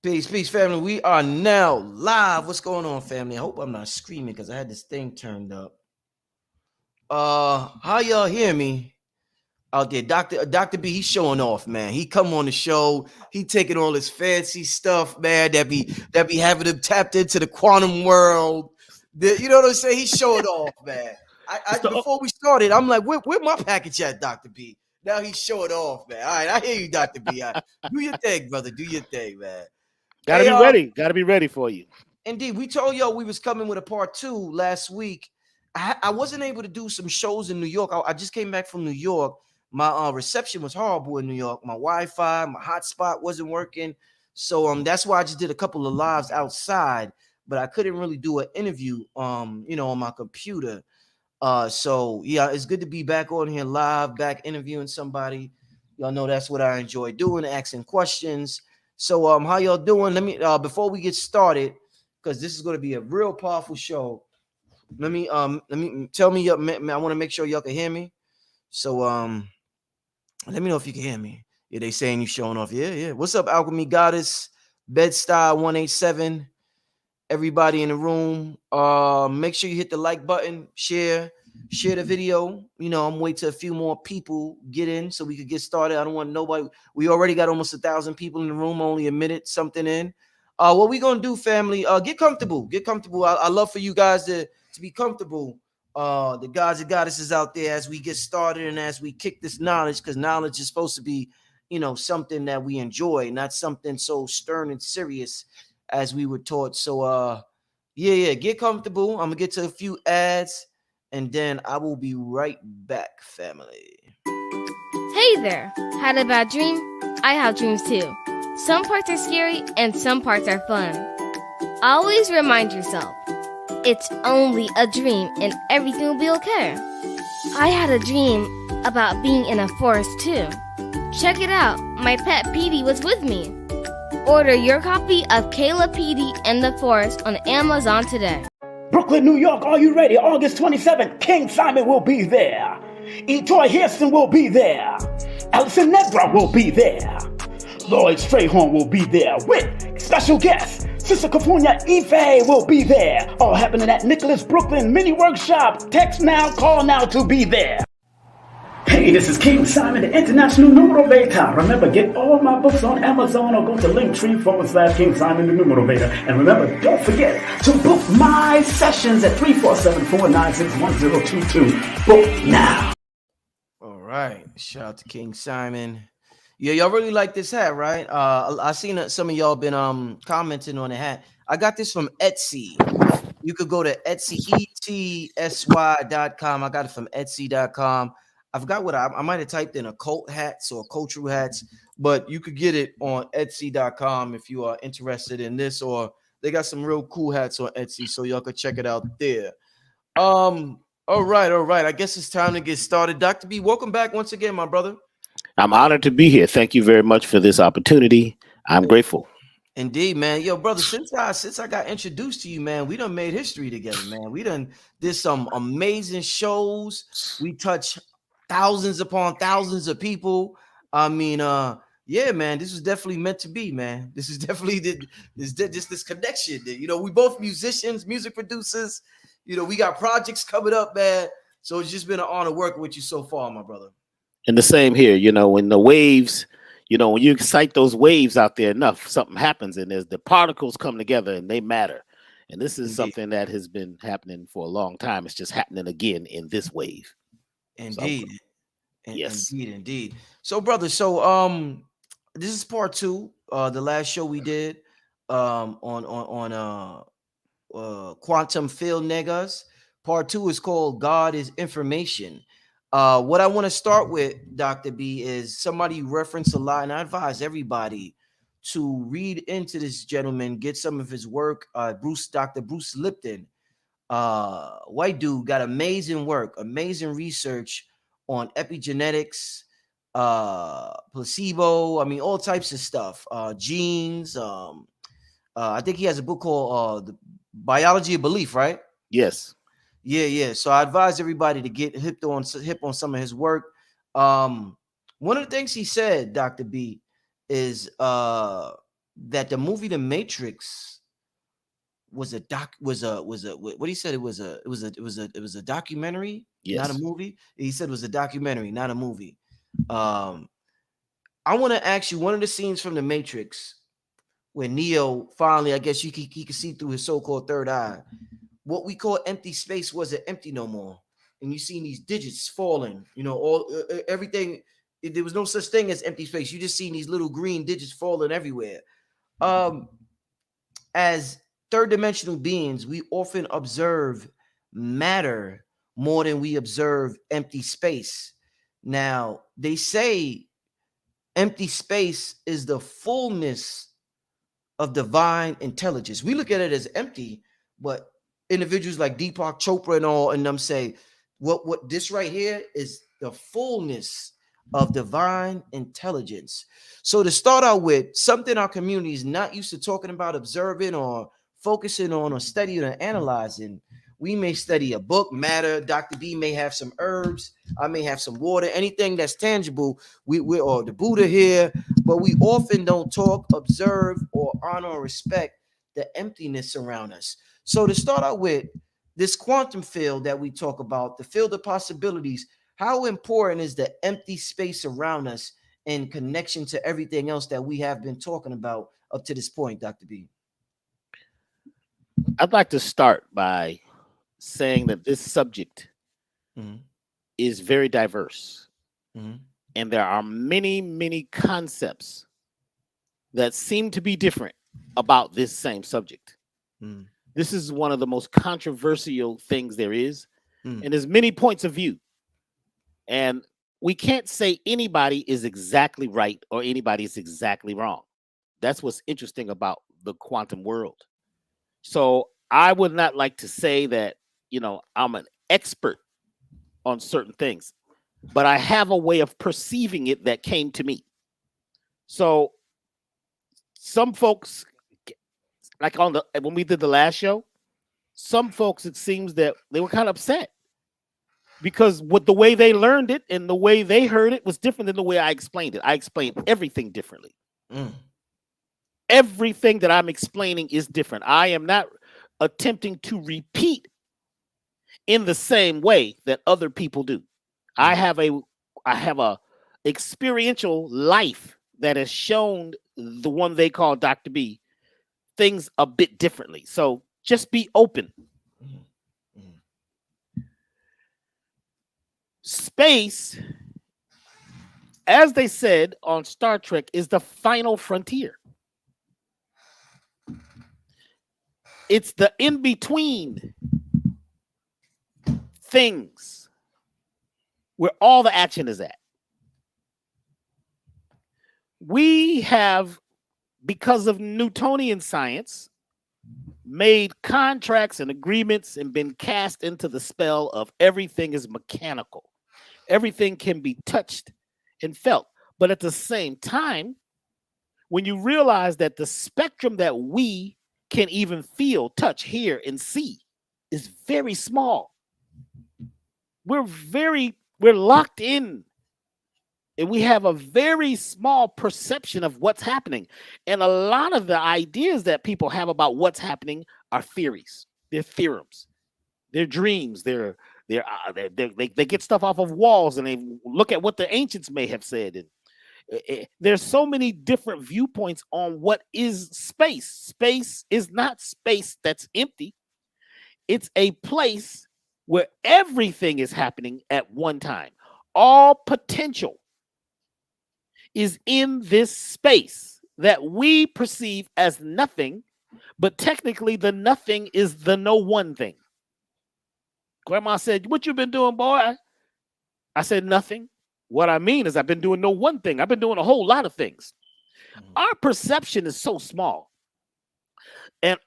Peace, family. We are now live. What's going on, family? I hope I'm not screaming because I had this thing turned up. How y'all hear me out there? Doctor B, he's showing off, man. He come on the show. He taking all his fancy stuff, man. That be having him tapped into the quantum world. You know what I'm saying? He's showing off, man. It's the Before we started, I'm like, where my package at, Doctor B? Now he's showing off, man. All right, I hear you, Doctor B. All right. Do your thing, brother. Do your thing, man. gotta Hey, be ready. Gotta be ready for you. indeed, we told y'all we was coming with a part 2 last week. I wasn't able to do some shows in New York. I just came back from New York. My reception was horrible in New York. My Wi-Fi, my hotspot wasn't working. So that's why I just did a couple of lives outside, but I couldn't really do an interview on my computer. So yeah, it's good to be back on here live, back interviewing somebody. Y'all know that's what I enjoy doing, asking questions. So how y'all doing? Let me before we get started, because this is going to be a real powerful show. Let me tell me. I want to make sure y'all can hear me. So let me know if you can hear me. Yeah, they saying you showing off. Yeah. What's up, Alchemy Goddess, Bed-Stuy 187? Everybody in the room, make sure you hit the like button, share the video. I'm waiting till a few more people get in so we could get started. I don't want nobody. We already got almost 1,000 people in the room, only a minute something in. What we gonna do, family? Get comfortable. I love for you guys to be comfortable. The gods and goddesses out there as we get started and as we kick this knowledge, because knowledge is supposed to be, something that we enjoy, not something so stern and serious as we were taught. So yeah, get comfortable. I'm gonna get to a few ads and then I will be right back, family. Hey there! Had a bad dream? I have dreams too. Some parts are scary and some parts are fun. Always remind yourself, it's only a dream and everything will be okay. I had a dream about being in a forest too. Check it out, my pet Petey was with me. Order your copy of Kayla Petey and the Forest on Amazon today. Brooklyn, New York, are you ready? August 27th, King Simon will be there. Etoy Hairston will be there. Alison Nebra will be there. Lloyd Strayhorn will be there with special guests. Sister Cafunia Ife will be there. All happening at Nicholas Brooklyn Mini Workshop. Text now, call now to be there. Hey, this is King Simon, the International Numerovator. Remember, get all my books on Amazon or go to Linktree/King Simon, the Numerovator. And remember, don't forget to book my sessions at 347-496-1022. Book now. All right. Shout out to King Simon. Yeah, y'all really like this hat, right? I seen that some of y'all been commenting on the hat. I got this from Etsy. You could go to Etsy, ETSY.com. I got it from Etsy.com. I forgot what I might have typed in occult hats or cultural hats, but you could get it on Etsy.com if you are interested in this, or they got some real cool hats on Etsy, so y'all could check it out there. All right. I guess it's time to get started. Dr. B, welcome back once again, my brother. I'm honored to be here. Thank you very much for this opportunity. I'm grateful. Indeed, man. Yo, brother, since I got introduced to you, man, we done made history together, man. We done did some amazing shows. We touched thousands upon thousands of people. I mean, yeah, man, this was definitely meant to be, man. This is definitely this connection. We both musicians, music producers. We got projects coming up, man. So it's just been an honor working with you so far, my brother. And the same here, when the waves, when you excite those waves out there enough, something happens and there's the particles come together and they matter. And this is something that has been happening for a long time. It's just happening again in this wave. Indeed. Yes. Indeed. So, brother, this is part 2. The last show we did on quantum field negas. Part 2 is called God is Information. What I want to start with, Dr. B, is somebody referenced a lot, and I advise everybody to read into this gentleman, get some of his work. Dr. Bruce Lipton, white dude, got amazing work, amazing research on epigenetics, placebo. I mean, all types of stuff, genes. I think he has a book called The Biology of Belief, right? Yes. Yeah. So I advise everybody to get hip on some of his work. One of the things he said, Dr. B, is that the movie The Matrix was a what he said, it was a documentary, not a Yes. movie. He said it was a documentary, not a movie. I want to ask you, one of the scenes from The Matrix when Neo finally, I guess he could see through his so-called third eye. What we call empty space wasn't empty no more, and you seen these digits falling. You know, all everything. There was no such thing as empty space. You just seen these little green digits falling everywhere. As third dimensional beings, we often observe matter more than we observe empty space. Now, they say empty space is the fullness of divine intelligence. We look at it as empty, but individuals like Deepak Chopra and all and them say, what this right here is the fullness of divine intelligence. So to start out with, something our community is not used to talking about, observing or focusing on or studying or analyzing. We may study a book, matter. Dr. B may have some herbs. I may have some water, anything that's tangible. We or the Buddha here, but we often don't talk, observe, or honor or respect the emptiness around us. So to start out with, this quantum field that we talk about, the field of possibilities, how important is the empty space around us in connection to everything else that we have been talking about up to this point, Dr. B? I'd like to start by saying that this subject is very diverse. And there are many, many concepts that seem to be different about this same subject. This is one of the most controversial things there is. And there's many points of view. And we can't say anybody is exactly right or anybody is exactly wrong. That's what's interesting about the quantum world. So I would not like to say that, you know, I'm an expert on certain things, but I have a way of perceiving it that came to me. So some folks, like when we did the last show, some folks, it seems that they were kind of upset because with the way they learned it and the way they heard it was different than the way I explained it. I explained everything differently. Everything that I'm explaining is different. I am not attempting to repeat in the same way that other people do. I have a experiential life that has shown the one they call Dr. B things a bit differently. So just be open. Space, as they said on Star Trek, is the final frontier. It's the in-between things where all the action is at. We have, because of Newtonian science, made contracts and agreements and been cast into the spell of everything is mechanical. Everything can be touched and felt. But at the same time, when you realize that the spectrum that we can even feel, touch, hear, and see is very small. We're locked in, and we have a very small perception of what's happening. And a lot of the ideas that people have about what's happening are theories. They're theorems. They're dreams. They get stuff off of walls, and they look at what the ancients may have said. And there's so many different viewpoints on what is space. Space is not space that's empty. It's a place where everything is happening at one time. All potential is in this space that we perceive as nothing, but technically the nothing is the no one thing. Grandma said, "What you been doing, boy?" I said, "Nothing." What I mean is I've been doing no one thing. I've been doing a whole lot of things. Our perception is so small. And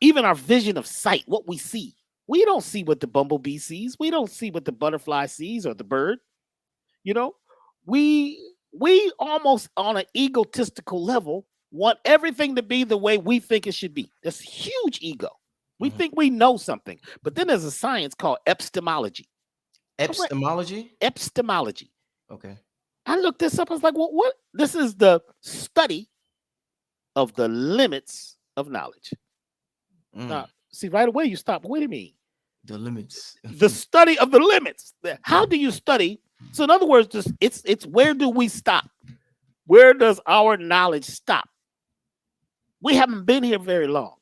even our vision of sight, what we see, we don't see what the bumblebee sees. We don't see what the butterfly sees or the bird. You know, we almost on an egotistical level want everything to be the way we think it should be. That's huge ego. We think we know something. But then there's a science called epistemology. Epistemology? Epistemology. Okay. I looked this up. I was like, well, what? This is the study of the limits of knowledge. Now, see, right away you stop. Wait a minute. The limits. The study of the limits. How do you study? So in other words, it's where do we stop? Where does our knowledge stop? We haven't been here very long.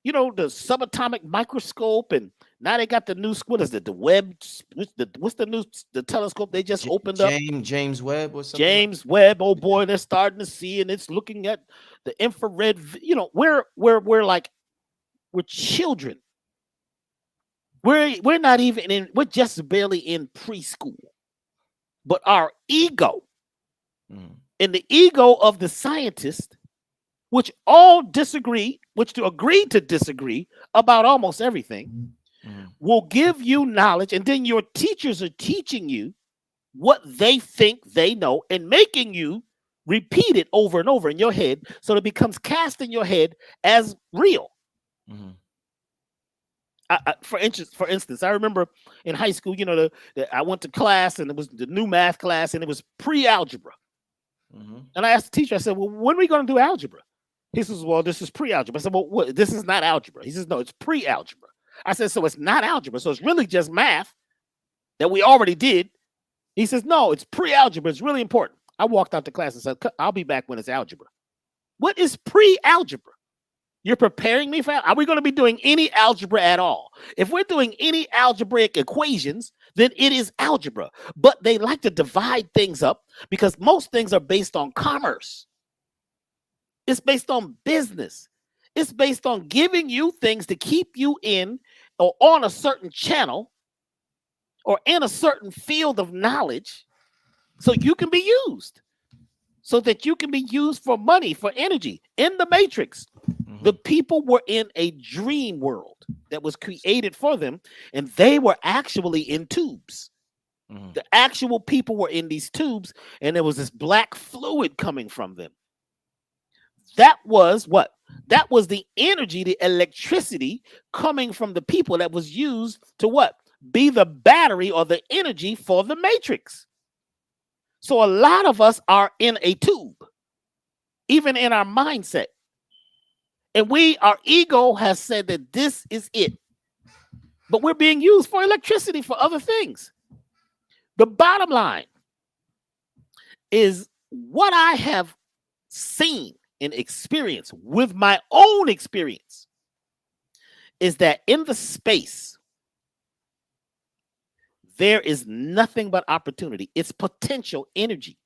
You know, the subatomic microscope, and now they got the new, what is it, the Webb, what's the new, the telescope they just opened up? James Webb or something? James Webb, oh boy, they're starting to see, and it's looking at the infrared, you know, we're children. We're not even in, we're just barely in preschool. But our ego and the ego of the scientist, which all disagree, agree to disagree about almost everything, will give you knowledge, and then your teachers are teaching you what they think they know and making you repeat it over and over in your head so it becomes cast in your head as real. For instance, I remember in high school, you know, I went to class and it was the new math class and it was pre-algebra. And I asked the teacher, I said, well, when are we going to do algebra? He says, well, this is pre-algebra. I said, well, what? This is not algebra. He says, no, it's pre-algebra. I said, so it's not algebra. So it's really just math that we already did. He says, no, it's pre-algebra. It's really important. I walked out the class and said, I'll be back when it's algebra. What is pre-algebra? You're preparing me for, are we going to be doing any algebra at all? If we're doing any algebraic equations, then it is algebra. But they like to divide things up because most things are based on commerce. It's based on business. It's based on giving you things to keep you in or on a certain channel or in a certain field of knowledge so you can be used. So that you can be used for money, for energy. In the Matrix, the people were in a dream world that was created for them, and they were actually in tubes. The actual people were in these tubes, and there was this black fluid coming from them. That was what? That was the energy, the electricity coming from the people that was used to what? Be the battery or the energy for the Matrix. So a lot of us are in a tube, even in our mindset. And our ego has said that this is it. But we're being used for electricity for other things. The bottom line is what I have seen and experienced with my own experience is that in the space, there is nothing but opportunity. It's potential energy.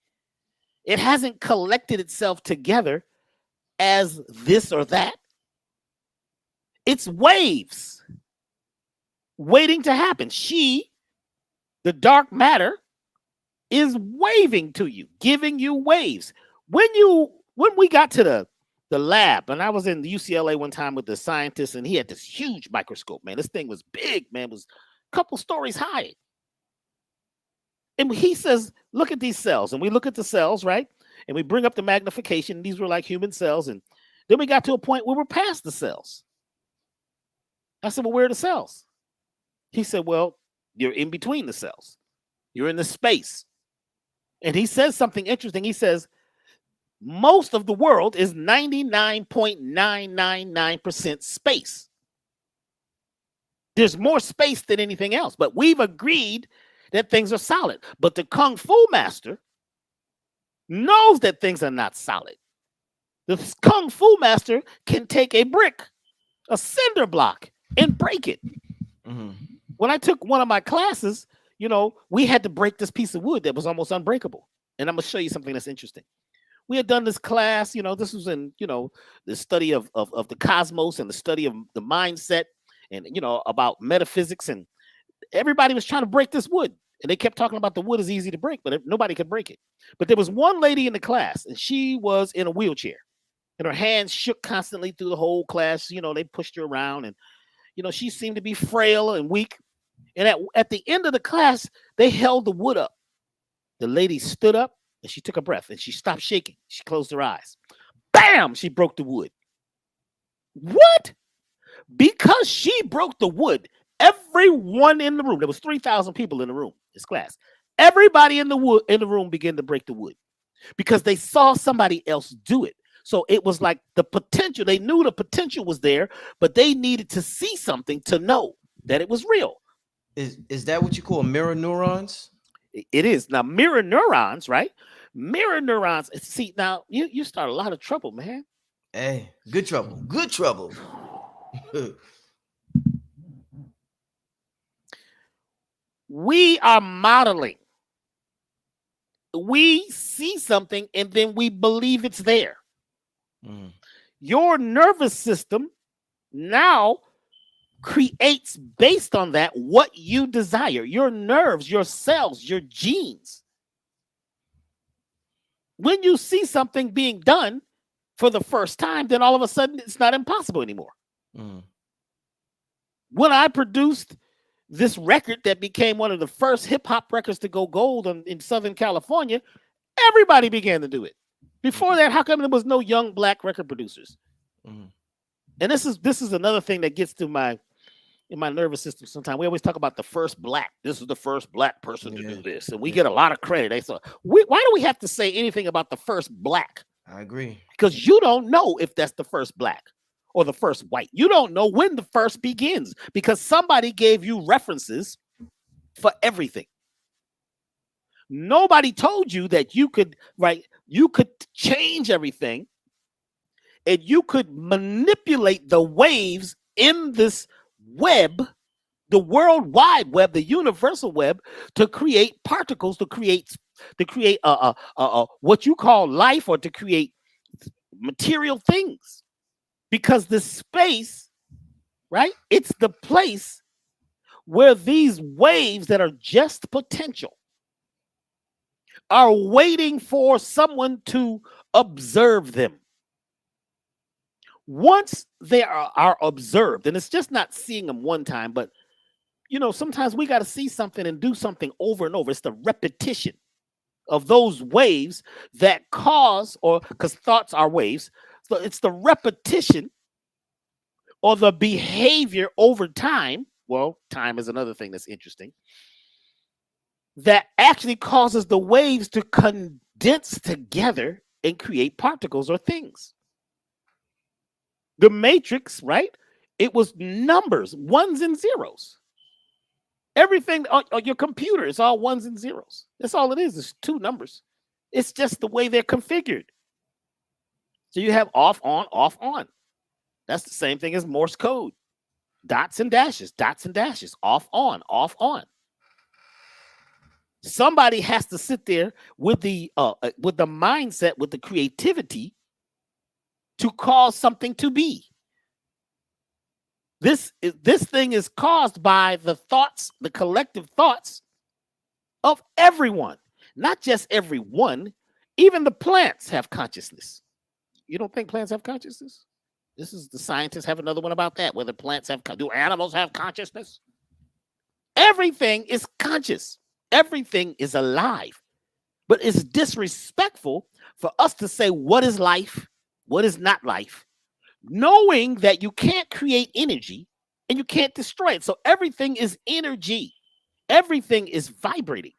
It hasn't collected itself together as this or that. It's waves waiting to happen. The dark matter, is waving to you, giving you waves. When we got to the lab, and I was in the UCLA one time with the scientist, and he had this huge microscope, man. This thing was big, man. It was a couple stories high. And he says, look at these cells. And we look at the cells, right? And we bring up the magnification. These were like human cells. And then we got to a point where we're past the cells. I said, well, where are the cells? He said, well, you're in between the cells. You're in the space. And he says something interesting. He says, most of the world is 99.999% space. There's more space than anything else. But we've agreed that things are solid. But the Kung Fu master knows that things are not solid. The Kung Fu master can take a brick, a cinder block, and break it. When I took one of my classes, you know, we had to break this piece of wood that was almost unbreakable. And I'm going to show you something that's interesting. We had done this class, you know, this was in, you know, the study of the cosmos and the study of the mindset and, you know, about metaphysics, and everybody was trying to break this wood, and they kept talking about the wood is easy to break, but nobody could break it. But there was one lady in the class, and she was in a wheelchair, and her hands shook constantly through the whole class. You know, they pushed her around, and, you know, she seemed to be frail and weak. And at the end of the class, they held the wood up. The lady stood up, and she took a breath, and she stopped shaking. She closed her eyes. Bam! She broke the wood. What? Because she broke the wood, everyone in the room, there was 3,000 people in the room, this class, everybody in the room began to break the wood because they saw somebody else do it. So it was like the potential. They knew the potential was there, but they needed to see something to know that it was real. Is that what you call mirror neurons? It is. Now, mirror neurons, right? Mirror neurons. See, now you start a lot of trouble, man. Hey, good trouble. Good trouble. We are modeling. We see something and then we believe it's there. Mm. Your nervous system now creates based on that what you desire. Your nerves, your cells, your genes. When you see something being done for the first time, then all of a sudden it's not impossible anymore. Mm. When I produced this record that became one of the first hip hop records to go gold in Southern California, everybody began to do it. Before that, how come there was no young black record producers? Mm. And this is another thing that gets to my nervous system sometimes. We always talk about the first black. This is the first black person to do this. And we get a lot of credit. They say, why do we have to say anything about the first black? I agree. Because you don't know if that's the first black or the first white. You don't know when the first begins because somebody gave you references for everything. Nobody told you that you could change everything and you could manipulate the waves in this web, the World Wide Web, the universal web, to create particles, to create what you call life, or to create material things. Because the space, right? It's the place where these waves that are just potential are waiting for someone to observe them. Once they are observed, and it's just not seeing them one time, but sometimes we got to see something and do something over and over. It's the repetition of those waves that cause, or because thoughts are waves, so it's the repetition or the behavior over time. Well, time is another thing that's interesting, that actually causes the waves to condense together and create particles or things. The matrix, right? It was numbers, ones and zeros. Everything on your computer is all ones and zeros. That's all it is. It's two numbers. It's just the way they're configured. So you have off, on, That's the same thing as Morse code. Dots and dashes, off, on, off, on. Somebody has to sit there with the mindset, with the creativity to cause something to be. This thing is caused by the thoughts, the collective thoughts of everyone, not just everyone. Even the plants have consciousness. You don't think plants have consciousness? This is the scientists have another one about that. Whether plants do animals have consciousness? Everything is conscious. Everything is alive. But it's disrespectful for us to say what is life, what is not life, knowing that you can't create energy and you can't destroy it. So everything is energy. Everything is vibrating.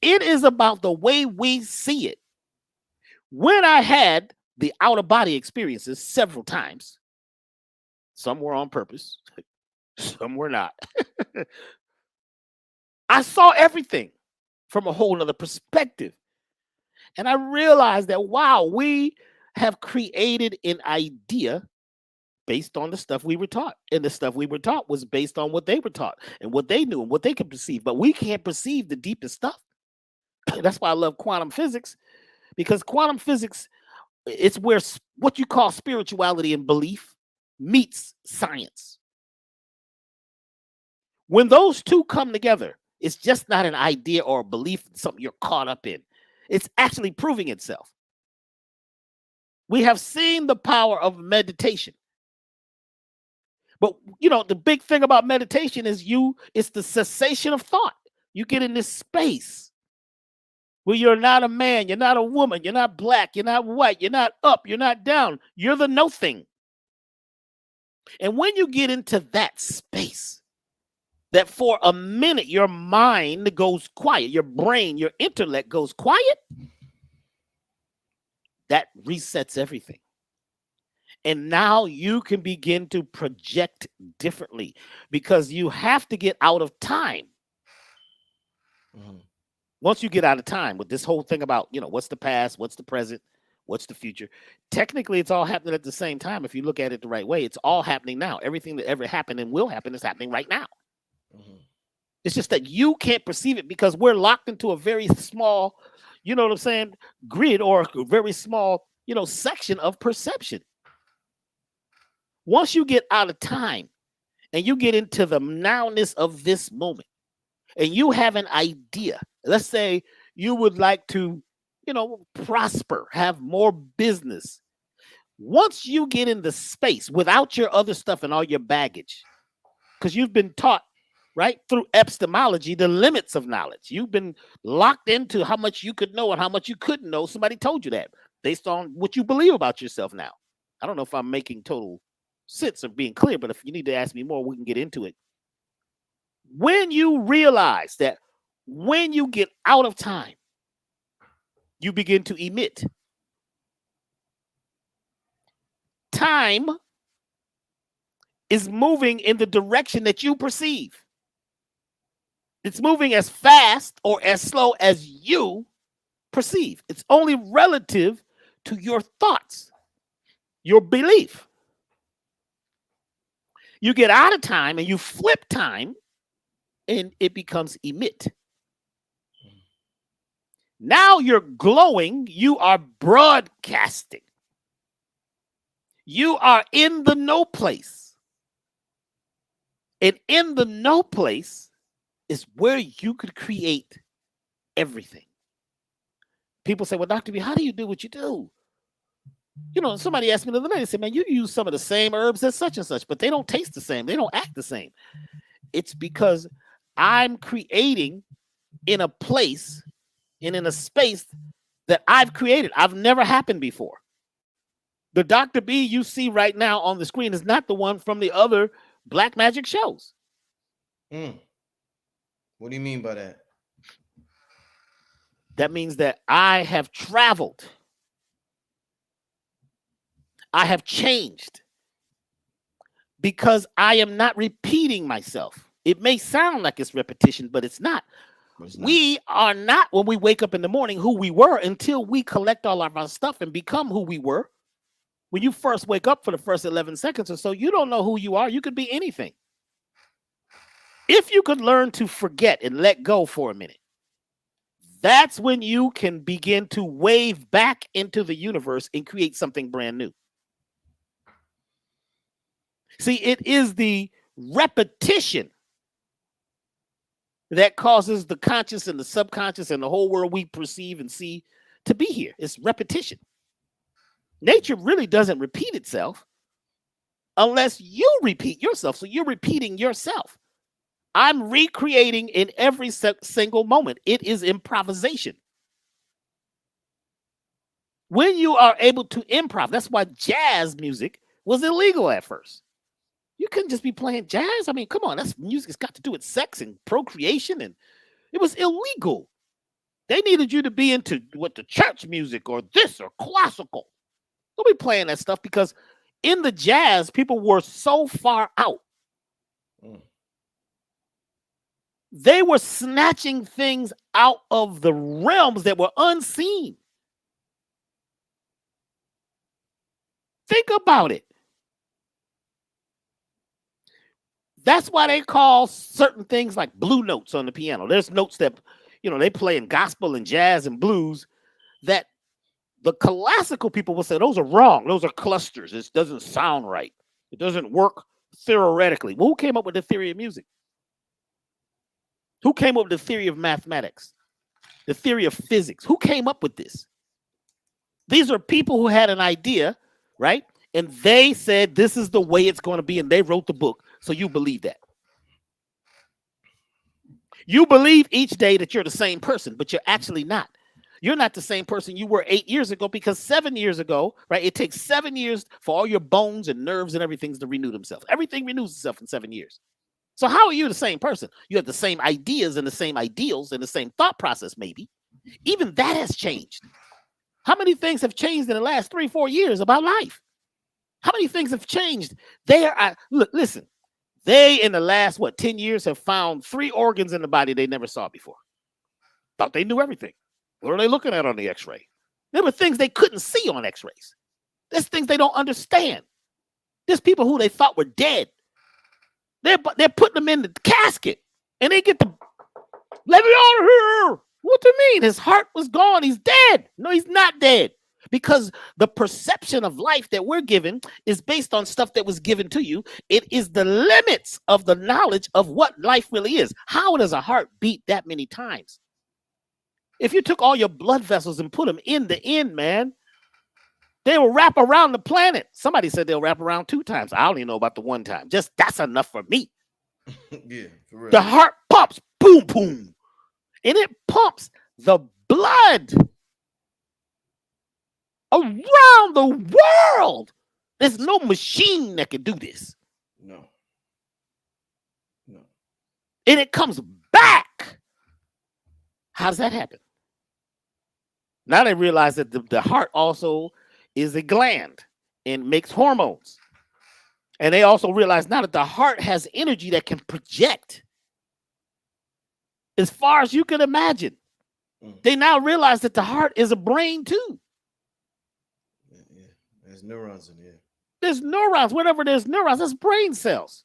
It is about the way we see it. When I had the out-of-body experiences several times, some were on purpose, some were not. I saw everything from a whole nother perspective. And I realized that, wow, we have created an idea based on the stuff we were taught. And the stuff we were taught was based on what they were taught and what they knew and what they could perceive. But we can't perceive the deepest stuff. That's why I love quantum physics, because quantum physics, it's where what you call spirituality and belief meets science. When those two come together, it's just not an idea or a belief, something you're caught up in. It's actually proving itself. We have seen the power of meditation. But, the big thing about meditation is it's the cessation of thought. You get in this space where you're not a man, you're not a woman, you're not black, you're not white, you're not up, you're not down. You're the nothing. And when you get into that space, that for a minute your mind goes quiet, your brain, your intellect goes quiet, that resets everything. And now you can begin to project differently because you have to get out of time. Mhm. Once you get out of time with this whole thing about, what's the past, what's the present, what's the future, technically it's all happening at the same time. If you look at it the right way, it's all happening now. Everything that ever happened and will happen is happening right now. Mhm. It's just that you can't perceive it because we're locked into a very small, grid or a very small, section of perception. Once you get out of time and you get into the nowness of this moment and you have an idea, let's say you would like to, prosper, have more business. Once you get into space without your other stuff and all your baggage, because you've been taught, right, through epistemology, the limits of knowledge. You've been locked into how much you could know and how much you couldn't know. Somebody told you that based on what you believe about yourself now. I don't know if I'm making total sense of being clear, but if you need to ask me more, we can get into it. When you realize that when you get out of time, you begin to emit. Time is moving in the direction that you perceive. It's moving as fast or as slow as you perceive. It's only relative to your thoughts, your belief. You get out of time and you flip time and it becomes emit. Now you're glowing, you are broadcasting. You are in the no place. And in the no place is where you could create everything. People say, well, Dr. B, how do you do what you do? Somebody asked me the other day, they said, man, you use some of the same herbs as such and such, but they don't taste the same. They don't act the same. It's because I'm creating in a place and in a space that I've created. I've never happened before. The Dr. B you see right now on the screen is not the one from the other Black Magic shows. What do you mean by that? That means that I have traveled. I have changed because I am not repeating myself. It may sound like it's repetition, but it's not. We are not, when we wake up in the morning, who we were until we collect all of our stuff and become who we were. When you first wake up for the first 11 seconds or so, you don't know who you are. You could be anything. If you could learn to forget and let go for a minute, that's when you can begin to wave back into the universe and create something brand new. See, it is the repetition that causes the conscious and the subconscious and the whole world we perceive and see to be here. It's repetition. Nature really doesn't repeat itself unless you repeat yourself. So you're repeating yourself. I'm recreating in every single moment. It is improvisation. When you are able to improv, that's why jazz music was illegal at first. You couldn't just be playing jazz. I mean, come on, that's music. It's got to do with sex and procreation, and it was illegal. They needed you to be into what the church music or this or classical. Don't be playing that stuff because in the jazz, people were so far out. They were snatching things out of the realms that were unseen. Think about it. That's why they call certain things like blue notes on the piano. There's notes that, they play in gospel and jazz and blues that the classical people will say, those are wrong. Those are clusters. It doesn't sound right. It doesn't work theoretically. Well, who came up with the theory of music? Who came up with the theory of mathematics? The theory of physics? Who came up with this? These are people who had an idea, right? And they said, this is the way it's going to be. And they wrote the book. So you believe that. You believe each day that you're the same person, but you're actually not. You're not the same person you were 8 years ago because 7 years ago, right? It takes 7 years for all your bones and nerves and everything to renew themselves. Everything renews itself in 7 years. So how are you the same person? You have the same ideas and the same ideals and the same thought process, maybe. Even that has changed. How many things have changed in the last 3-4 years about life? How many things have changed? Listen, they in the last 10 years have found 3 organs in the body they never saw before. Thought they knew everything. What are they looking at on the x-ray? There were things they couldn't see on x-rays. There's things they don't understand. There's people who they thought were dead. They're putting them in the casket and they get the, let me out of here. What do you mean? His heart was gone. He's dead. No, he's not dead. Because the perception of life that we're given is based on stuff that was given to you. It is the limits of the knowledge of what life really is. How does a heart beat that many times? If you took all your blood vessels and put them in the end, man, they will wrap around the planet. Somebody said they'll wrap around 2 times. I only know about the 1 time. Just that's enough for me. Yeah, for real. The heart pumps, boom, boom. And it pumps the blood around the world. There's no machine that can do this. No. And it comes back. How does that happen? Now they realize that the heart also is a gland and makes hormones. And they also realize now that the heart has energy that can project as far as you can imagine. They now realize that the heart is a brain too. Yeah. There's neurons in here. There's neurons. Whenever there's neurons, that's brain cells.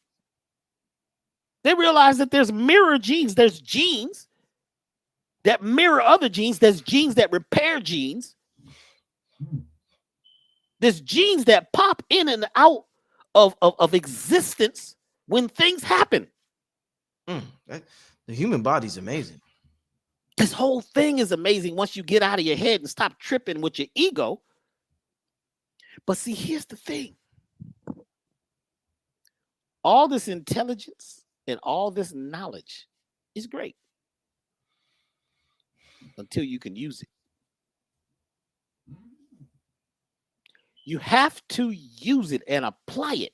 They realize that there's mirror genes. There's genes that mirror other genes. There's genes that repair genes. There's genes that pop in and out of existence when things happen. The human body's amazing. This whole thing is amazing once you get out of your head and stop tripping with your ego. But see, here's the thing. All this intelligence and all this knowledge is great until you can use it. You have to use it and apply it.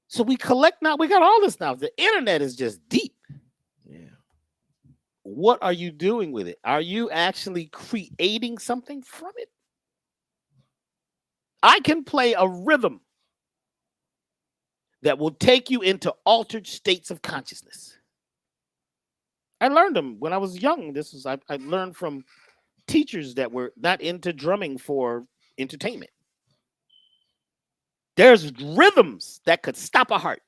So we collect now. We got all this now. The internet is just deep. Yeah. What are you doing with it? Are you actually creating something from it? I can play a rhythm that will take you into altered states of consciousness. I learned them when I was young. I learned from teachers that were not into drumming for entertainment. There's rhythms that could stop a heart.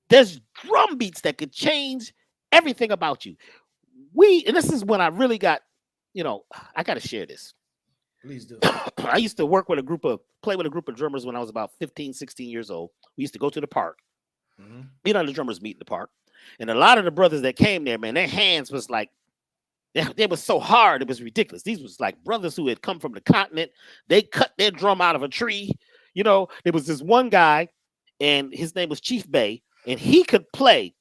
There's drum beats that could change everything about you. And this is when I really got, I got to share this. Please do. I used to play with a group of drummers when I was about 15, 16 years old. We used to go to the park. Mm-hmm. The drummers meet in the park. And a lot of the brothers that came there, man, their hands was like, they were so hard, it was ridiculous. These was like brothers who had come from the continent. They cut their drum out of a tree. There was this one guy, and his name was Chief Bay, and he could make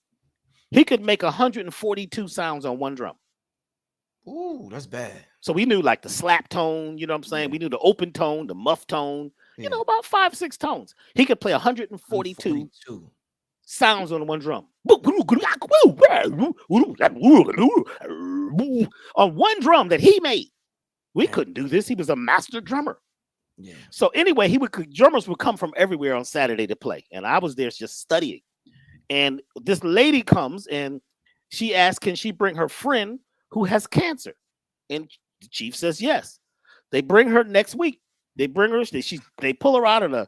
142 sounds on one drum. Ooh, that's bad. So we knew like the slap tone, you know what I'm saying? Yeah. We knew the open tone, the muff tone, about 5-6 tones. He could play 142 sounds on one drum. On one drum that he made. We couldn't do this. He was a master drummer. Yeah. So anyway, drummers would come from everywhere on Saturday to play. And I was there just studying. And this lady comes and she asks, can she bring her friend who has cancer? And the chief says yes. They bring her next week. They bring her. They pull her out of the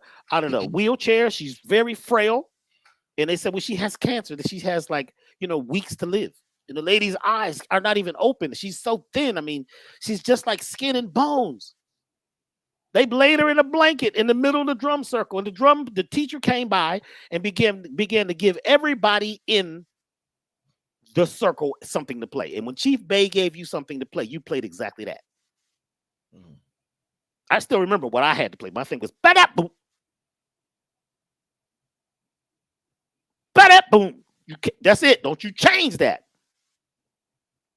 wheelchair. She's very frail. And they said, well, she has cancer. That she has weeks to live. And the lady's eyes are not even open. She's so thin. I mean, she's just like skin and bones. They laid her in a blanket in the middle of the drum circle. And the teacher came by and began to give everybody in the circle something to play. And when Chief Bay gave you something to play, you played exactly that. Mm-hmm. I still remember what I had to play. My thing was ba-da-boom. Ba-da-boom. That's it. Don't you change that.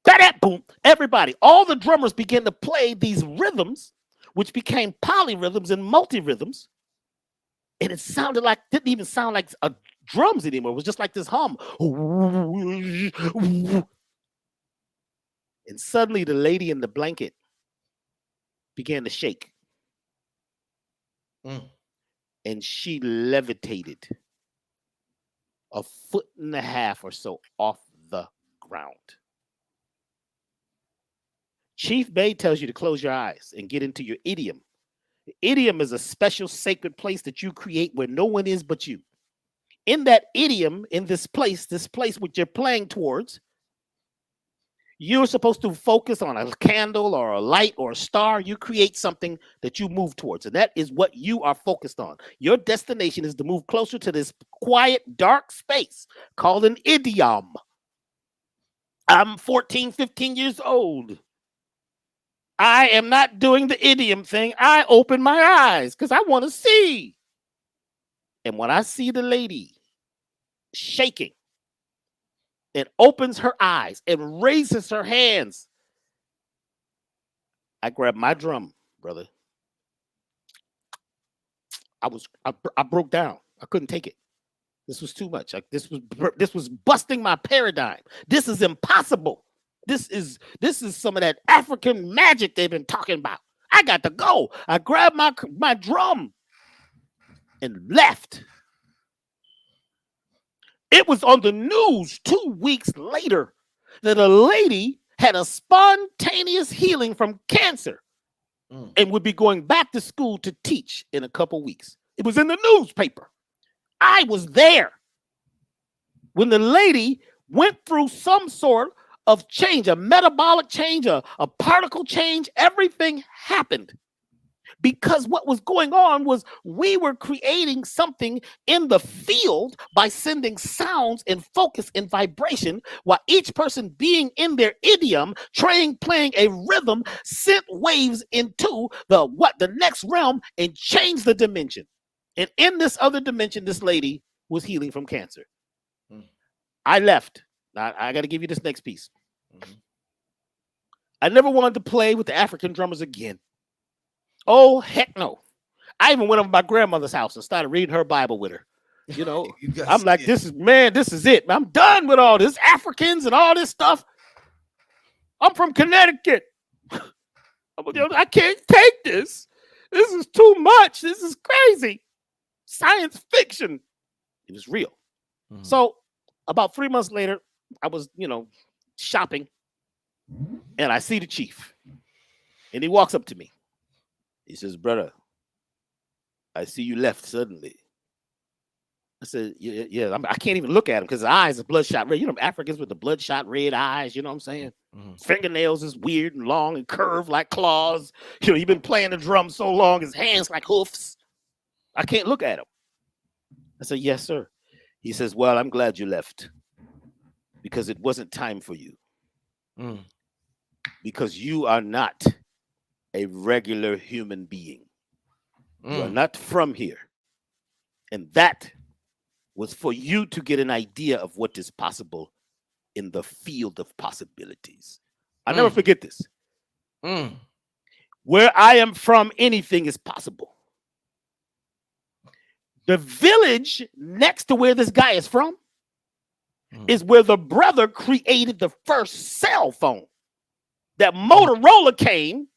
Ba-da-boom. Everybody, all the drummers began to play these rhythms, which became polyrhythms and multi-rhythms. And it didn't even sound like drums anymore. It was just like this hum. And suddenly the lady in the blanket began to shake. Mm. And she levitated 1.5 feet or so off the ground. Chief Bay tells you to close your eyes and get into your idiom. The idiom is a special sacred place that you create where no one is but you. In that idiom, in this place which you're playing towards, you're supposed to focus on a candle or a light or a star. You create something that you move towards, and that is what you are focused on. Your destination is to move closer to this quiet, dark space called an idiom. I'm 14, 15 years old. I am not doing the idiom thing. I open my eyes because I want to see. And when I see the lady shaking and opens her eyes and raises her hands, I grab my drum, brother. I broke down. I couldn't take it. This was too much. This was busting my paradigm. This is impossible. This is some of that African magic they've been talking about. I got to go. I grabbed my drum and left. It was on the news 2 weeks later that a lady had a spontaneous healing from cancer and would be going back to school to teach in a couple weeks. It was in the newspaper. I was there when the lady went through some sort of change, a metabolic change, a particle change. Everything happened because what was going on was we were creating something in the field by sending sounds and focus and vibration, while each person being in their idiom, playing a rhythm, sent waves into the next realm and changed the dimension. And in this other dimension, this lady was healing from cancer. I left. Now, I got to give you this next piece. I never wanted to play with the African drummers again. Oh, heck no. I even went over to my grandmother's house and started reading her Bible with her. You know, I'm like, this is it. I'm done with all this Africans and all this stuff. I'm from Connecticut. I can't take this. This is too much. This is crazy. Science fiction. It was real. So about 3 months later, I was, shopping, and I see the chief, and he walks up to me. He says, "Brother, I see you left suddenly." I said, yeah. I can't even look at him because his eyes are bloodshot red. You know, Africans with the bloodshot red eyes, you know what I'm saying? Fingernails is weird and long and curved like claws. You know, he's been playing the drum so long, his hands like hoofs. I can't look at him. I said, "Yes, sir." He says, "Well, I'm glad you left because it wasn't time for you. Because you are not a regular human being. You are not from here. And that was for you to get an idea of what is possible in the field of possibilities." I'll never forget this. Where I am from, anything is possible. The village next to where this guy is from is where the brother created the first cell phone. That Motorola came,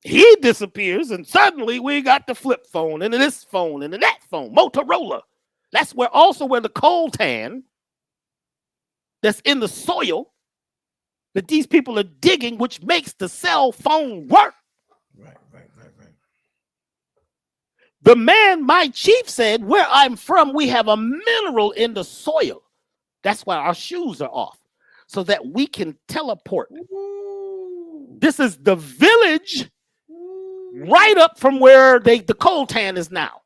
he disappears, and suddenly we got the flip phone and this phone and that phone, Motorola. That's where the coltan that's in the soil that these people are digging, which makes the cell phone work. Right. The man, my chief, said, where I'm from, we have a mineral in the soil. That's why our shoes are off, so that we can teleport. This is the village right up from where the coltan is now.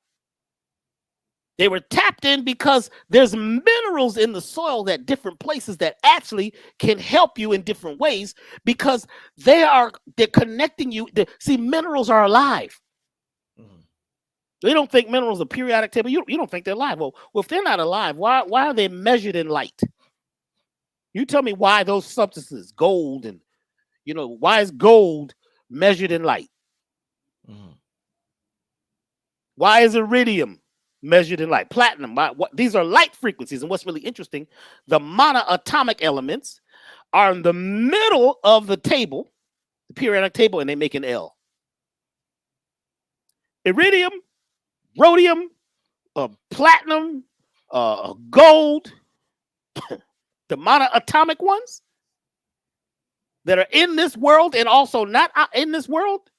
They were tapped in because there's minerals in the soil at different places that actually can help you in different ways because they're connecting you. See, minerals are alive. They don't think minerals are periodic table. You don't think they're alive. Well, if they're not alive, why are they measured in light? You tell me why those substances, gold and, why is gold measured in light? Why is iridium measured in light? Platinum. These are light frequencies. And what's really interesting, the monoatomic elements are in the middle of the table, the periodic table, and they make an L. Iridium, rhodium, platinum, gold, the monoatomic ones that are in this world and also not in this world,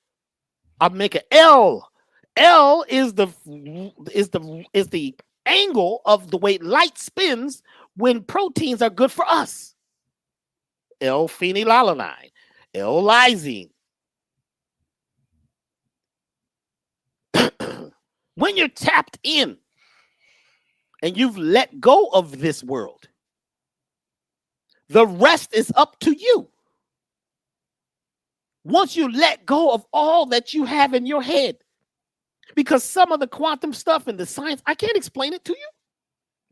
I'll make an L. L is the angle of the way light spins when proteins are good for us. L-phenylalanine, L-lysine. When you're tapped in and you've let go of this world, the rest is up to you. Once you let go of all that you have in your head, because some of the quantum stuff and the science, I can't explain it to you.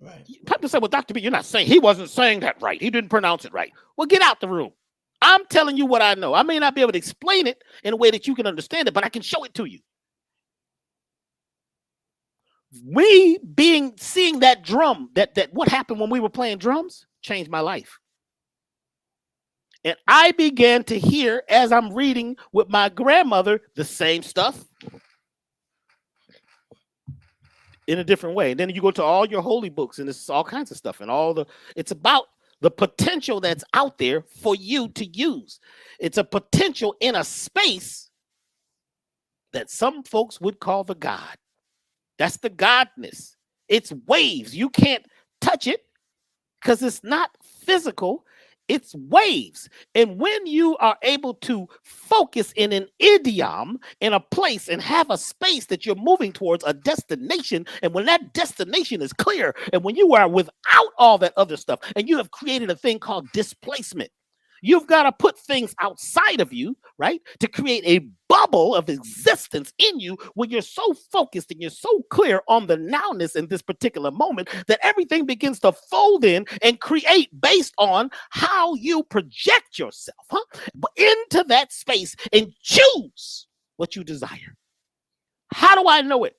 Right. People say, well, Dr. B, you're not saying, he wasn't saying that right. He didn't pronounce it right. Well, get out the room. I'm telling you what I know. I may not be able to explain it in a way that you can understand it, but I can show it to you. Seeing that drum, that what happened when we were playing drums changed my life. And I began to hear, as I'm reading with my grandmother, the same stuff in a different way. And then you go to all your holy books and it's all kinds of stuff and it's about the potential that's out there for you to use. It's a potential in a space that some folks would call the God. That's the godness. It's waves. You can't touch it because it's not physical. It's waves. And when you are able to focus in an idiom in a place and have a space that you're moving towards a destination, and when that destination is clear, and when you are without all that other stuff, and you have created a thing called displacement, you've got to put things outside of you, right, to create a bubble of existence in you when you're so focused and you're so clear on the nowness in this particular moment that everything begins to fold in and create based on how you project yourself into that space and choose what you desire. How do I know it?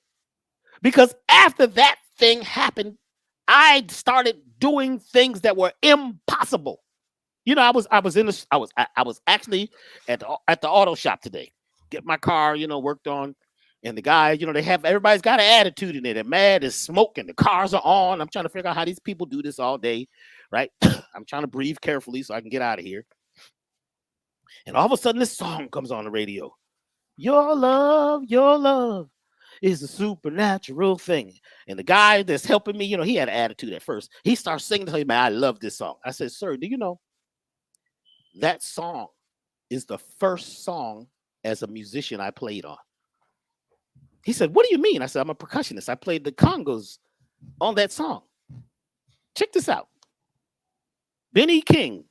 Because after that thing happened, I started doing things that were impossible. You know, I was actually at the auto shop today, get my car, worked on, and the guy, everybody's got an attitude in it. They're mad, there's smoke, and the cars are on. I'm trying to figure out how these people do this all day, right? I'm trying to breathe carefully so I can get out of here. And all of a sudden, this song comes on the radio. Your love is a supernatural thing. And the guy that's helping me, he had an attitude at first. He starts singing to me, man, I love this song. I said, sir, do you know? That song is the first song as a musician I played on. He said, what do you mean? I said, I'm a percussionist. I played the congos on that song. Check this out. Benny King,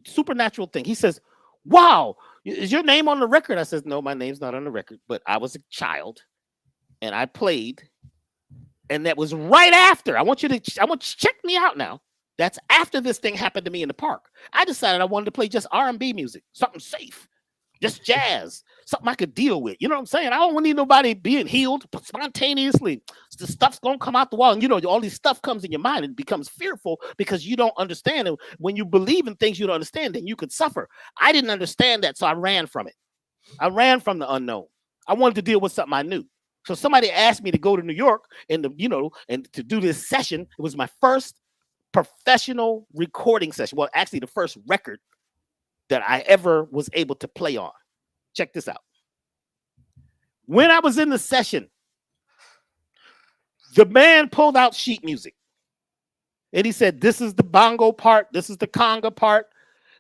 supernatural thing. He says, wow, is your name on the record? I said, no, my name's not on the record, but I was a child and I played. And that was right after. I want you to check me out now. That's after this thing happened to me in the park. I decided I wanted to play just R&B music, something safe, just jazz, something I could deal with. You know what I'm saying? I don't need nobody being healed spontaneously. The stuff's going to come out the wall. And, all this stuff comes in your mind and becomes fearful because you don't understand it. When you believe in things you don't understand, then you could suffer. I didn't understand that, so I ran from it. I ran from the unknown. I wanted to deal with something I knew. So somebody asked me to go to New York and to do this session. It was my first professional recording session. Well, actually the first record that I ever was able to play on. Check this out. When I was in the session, the man pulled out sheet music and he said, this is the bongo part. This is the conga part.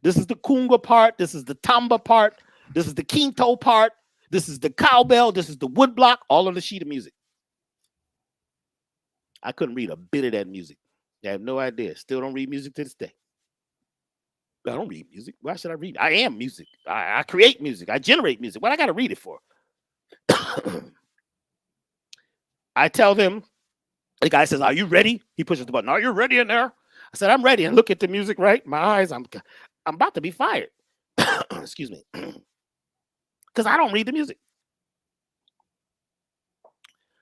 This is the kunga part. This is the tamba part. This is the quinto part. This is the cowbell. This is the woodblock, all on the sheet of music. I couldn't read a bit of that music. I have no idea. Still don't read music to this day. I don't read music. Why should I read? I am music. I create music. I generate music. What I got to read it for? I tell them, the guy says, are you ready? He pushes the button. Are you ready in there? I said, I'm ready. And look at the music, right? My eyes, I'm about to be fired. Excuse me. Because I don't read the music.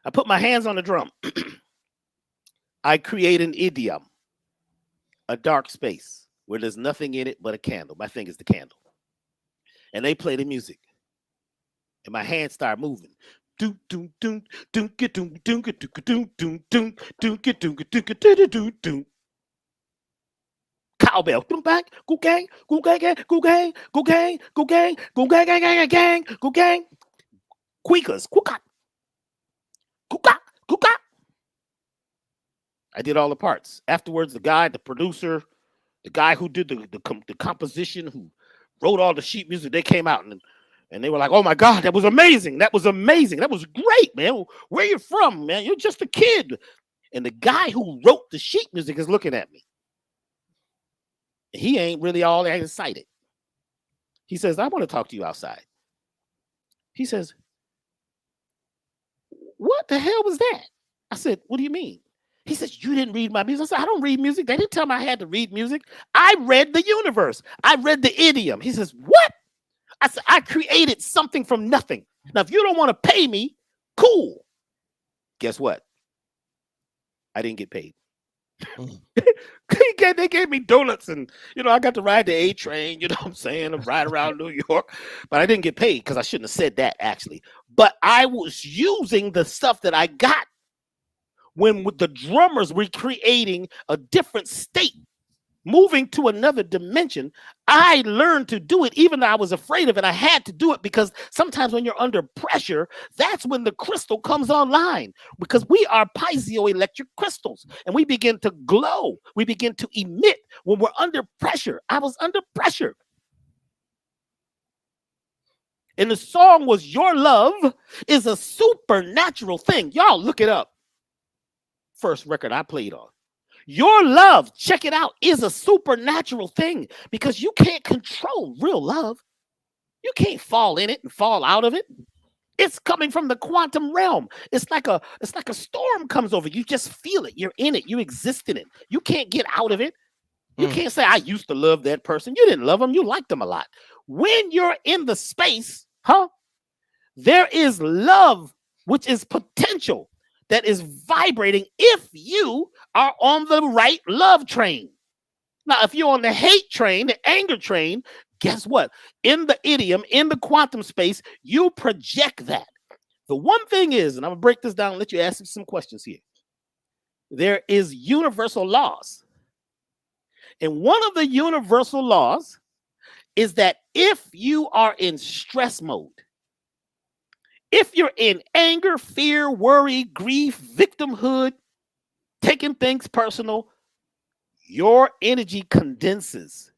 I put my hands on the drum. I create an idiom, a dark space where there's nothing in it but a candle. My thing is the candle. and they play the music, and my hands start moving. Doom doom doom doom doom doom doom doom doom doom doom doom doom. Cowbell, go back, go gang, go gang, go gang, go gang, go gang, go gang, gang, gang, gang, go gang. Quakers, cook-up, cook-up, cook-up. I did all the parts. Afterwards, the guy, the producer, the guy who did the composition, who wrote all the sheet music, they came out and they were like, "Oh my God, that was amazing! That was amazing! That was great, man! Where you from, man? You're just a kid." And the guy who wrote the sheet music is looking at me. He ain't really all that excited. He says, "I want to talk to you outside." He says, "What the hell was that?" I said, "What do you mean?" He says, "You didn't read my music." I said, "I don't read music. They didn't tell me I had to read music. I read the universe. I read the idiom." He says, "What?" I said, "I created something from nothing. Now, if you don't want to pay me, cool." Guess what? I didn't get paid. They gave me donuts, and I got to ride the A train, you know what I'm saying, and ride around New York, but I didn't get paid because I shouldn't have said that, actually. But I was using the stuff that I got when with the drummers were creating a different state, moving to another dimension. I learned to do it, even though I was afraid of it. I had to do it because sometimes when you're under pressure, that's when the crystal comes online, because we are piezoelectric crystals and we begin to glow. We begin to emit when we're under pressure. I was under pressure. And the song was "Your Love is a Supernatural Thing." Y'all look it up. First record I played on. Your love, check it out, is a supernatural thing, because you can't control real love. You can't fall in it and fall out of it. It's coming from the quantum realm. It's like a storm comes over. You just feel it. You're in it. You exist in it. You can't get out of it. You can't say, "I used to love that person." You didn't love them. You liked them a lot. When you're in the space, there is love, which is potential, that is vibrating if you are on the right love train. Now, if you're on the hate train, the anger train, guess what? In the idiom, in the quantum space, you project that. The one thing is, and I'm going to break this down and let you ask some questions here. There is universal laws. And one of the universal laws is that if you are in stress mode, if you're in anger, fear, worry, grief, victimhood, taking things personal, your energy condenses.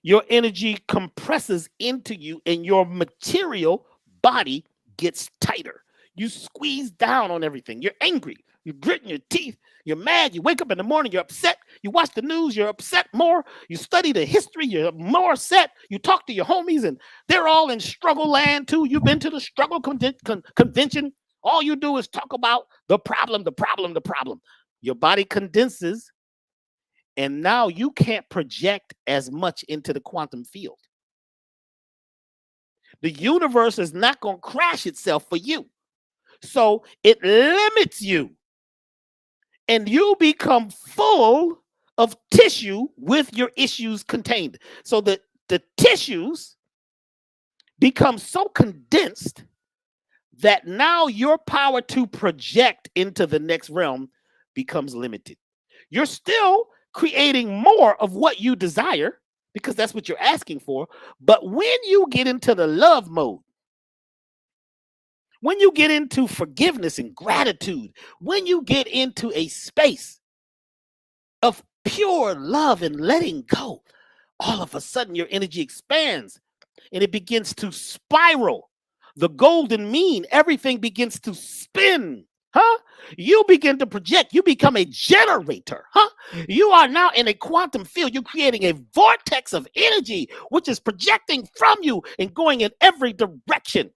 Your energy compresses into you, and your material body gets tighter. You squeeze down on everything. You're angry. You're gritting your teeth. You're mad. You wake up in the morning. You're upset. You watch the news. You're upset more. You study the history. You're more upset. You talk to your homies, and they're all in struggle land too. You've been to the struggle convention. All you do is talk about the problem, the problem, the problem. Your body condenses, and now you can't project as much into the quantum field. The universe is not going to crash itself for you. So it limits you. And you become full of tissue with your issues contained. So that the tissues become so condensed that now your power to project into the next realm becomes limited. You're still creating more of what you desire, because that's what you're asking for. But when you get into the love mode, when you get into forgiveness and gratitude, when you get into a space of pure love and letting go, all of a sudden your energy expands and it begins to spiral. The golden mean, everything begins to spin. You begin to project. You become a generator. You are now in a quantum field. You're creating a vortex of energy, which is projecting from you and going in every direction.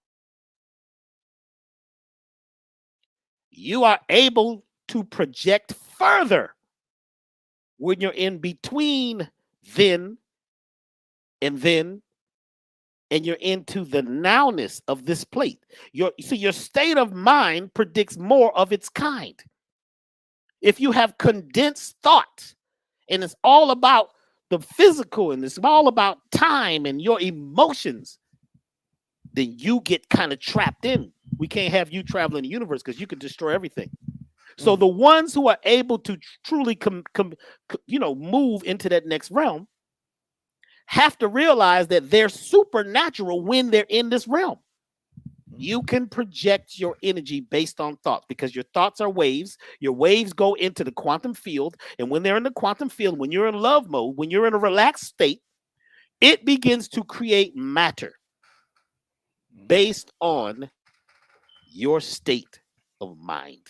You are able to project further when you're in between then and then, and you're into the nowness of this plate. Your state of mind predicts more of its kind. If you have condensed thought and it's all about the physical and it's all about time and your emotions, then you get kind of trapped in. We can't have you traveling the universe because you could destroy everything. So the ones who are able to truly move into that next realm have to realize that they're supernatural when they're in this realm. You can project your energy based on thoughts because your thoughts are waves. Your waves go into the quantum field. And when they're in the quantum field, when you're in love mode, when you're in a relaxed state, it begins to create matter based on your state of mind.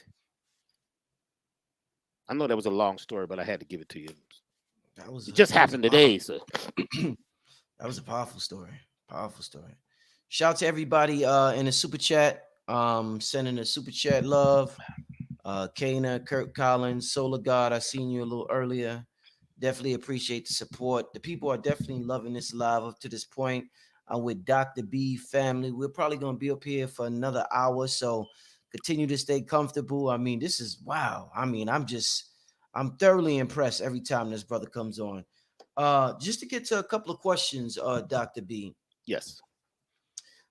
I know that was a long story, but I had to give it to you. It just happened today. So that was a powerful story. Powerful story. Shout out to everybody in the super chat, sending a super chat love. Kana, Kirk Collins, Solar God, I seen you a little earlier. Definitely appreciate the support. The people are definitely loving this live up to this point. I'm with Dr. B family. We're probably going to be up here for another hour, so continue to stay comfortable. I mean, this is wow. I mean, I'm thoroughly impressed every time this brother comes on. Just to get to a couple of questions, Dr. B. Yes.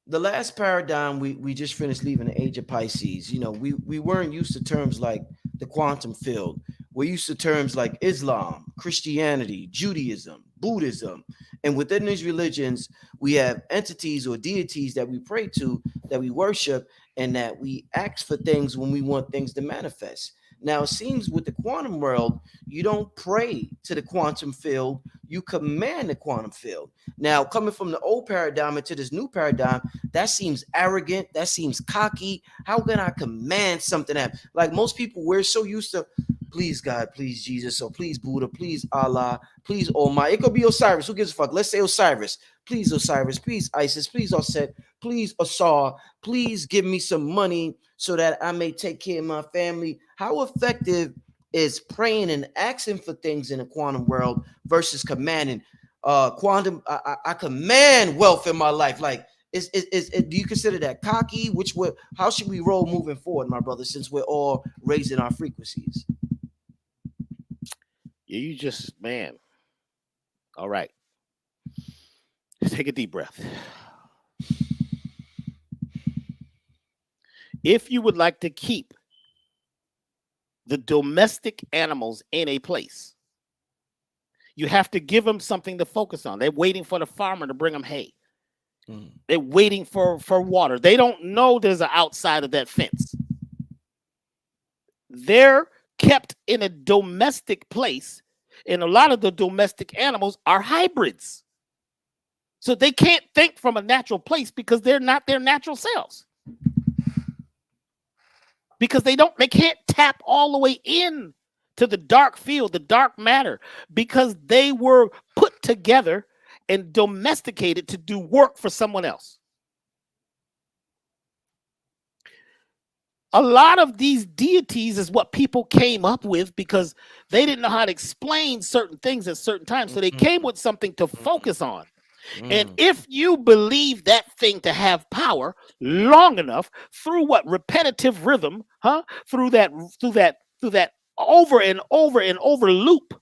The last paradigm we just finished leaving the age of Pisces. You know, we weren't used to terms like the quantum field. We're used to terms like Islam, Christianity, Judaism, Buddhism. And within these religions, we have entities or deities that we pray to, that we worship, and that we ask for things when we want things to manifest. Now, it seems with the quantum world, you don't pray to the quantum field, you command the quantum field. Now, coming from the old paradigm into this new paradigm, that seems arrogant, that seems cocky. How can I command something that, like most people, we're so used to, please God, please Jesus, or please Buddha, please Allah, please Almighty. It could be Osiris, who gives a fuck? Let's say Osiris, please Isis, please Osset, please Asar, please give me some money so that I may take care of my family. How effective is praying and asking for things in the quantum world versus commanding? Quantum, I command wealth in my life. Like, do you consider that cocky? How should we roll moving forward, my brother, since we're all raising our frequencies? Yeah, you just, man. All right. Take a deep breath. If you would like to keep the domestic animals in a place, you have to give them something to focus on. They're waiting for the farmer to bring them hay. They're waiting for water. They don't know there's an outside of that fence. They're kept in a domestic place, and a lot of the domestic animals are hybrids. So they can't think from a natural place because they're not their natural selves. Because they can't tap all the way in to the dark field, the dark matter, because they were put together and domesticated to do work for someone else. A lot of these deities is what people came up with because they didn't know how to explain certain things at certain times. So they came with something to focus on. And if you believe that thing to have power long enough through what repetitive rhythm, through that over and over and over loop,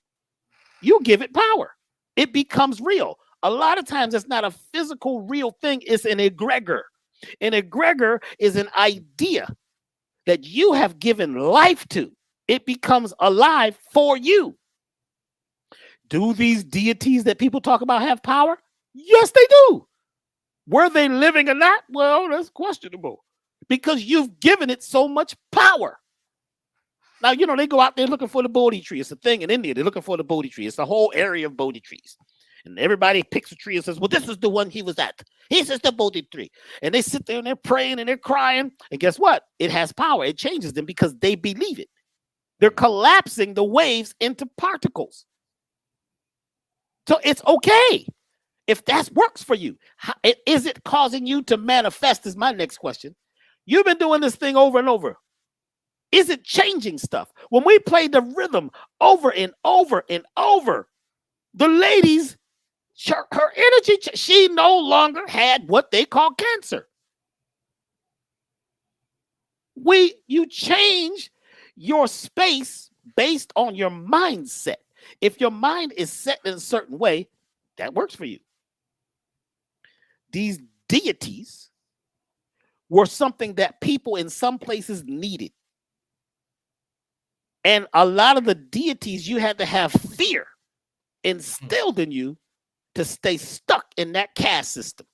you give it power. It becomes real. A lot of times it's not a physical real thing. It's an egregor. An egregor is an idea that you have given life to. It becomes alive for you. Do these deities that people talk about have power? Yes, they do. Were they living or not? Well, that's questionable because you've given it so much power. Now, they go out there looking for the Bodhi tree. It's a thing in India. They're looking for the Bodhi tree. It's a whole area of Bodhi trees. And everybody picks a tree and says, well, this is the one he was at. This is the Bodhi tree. And they sit there and they're praying and they're crying. And guess what? It has power. It changes them because they believe it. They're collapsing the waves into particles. So it's okay. If that works for you, is it causing you to manifest is my next question. You've been doing this thing over and over. Is it changing stuff? When we play the rhythm over and over and over, the ladies, her energy, she no longer had what they call cancer. You change your space based on your mindset. If your mind is set in a certain way, that works for you. These deities were something that people in some places needed. And a lot of the deities, you had to have fear instilled in you to stay stuck in that caste system.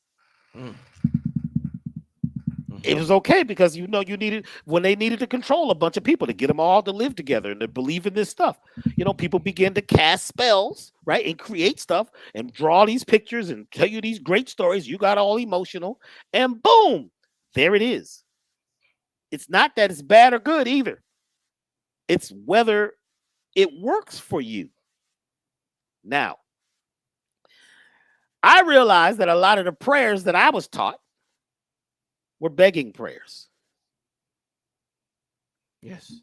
It was okay because you needed, when they needed to control a bunch of people to get them all to live together and to believe in this stuff. People begin to cast spells, right? And create stuff and draw these pictures and tell you these great stories. You got all emotional and boom, there it is. It's not that it's bad or good either. It's whether it works for you. Now, I realized that a lot of the prayers that I was taught were begging prayers. Yes.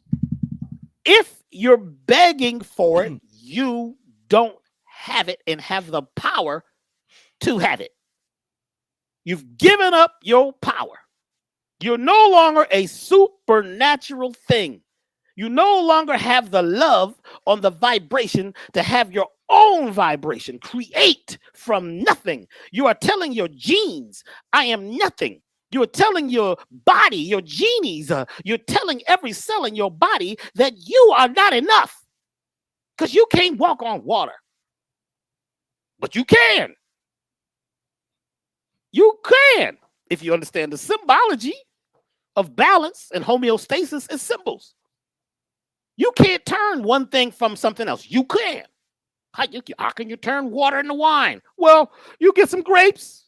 If you're begging for it, you don't have it and have the power to have it. You've given up your power. You're no longer a supernatural thing. You no longer have the love on the vibration to have your own vibration. Create from nothing. You are telling your genes, I am nothing. You're telling your body, your genies, you're telling every cell in your body that you are not enough because you can't walk on water. But you can. You can. If you understand the symbology of balance and homeostasis as symbols. You can't turn one thing from something else. You can. How can you turn water into wine? Well, you get some grapes,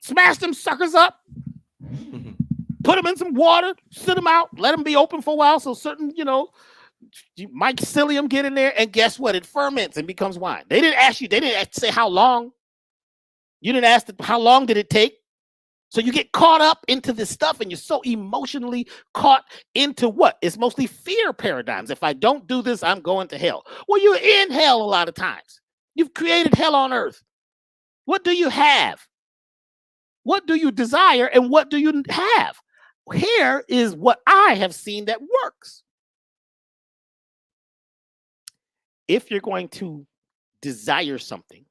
smash them suckers up, put them in some water, sit them out, let them be open for a while so certain, mycelium get in there, and guess what? It ferments and becomes wine. They didn't say how long. You didn't ask how long did it take. So you get caught up into this stuff and you're so emotionally caught into what? It's mostly fear paradigms. If I don't do this, I'm going to hell. Well, you're in hell a lot of times. You've created hell on earth. What do you have? What do you desire and what do you have? Here is what I have seen that works. If you're going to desire something,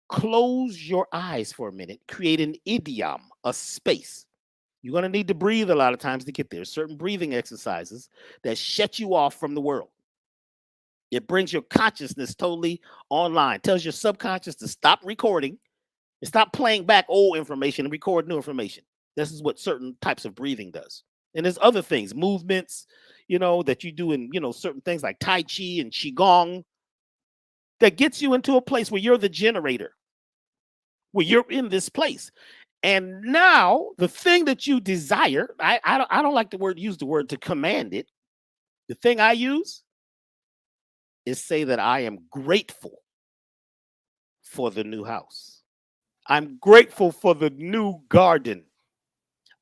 close your eyes for a minute, create an idiom, a space. You're going to need to breathe a lot of times to get there. Certain breathing exercises that shut you off from the world. It brings your consciousness totally online, tells your subconscious to stop recording and stop playing back old information and record new information. This is what certain types of breathing does. And there's other things, movements, that you do in, certain things like Tai Chi and Qigong that gets you into a place where you're the generator, where you're in this place. And now the thing that you desire, I don't like use the word to command it. The thing I use is say that I am grateful for the new house. I'm grateful for the new garden.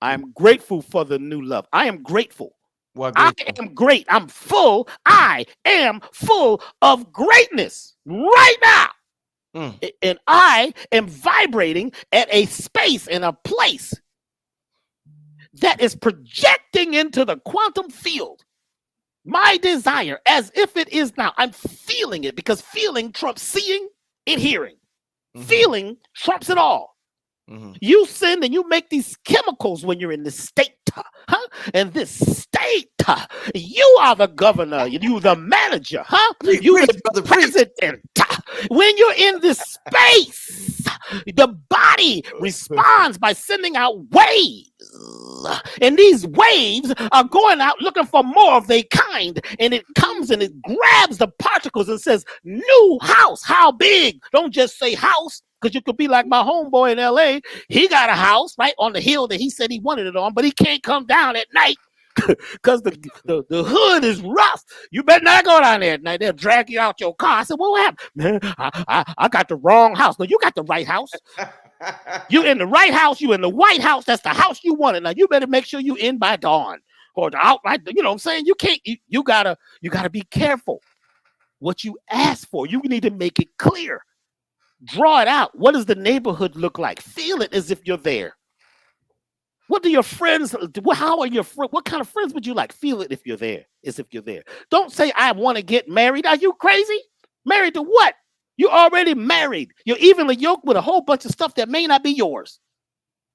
I'm grateful for the new love. I am grateful. I am great. I'm full. I am full of greatness right now. And I am vibrating at a space and a place that is projecting into the quantum field my desire as if it is now. I'm feeling it because feeling trumps seeing and hearing. Feeling trumps it all. You send and you make these chemicals when you're in this state, and this state, you are the governor, you the manager, you the president. When you're in this space, the body responds by sending out waves, and these waves are going out looking for more of their kind, and it comes and it grabs the particles and says, new house. How big? Don't just say house. Because you could be like my homeboy in LA. He got a house right on the hill that he said he wanted it on, but he can't come down at night because the hood is rough. You better not go down there at night. They'll drag you out your car. I said, well, what happened? Man, I got the wrong house. No, you got the right house. You in the right house. You in the White House. That's the house you wanted. Now you better make sure you in by dawn or the outright. You know what I'm saying? You can't. You gotta be careful what you ask for. You need to make it clear. Draw it out. What does the neighborhood look like? Feel it as if you're there. What do your friends, how are your friends? What kind of friends would you like? Feel it if you're there, as if you're there. Don't say, I want to get married. Are you crazy? Married to what? You're already married. You're evenly yoked with a whole bunch of stuff that may not be yours.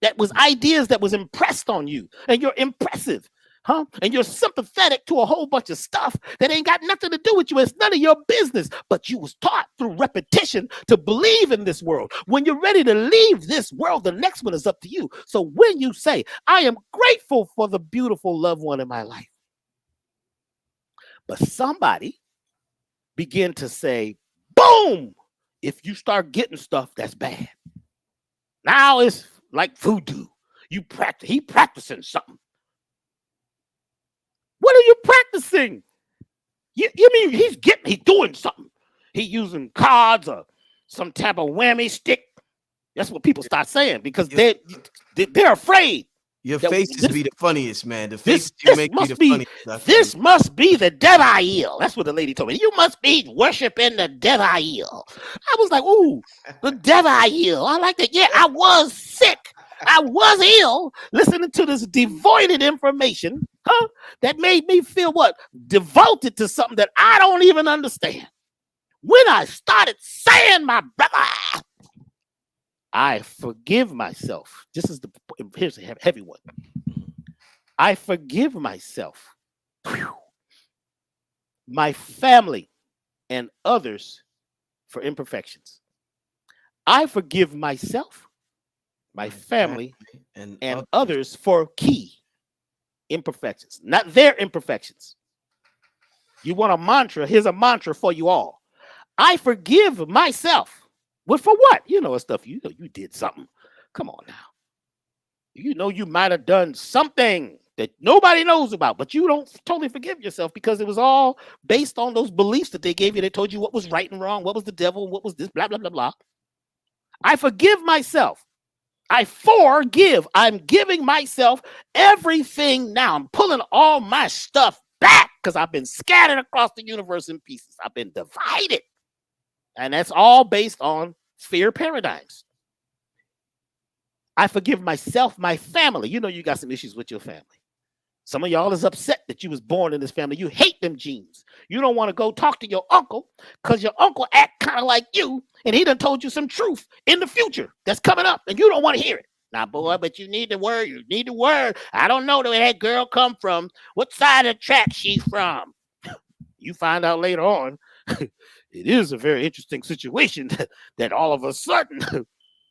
That was ideas that was impressed on you. And you're impressive. Huh? And you're sympathetic to a whole bunch of stuff that ain't got nothing to do with you. It's none of your business. But you was taught through repetition to believe in this world. When you're ready to leave this world, the next one is up to you. So when you say, I am grateful for the beautiful loved one in my life, but somebody begin to say, boom, if you start getting stuff, that's bad. Now it's like voodoo. He practicing something. What are you practicing? You mean he's doing something? He using cards or some type of whammy stick. That's what people start saying because they're afraid. Your faces be the funniest, man. The faces you make be the funniest. This must be the devil. That's what the lady told me. You must be worshiping the devil. I was like, ooh, the devil. I like that. Yeah, I was sick. I was ill listening to this devoided information, that made me feel what? Devoted to something that I don't even understand. When I started saying, my brother, I forgive myself. Here's a heavy one. I forgive myself, my family, and others for imperfections. I forgive myself, my family, and others for key imperfections, not their imperfections. You want a mantra? Here's a mantra for you all. I forgive myself. Well, for what? You know stuff. You know you did something. Come on now. You know you might have done something that nobody knows about, but you don't totally forgive yourself because it was all based on those beliefs that they gave you. They told you what was right and wrong, what was the devil, what was this, blah, blah, blah, blah. I forgive myself. I forgive. I'm giving myself everything now. I'm pulling all my stuff back because I've been scattered across the universe in pieces. I've been divided. And that's all based on fear paradigms. I forgive myself, my family. You know you got some issues with your family. Some of y'all is upset that you was born in this family. You hate them genes. You don't want to go talk to your uncle because your uncle act kind of like you, and he done told you some truth in the future that's coming up, and you don't want to hear it. Now, boy, but you need the word. You need the word. I don't know where that girl come from. What side of the track she's from? You find out later on. It is a very interesting situation that all of a sudden,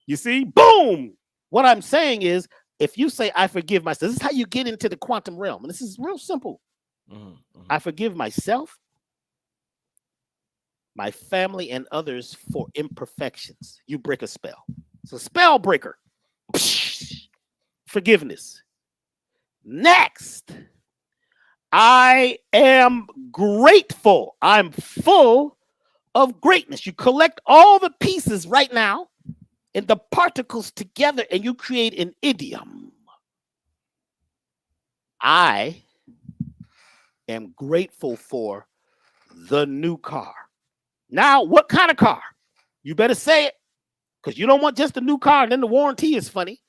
you see, boom. What I'm saying is, if you say, I forgive myself, this is how you get into the quantum realm. And this is real simple. I forgive myself, my family, and others for imperfections. You break a spell. It's a spell breaker. Forgiveness. Next, I am grateful. I'm full of greatness. You collect all the pieces right now and the particles together, and you create an idiom. I am grateful for the new car. Now, what kind of car? You better say it, because you don't want just a new car and then the warranty is funny.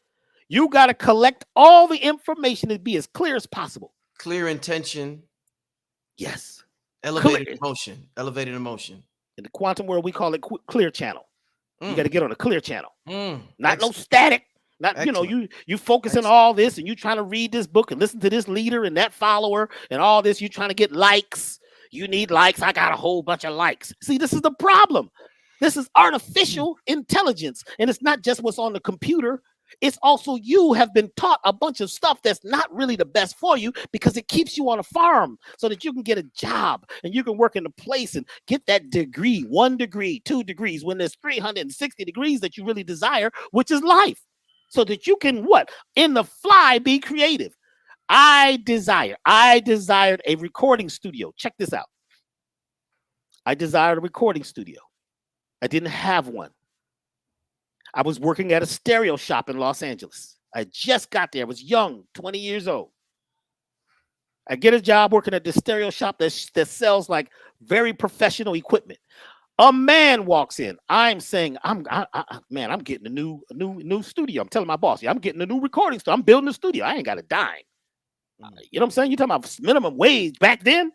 You got to collect all the information and be as clear as possible. Clear intention. Yes. Elevated emotion. Elevated emotion. In the quantum world, we call it clear channel. You got to get on a clear channel. Not no static. Not, you focusing all this and you trying to read this book and listen to this leader and that follower and all this. You trying to get likes. You need likes. I got a whole bunch of likes. See, this is the problem. This is artificial intelligence. And it's not just what's on the computer. It's also you have been taught a bunch of stuff that's not really the best for you because it keeps you on a farm so that you can get a job and you can work in a place and get that degree, 1 degree, 2 degrees, when there's 360 degrees that you really desire, which is life, so that you can what? In the fly, be creative. I desired a recording studio. Check this out. I desired a recording studio. I didn't have one. I was working at a stereo shop in Los Angeles. I just got there. I was young, 20 years old. I get a job working at this stereo shop that sells like very professional equipment. A man walks in. I'm saying, man, I'm getting a new studio. I'm telling my boss, yeah, I'm getting a new recording studio. I'm building a studio. I ain't got a dime. You know what I'm saying? You talking about minimum wage back then?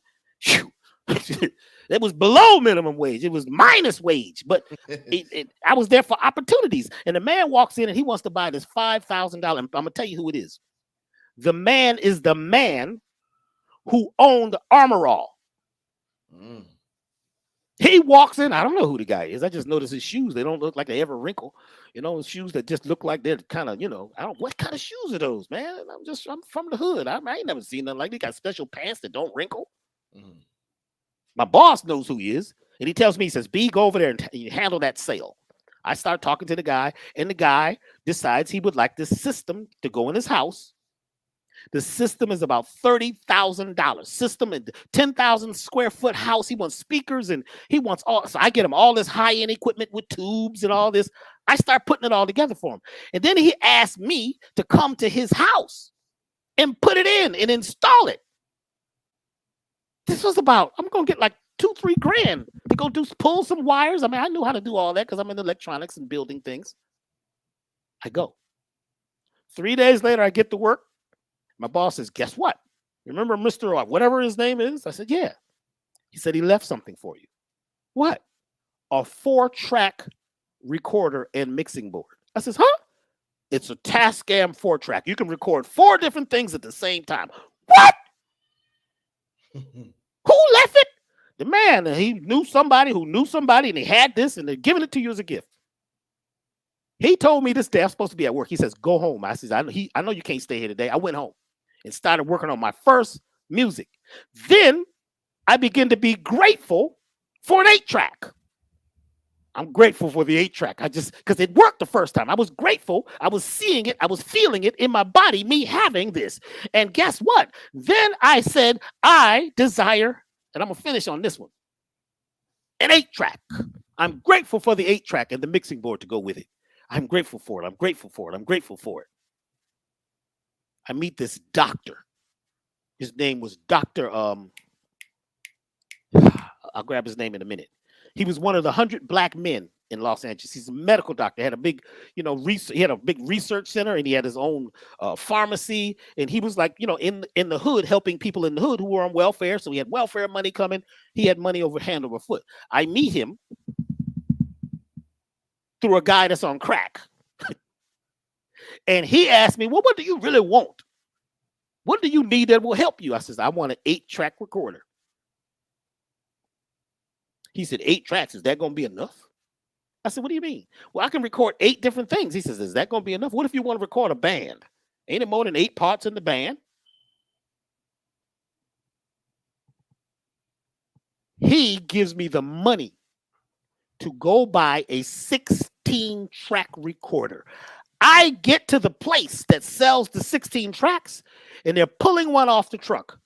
It was below minimum wage. It was minus wage, but I was there for opportunities. And the man walks in and he wants to buy this $5,000. I'm gonna tell you who it is. The man is the man who owned Armor All. He walks in. I don't know who the guy is. I just noticed his shoes. They don't look like they ever wrinkle. You know, shoes that just look like they're kind of, you know, I don't. What kind of shoes are those, man? I'm from the hood. I ain't never seen nothing like. They got special pants that don't wrinkle. My boss knows who he is, and he tells me, he says, "B, go over there and handle that sale." I start talking to the guy, and the guy decides he would like this system to go in his house. The system is about $30,000. System in 10,000 square foot house. He wants speakers and he wants all. So I get him all this high end equipment with tubes and all this. I start putting it all together for him. And then he asked me to come to his house and put it in and install it. This was about, I'm going to get like $2-3 grand to go pull some wires. I mean, I knew how to do all that because I'm in electronics and building things. I go. 3 days later, I get to work. My boss says, "Guess what? Remember Mr. whatever his name is?" I said, "Yeah." He said he left something for you. What? A 4-track recorder and mixing board. I says, "Huh?" It's a Tascam 4-track. You can record 4 different things at the same time. What? Who left it? The man. He knew somebody who knew somebody, and he had this, and they're giving it to you as a gift. He told me this day, I'm supposed to be at work. He says, "Go home." I says, I know you can't stay here today. I went home and started working on my first music. Then I began to be grateful for an 8-track. I'm grateful for the 8-track. Because it worked the first time. I was grateful. I was seeing it. I was feeling it in my body, me having this. And guess what? Then I said, I desire, and I'm going to finish on this one, an 8-track. I'm grateful for the 8-track and the mixing board to go with it. I'm grateful for it. I'm grateful for it. I'm grateful for it. I meet this doctor. His name was Doctor. I'll grab his name in a minute. He was one of the 100 black men in Los Angeles. He's a medical doctor. He had a big, he had a big research center, and he had his own pharmacy. And he was like, in the hood, helping people in the hood who were on welfare. So he had welfare money coming. He had money hand over foot. I meet him through a guy that's on crack. And he asked me, "Well, what do you really want? What do you need that will help you?" I says, "I want an 8-track recorder." He said, 8 tracks, is that going to be enough? I said, "What do you mean?" "Well, I can record 8 different things." He says, "Is that going to be enough? What if you want to record a band? Ain't it more than 8 parts in the band?" He gives me the money to go buy a 16-track recorder. I get to the place that sells the 16 tracks, and they're pulling one off the truck.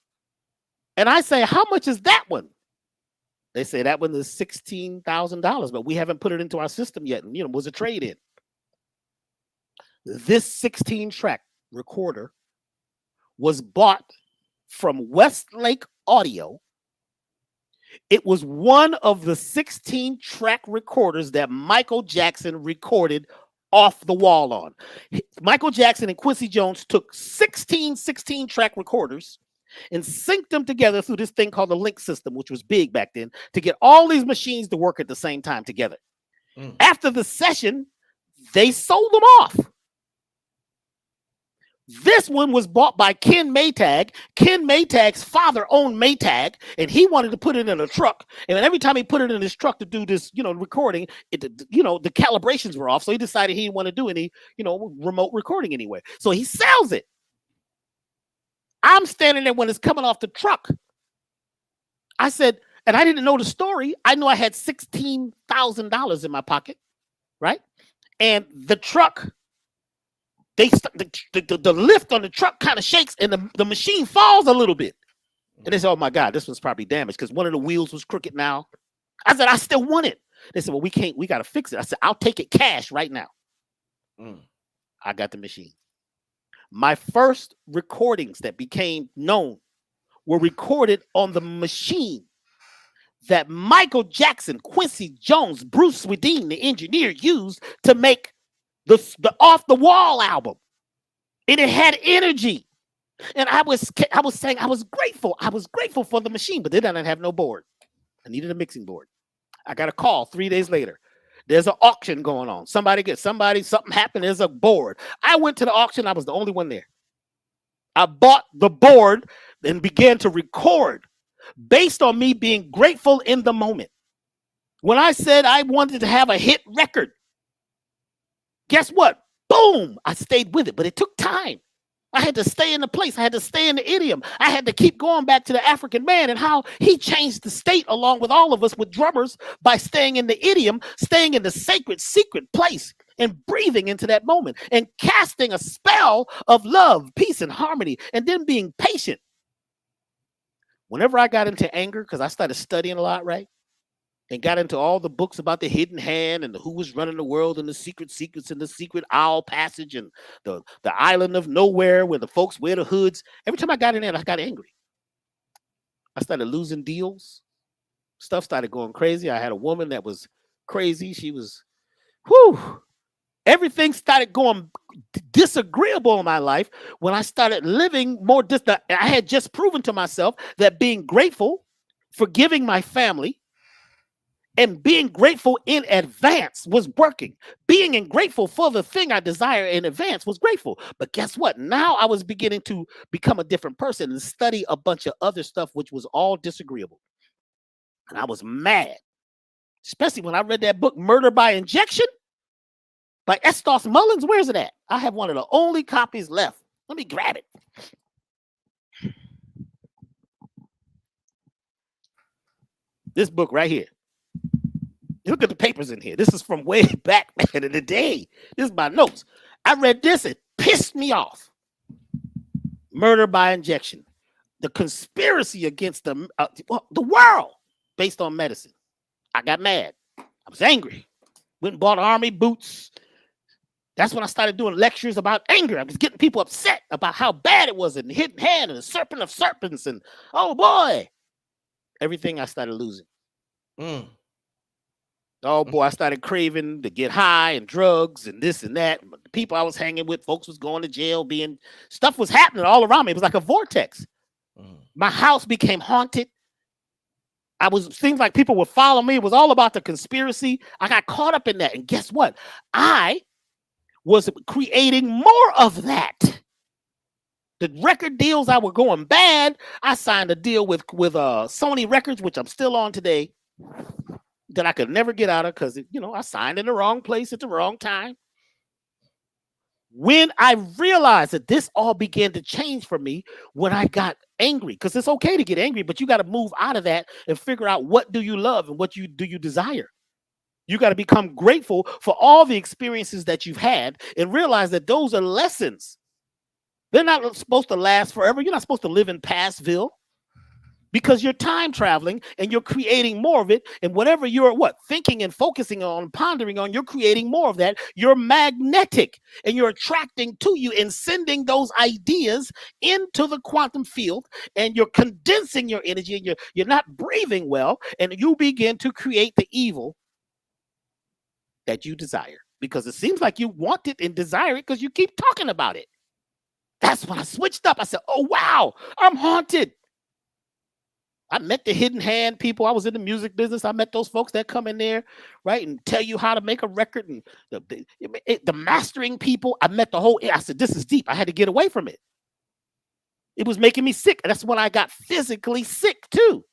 And I say, "How much is that one?" They say, "That one is $16,000, but we haven't put it into our system yet. And, was a trade-in." This 16-track recorder was bought from Westlake Audio. It was one of the 16-track recorders that Michael Jackson recorded off the wall on. Michael Jackson and Quincy Jones took 16-track recorders and synced them together through this thing called the link system, which was big back then, to get all these machines to work at the same time together. After the session, they sold them off. This one was bought by Ken Maytag. Ken Maytag's father owned Maytag, and he wanted to put it in a truck. And every time he put it in his truck to do this, recording, the calibrations were off. So he decided he didn't want to do any, remote recording anyway. So he sells it. I'm standing there when it's coming off the truck. I said, and I didn't know the story. I knew I had $16,000 in my pocket, right? And the truck, the lift on the truck kind of shakes, and the machine falls a little bit. And they said, "Oh my God, this one's probably damaged because one of the wheels was crooked now." I said, "I still want it." They said, "Well, we got to fix it." I said, "I'll take it cash right now." I got the machine. My first recordings that became known were recorded on the machine that Michael Jackson, Quincy Jones, Bruce Swedien, the engineer, used to make the Off the Wall album. And it had energy. And I was saying I was grateful. I was grateful for the machine, but then I didn't have no board. I needed a mixing board. I got a call 3 days later. There's an auction going on. Something happened. There's a board. I went to the auction. I was the only one there. I bought the board and began to record based on me being grateful in the moment. When I said I wanted to have a hit record, guess what? Boom! I stayed with it, but it took time. I had to stay in the place. I had to stay in the idiom. I had to keep going back to the African man and how he changed the state along with all of us with drummers by staying in the idiom, staying in the sacred, secret place and breathing into that moment and casting a spell of love, peace, and harmony, and then being patient. Whenever I got into anger, because I started studying a lot, right? And got into all the books about the hidden hand and who was running the world and the secret secrets and the secret owl passage and the island of nowhere where the folks wear the hoods. Every time I got in there, I got angry. I started losing deals. Stuff started going crazy. I had a woman that was crazy. She was, everything started going disagreeable in my life when I started living more distant. I had just proven to myself that being grateful, forgiving my family, and being grateful in advance was working. Being grateful for the thing I desire in advance was grateful. But guess what? Now I was beginning to become a different person and study a bunch of other stuff, which was all disagreeable. And I was mad, especially when I read that book, Murder by Injection by Estos Mullins. Where's it at? I have one of the only copies left. Let me grab it. This book right here. Look at the papers in here. This is from way back in the day. This is my notes. I read this. It pissed me off. Murder by Injection. The conspiracy against the world based on medicine. I got mad. I was angry. Went and bought army boots. That's when I started doing lectures about anger. I was getting people upset about how bad it was and the hidden hand and the serpent of serpents. And oh boy, everything I started losing. Oh boy, I started craving to get high and drugs and this and that. The people I was hanging with, folks was going to jail, stuff was happening all around me. It was like a vortex. My house became haunted. Seems like people would follow me. It was all about the conspiracy. I got caught up in that. And guess what? I was creating more of that. The record deals I were going bad. I signed a deal with Sony Records, which I'm still on today, that I could never get out of because, I signed in the wrong place at the wrong time. When I realized that this all began to change for me when I got angry, because it's okay to get angry, but you got to move out of that and figure out what do you love and what do you desire. You got to become grateful for all the experiences that you've had and realize that those are lessons. They're not supposed to last forever. You're not supposed to live in Pastville. Because you're time traveling and you're creating more of it. And whatever you're thinking and focusing on, pondering on, you're creating more of that. You're magnetic and you're attracting to you and sending those ideas into the quantum field. And you're condensing your energy and you're not breathing well. And you begin to create the evil that you desire. Because it seems like you want it and desire it because you keep talking about it. That's when I switched up. I said, oh, wow, I'm haunted. I met the hidden hand people. I was in the music business. I met those folks that come in there, right, and tell you how to make a record and the mastering people. I met I said, this is deep. I had to get away from it. It was making me sick. And that's when I got physically sick too.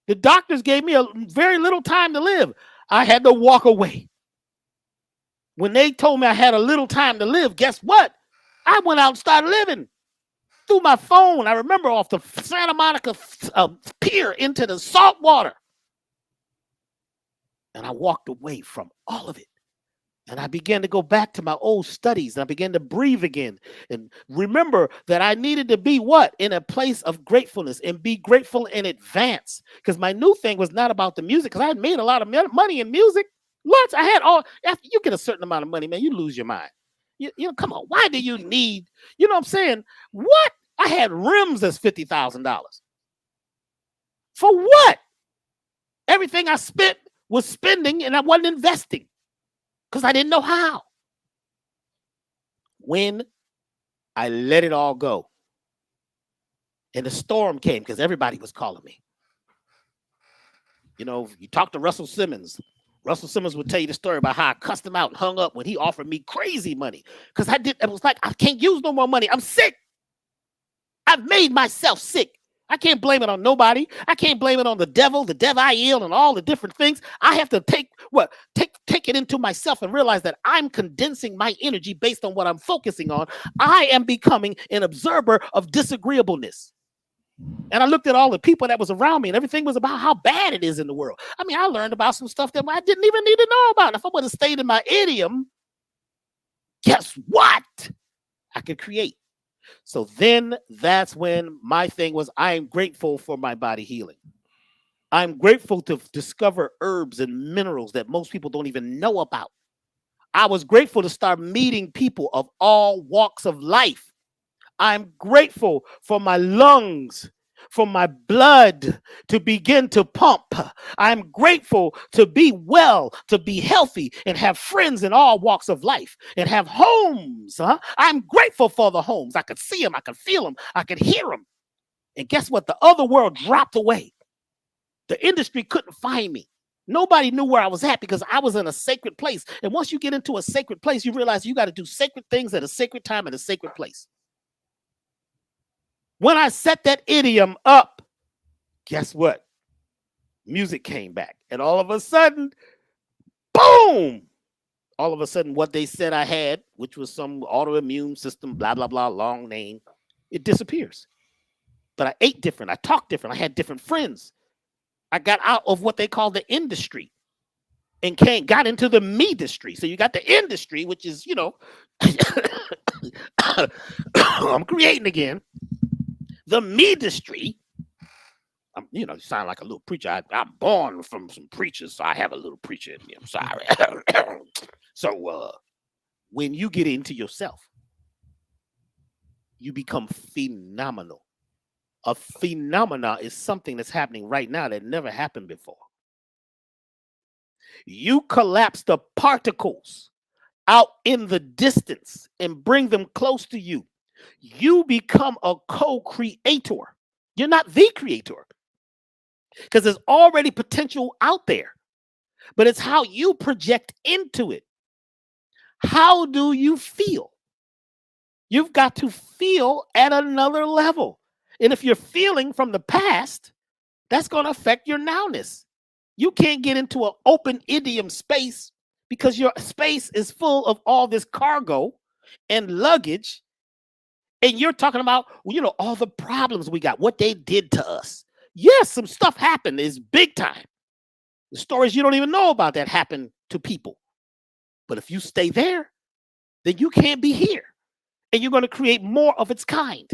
The doctors gave me a very little time to live. I had to walk away. When they told me I had a little time to live, guess what? I went out and started living. Through my phone, I remember off the Santa Monica pier into the salt water. And I walked away from all of it. And I began to go back to my old studies. And I began to breathe again. And remember that I needed to be in a place of gratefulness and be grateful in advance. Because my new thing was not about the music. Because I had made a lot of money in music. Lots. I had after you get a certain amount of money, man, you lose your mind. Come on. Why do you need, what I'm saying? What? I had rims as $50,000. For what? Everything I spent was spending and I wasn't investing because I didn't know how. When I let it all go and the storm came because everybody was calling me. You know, you talk to Russell Simmons. Russell Simmons would tell you the story about how I cussed him out and hung up when he offered me crazy money because it was like, I can't use no more money. I'm sick. I've made myself sick. I can't blame it on nobody. I can't blame it on the devil I ill, and all the different things. I have to take it into myself and realize that I'm condensing my energy based on what I'm focusing on. I am becoming an observer of disagreeableness. And I looked at all the people that was around me, and everything was about how bad it is in the world. I mean, I learned about some stuff that I didn't even need to know about. If I would have stayed in my idiom, guess what? I could create. So then that's when my thing was, I am grateful for my body healing. I'm grateful to discover herbs and minerals that most people don't even know about. I was grateful to start meeting people of all walks of life. I'm grateful for my lungs, for my blood to begin to pump. I'm grateful to be well, to be healthy, and have friends in all walks of life, and have homes. I'm grateful for the homes. I could see them, I could feel them, I could hear them. And guess what? The other world dropped away. The industry couldn't find me. Nobody knew where I was at because I was in a sacred place. And once you get into a sacred place, you realize you got to do sacred things at a sacred time in a sacred place. When I set that idiom up, guess what? Music came back. And all of a sudden, boom! All of a sudden, what they said I had, which was some autoimmune system, blah, blah, blah, long name, it disappears. But I ate different. I talked different. I had different friends. I got out of what they call the industry and got into the me-distry. So you got the industry, which is, you know, I'm creating again. The me-distry, you know, you sound like a little preacher. I'm born from some preachers, so I have a little preacher in me. I'm sorry. So when you get into yourself, you become phenomenal. A phenomena is something that's happening right now that never happened before. You collapse the particles out in the distance and bring them close to you. You become a co-creator. You're not the creator because there's already potential out there, but it's how you project into it. How do you feel? You've got to feel at another level. And if you're feeling from the past, that's going to affect your nowness. You can't get into an open idiom space because your space is full of all this cargo and luggage. And you're talking about, you know, all the problems we got, what they did to us. Yes, some stuff happened. It's big time. The stories you don't even know about that happen to people. But if you stay there, then you can't be here. And you're going to create more of its kind.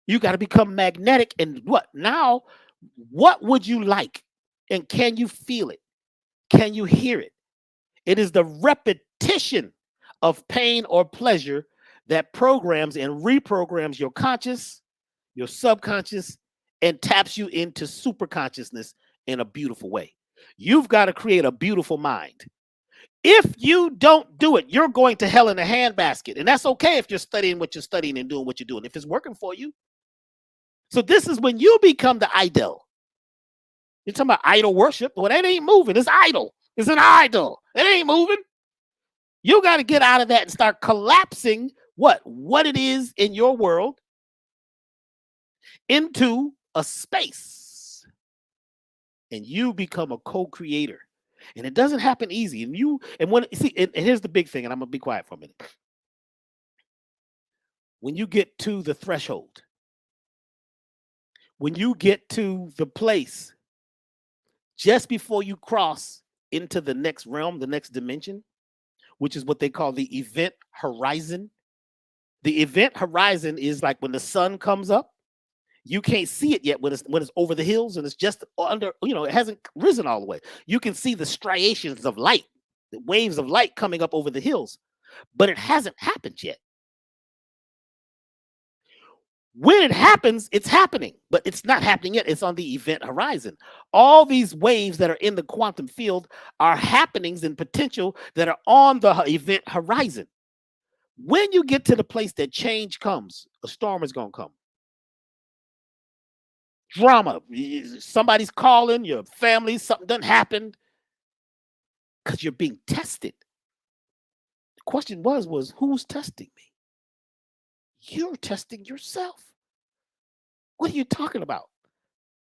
You got to become magnetic. And what now? What would you like? And can you feel it? Can you hear it? It is the repetition of pain or pleasure that programs and reprograms your conscious, your subconscious, and taps you into super consciousness in a beautiful way. You've got to create a beautiful mind. If you don't do it, you're going to hell in a handbasket. And that's okay if you're studying what you're studying and doing what you're doing, if it's working for you. So this is when you become the idol. You're talking about idol worship. Well, that ain't moving. It's idol. It's an idol. It ain't moving. You got to get out of that and start collapsing what it is in your world into a space. And you become a co-creator. And it doesn't happen easy. And here's the big thing, and I'm gonna be quiet for a minute. When you get to the threshold, when you get to the place just before you cross into the next realm, the next dimension, which is what they call the event horizon. The event horizon is like when the sun comes up. You can't see it yet when it's over the hills and it's just under, it hasn't risen all the way. You can see the striations of light, the waves of light coming up over the hills, but it hasn't happened yet. When it happens, it's happening, but it's not happening yet. It's on the event horizon. All these waves that are in the quantum field are happenings and potential that are on the event horizon. When you get to the place that change comes, a storm is going to come. Drama, somebody's calling, your family, something doesn't happen because you're being tested. The question was who's testing me? You're testing yourself. What are you talking about?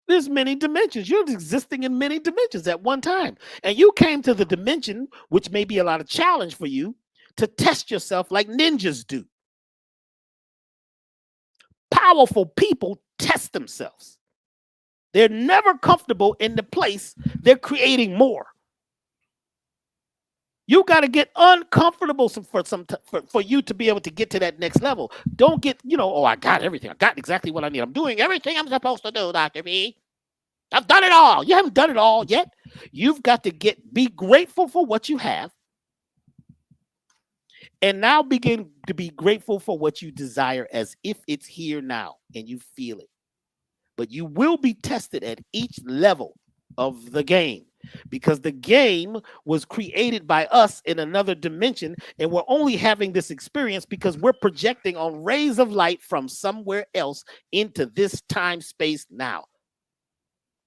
There's many dimensions. You're existing in many dimensions at one time. And you came to the dimension, which may be a lot of challenge for you, to test yourself like ninjas do. Powerful people test themselves. They're never comfortable in the place. They're creating more. You got to get uncomfortable for you to be able to get to that next level. Don't get, oh, I got everything. I got exactly what I need. I'm doing everything I'm supposed to do, Dr. B. I've done it all. You haven't done it all yet. You've got to be grateful for what you have. And now begin to be grateful for what you desire as if it's here now and you feel it. But you will be tested at each level of the game, because the game was created by us in another dimension, and we're only having this experience because we're projecting on rays of light from somewhere else into this time space now.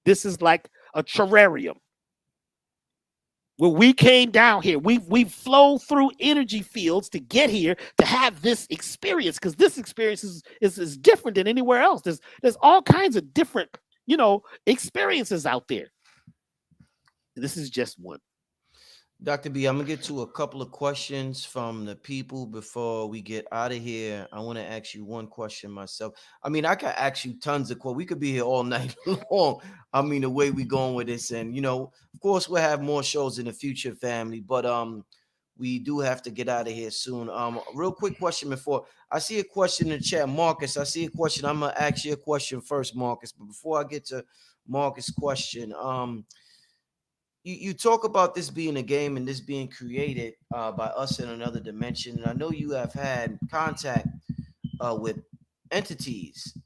This is like a terrarium where we came down here. We've flowed through energy fields to get here to have this experience, because this experience is different than anywhere else. There's all kinds of different, experiences out there. This is just one. Dr. B, I'm going to get to a couple of questions from the people before we get out of here. I want to ask you one question myself. I mean, I could ask you tons of questions. We could be here all night long. I mean, the way we're going with this. And, of course, we'll have more shows in the future, family. But we do have to get out of here soon. Real quick question before. I see a question in the chat. Marcus, I see a question. I'm going to ask you a question first, Marcus. But before I get to Marcus' question, you talk about this being a game and this being created by us in another dimension. And I know you have had contact with entities,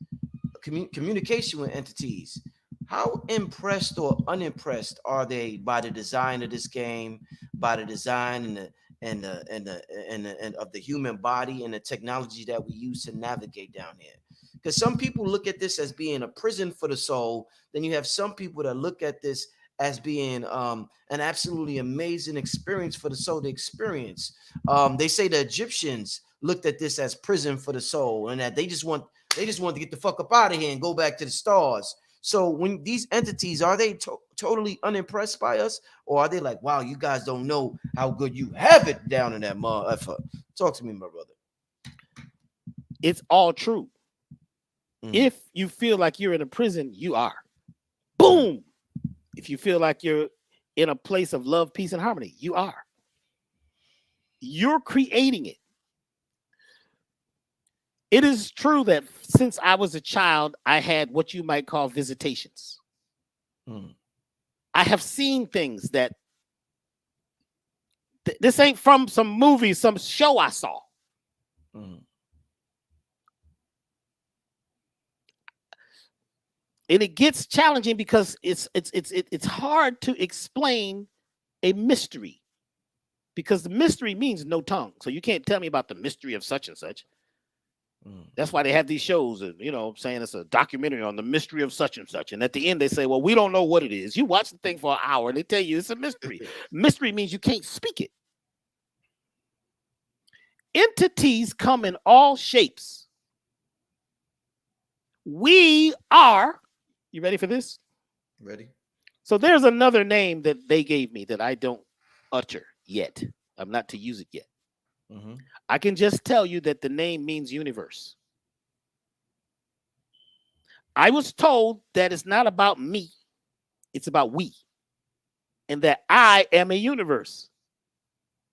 communication with entities. How impressed or unimpressed are they by the design of this game, by the design and of the human body and the technology that we use to navigate down here? Because some people look at this as being a prison for the soul. Then you have some people that look at this as being an absolutely amazing experience for the soul to experience. They say the Egyptians looked at this as prison for the soul, and that they just want to get the fuck up out of here and go back to the stars. So when these entities, are they totally unimpressed by us, or are they like, wow, you guys don't know how good you have it down in that motherfucker? Talk to me, my brother. It's all true. If you feel like you're in a prison, you are. Boom. If you feel like you're in a place of love, peace, and harmony, you are. You're creating it. It is true that since I was a child, I had what you might call visitations. I have seen things that this ain't from some movie, some show I saw. And it gets challenging because it's hard to explain a mystery, because the mystery means no tongue. So you can't tell me about the mystery of such and such. That's why they have these shows, saying it's a documentary on the mystery of such and such. And at the end, they say, well, we don't know what it is. You watch the thing for an hour and they tell you it's a mystery. Mystery means you can't speak it. Entities come in all shapes. We are. You ready for this? Ready. So there's another name that they gave me that I don't utter yet. I'm not to use it yet. I can just tell you that the name means universe. I was told that it's not about me. It's about we. And that I am a universe.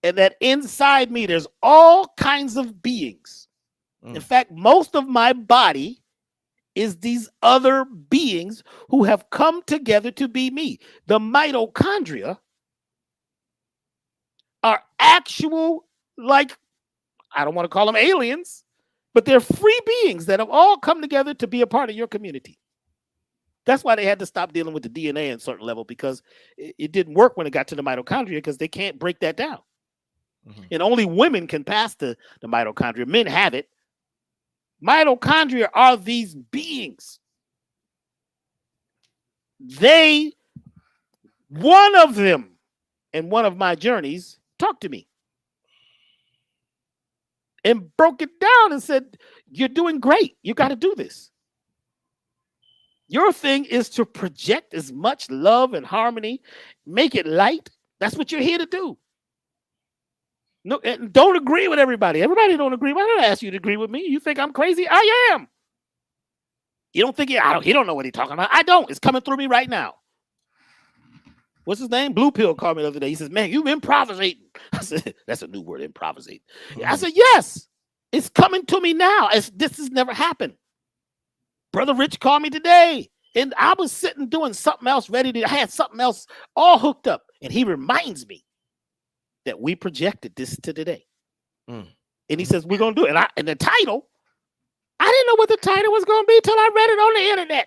And that inside me, there's all kinds of beings. In fact, most of my body is these other beings who have come together to be me. The mitochondria are actual, like, I don't want to call them aliens, But they're free beings that have all come together to be a part of your community. That's why they had to stop dealing with the DNA at a certain level, because it didn't work when it got to the mitochondria, because they can't break that down. Mm-hmm. And only women can pass the mitochondria. Men have it. Mitochondria are these beings. One of them in one of my journeys talked to me and broke it down and said, you're doing great. You got to do this. Your thing is to project as much love and harmony, make it light. That's what you're here to do. No, and don't agree with everybody. Everybody don't agree. I don't ask you to agree with me. You think I'm crazy? I am. You don't think he don't know what he's talking about. I don't. It's coming through me right now. What's his name? Blue Pill called me the other day. He says, man, you've improvisating. I said, that's a new word, improvisate. I said, yes, it's coming to me now. This has never happened. Brother Rich called me today, and I was sitting doing something else I had something else all hooked up. And he reminds me that we projected this to today. And he says, we're going to do it. And the title, I didn't know what the title was going to be till I read it on the internet.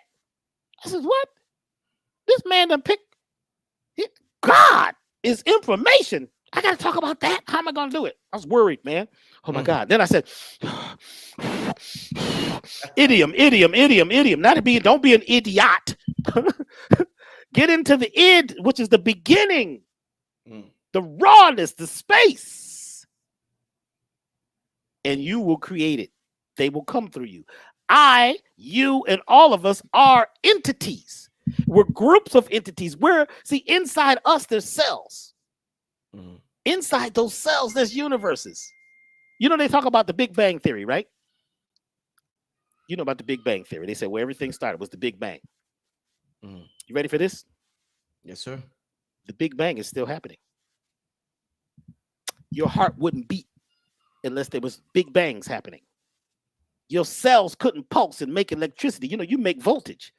I said, what? This man done picked. God is information. I got to talk about that. How am I going to do it? I was worried, man. Oh, my God. Then I said, idiom. Don't be an idiot. Get into the id, which is the beginning, the rawness, the space. And you will create it. They will come through you. You, and all of us are entities. We're groups of entities. Inside us, there's cells. Inside those cells, there's universes. You know, they talk about the Big Bang Theory, right? You know about the Big Bang Theory. They say where everything started was the Big Bang. You ready for this? Yes, sir. The Big Bang is still happening. Your heart wouldn't beat unless there was Big Bangs happening. Your cells couldn't pulse and make electricity. You know, you make voltage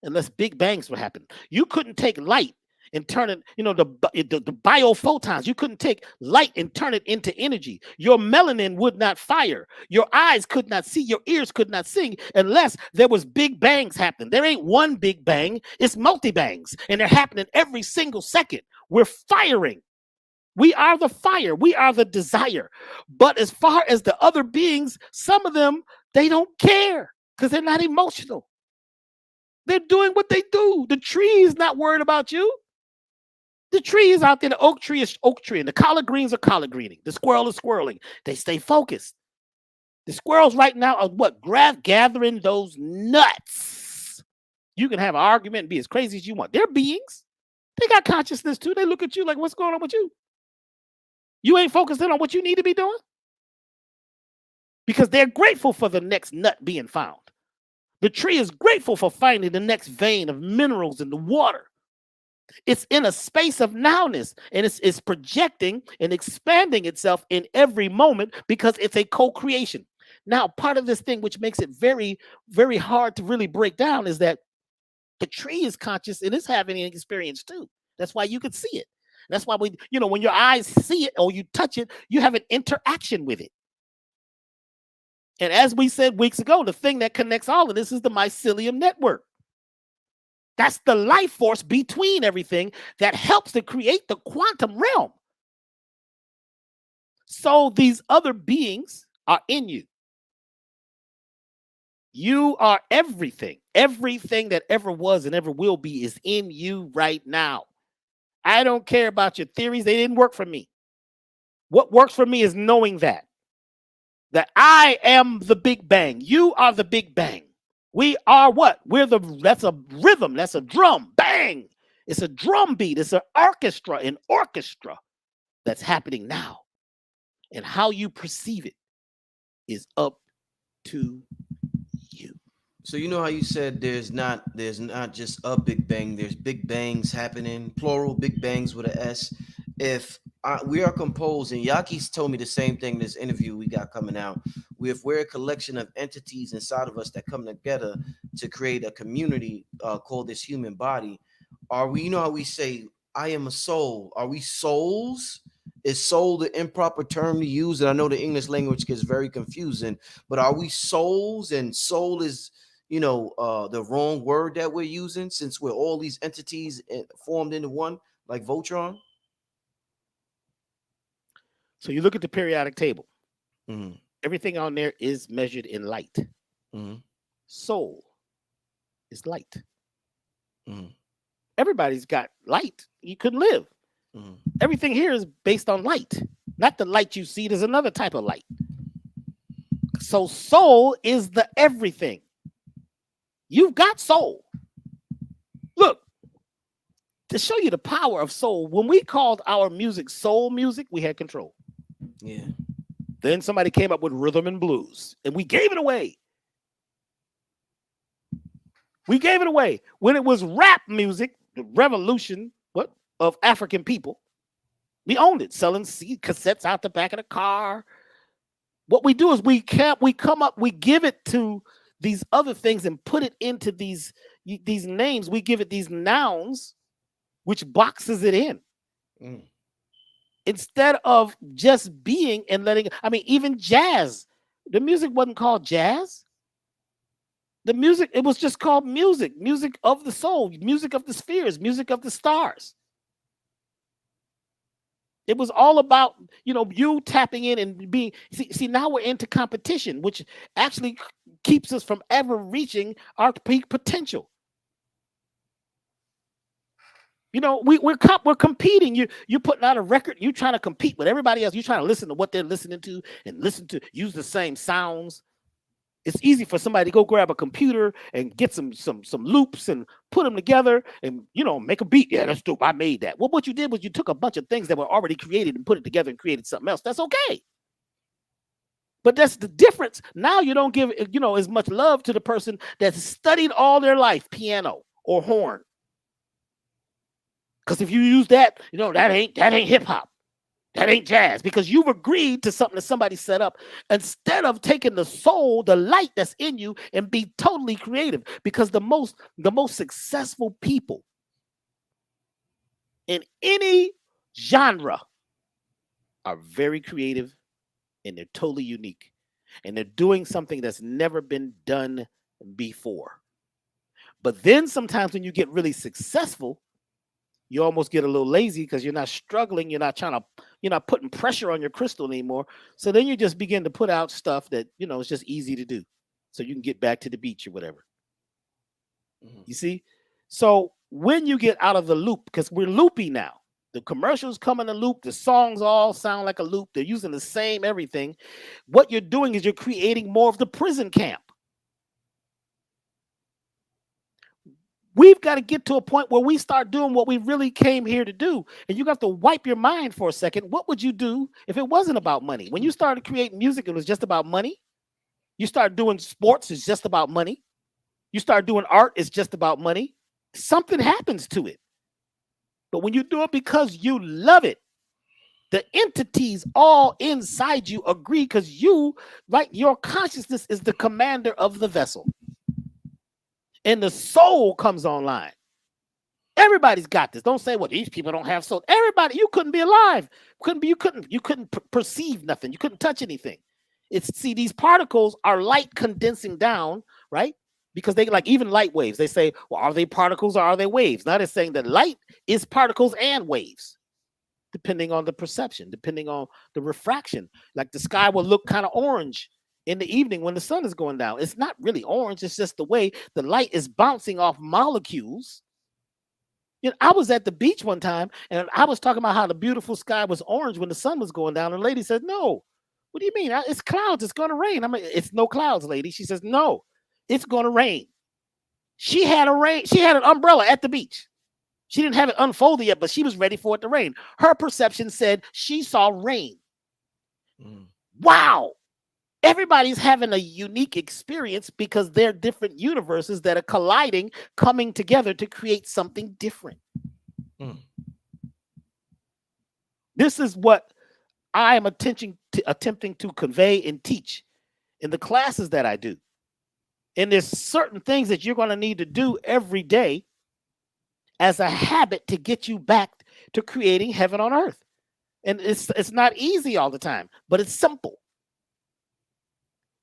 unless Big Bangs would happen. You couldn't take light and turn it, the biophotons. You couldn't take light and turn it into energy. Your melanin would not fire. Your eyes could not see. Your ears could not sing unless there was Big Bangs happening. There ain't one Big Bang. It's multi-bangs. And they're happening every single second. We're firing. We are the fire. We are the desire. But as far as the other beings, some of them, they don't care because they're not emotional. They're doing what they do. The tree is not worried about you. The tree is out there. The oak tree is oak tree. And the collard greens are collard greening. The squirrel is squirreling. They stay focused. The squirrels right now are what? Gathering those nuts. You can have an argument and be as crazy as you want. They're beings. They got consciousness too. They look at you like, what's going on with you? You ain't focusing on what you need to be doing? Because they're grateful for the next nut being found. The tree is grateful for finding the next vein of minerals in the water. It's in a space of nowness, and it's projecting and expanding itself in every moment because it's a co-creation. Now, part of this thing, which makes it very, very hard to really break down, is that the tree is conscious and it's having an experience too. That's why you could see it. That's why when your eyes see it or you touch it, you have an interaction with it. And as we said weeks ago, the thing that connects all of this is the mycelium network. That's the life force between everything that helps to create the quantum realm. So these other beings are in you. You are everything. Everything that ever was and ever will be is in you right now. I don't care about your theories. They didn't work for me. What works for me is knowing that I am the Big Bang. You are the Big Bang. We are what? That's a rhythm. That's a drum. Bang. It's a drum beat. It's an orchestra that's happening now. And how you perceive it is up to you. So you know how you said there's not just a Big Bang, there's Big Bangs happening, plural Big Bangs with an S. If we are composed, and Yaki's told me the same thing in this interview we got coming out, if we're a collection of entities inside of us that come together to create a community called this human body, are we, how we say, I am a soul, are we souls Is soul the improper term to use? And I know the English language gets very confusing, but are we souls, and soul is, the wrong word that we're using, since we're all these entities formed into one, like Voltron? So you look at the periodic table. Mm-hmm. Everything on there is measured in light. Mm-hmm. Soul is light. Mm-hmm. Everybody's got light. You couldn't live. Mm-hmm. Everything here is based on light, not the light you see. There's another type of light. So soul is the everything. You've got soul. Look, to show you the power of soul, when we called our music soul music, we had control. Yeah. Then somebody came up with rhythm and blues, and we gave it away. We gave it away. When it was rap music, the revolution of African people, we owned it, selling cassettes out the back of the car. What we do is we give it to these other things and put it into these names. We give it these nouns, which boxes it in. Instead of just being and letting, even jazz, the music wasn't called jazz. The music, it was just called music of the soul, music of the spheres, music of the stars. It was all about, you tapping in and being, see, now we're into competition, which actually keeps us from ever reaching our peak potential. We're competing. You're putting out a record. You're trying to compete with everybody else. You're trying to listen to what they're listening to and use the same sounds. It's easy for somebody to go grab a computer and get some loops and put them together and, make a beat. Yeah, that's dope. I made that. Well, what you did was you took a bunch of things that were already created and put it together and created something else. That's okay. But that's the difference. Now you don't give, as much love to the person that's studied all their life piano or horn. Because if you use that, that ain't hip hop. That ain't jazz, because you've agreed to something that somebody set up instead of taking the soul, the light that's in you, and be totally creative. Because the most successful people in any genre are very creative, and they're totally unique, and they're doing something that's never been done before. But then sometimes when you get really successful, you almost get a little lazy because you're not struggling. You're not putting pressure on your crystal anymore. So then you just begin to put out stuff that, it's just easy to do. So you can get back to the beach or whatever. Mm-hmm. You see? So when you get out of the loop, because we're loopy now, the commercials come in a loop. The songs all sound like a loop. They're using the same everything. What you're doing is you're creating more of the prison camp. We've got to get to a point where we start doing what we really came here to do. And you have to wipe your mind for a second. What would you do if it wasn't about money? When you started creating music, it was just about money. You start doing sports, it's just about money. You start doing art, it's just about money. Something happens to it. But when you do it because you love it, the entities all inside you agree, because your consciousness is the commander of the vessel. And the soul comes online. Everybody's got this. Don't say, well, these people don't have soul. Everybody, you couldn't be alive. You couldn't perceive nothing. You couldn't touch anything. These particles are light condensing down, right? Because they, like, even light waves, they say, well, are they particles or are they waves? Now they're saying that light is particles and waves, depending on the perception, depending on the refraction. Like the sky will look kind of orange in the evening when the sun is going down. It's not really orange. It's just the way the light is bouncing off molecules. I was at the beach one time and I was talking about how the beautiful sky was orange when the sun was going down. And the lady said, no, what do you mean? It's clouds. It's going to rain. I'm like, it's no clouds, lady. She says, no, it's going to rain. She had an umbrella at the beach. She didn't have it unfolded yet, but she was ready for it to rain. Her perception said she saw rain. Wow. Everybody's having a unique experience because they're different universes that are colliding, coming together to create something different. This is what I am attempting to convey and teach in the classes that I do. And there's certain things that you're going to need to do every day as a habit to get you back to creating heaven on earth. And it's not easy all the time, but it's simple.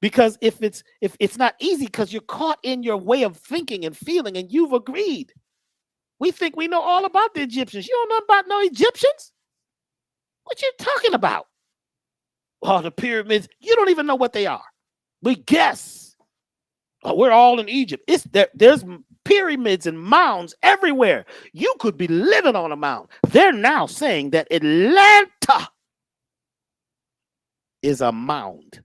Because if it's not easy, because you're caught in your way of thinking and feeling, and you've agreed. We think we know all about the Egyptians. You don't know about no Egyptians? What you talking about? Oh, the pyramids. You don't even know what they are. We guess. Oh, we're all in Egypt. It's there's pyramids and mounds everywhere. You could be living on a mound. They're now saying that Atlanta is a mound.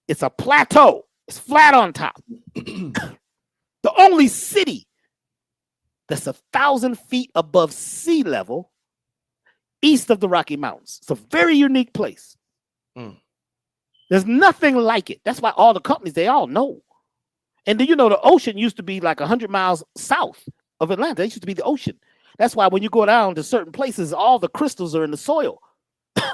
It's a plateau. It's flat on top. The only city that's 1,000 feet above sea level east of the Rocky Mountains. It's a very unique place. There's nothing like it. That's why all the companies, they all know. And then, the ocean used to be like 100 miles south of Atlanta. It used to be the ocean. That's why when you go down to certain places, all the crystals are in the soil.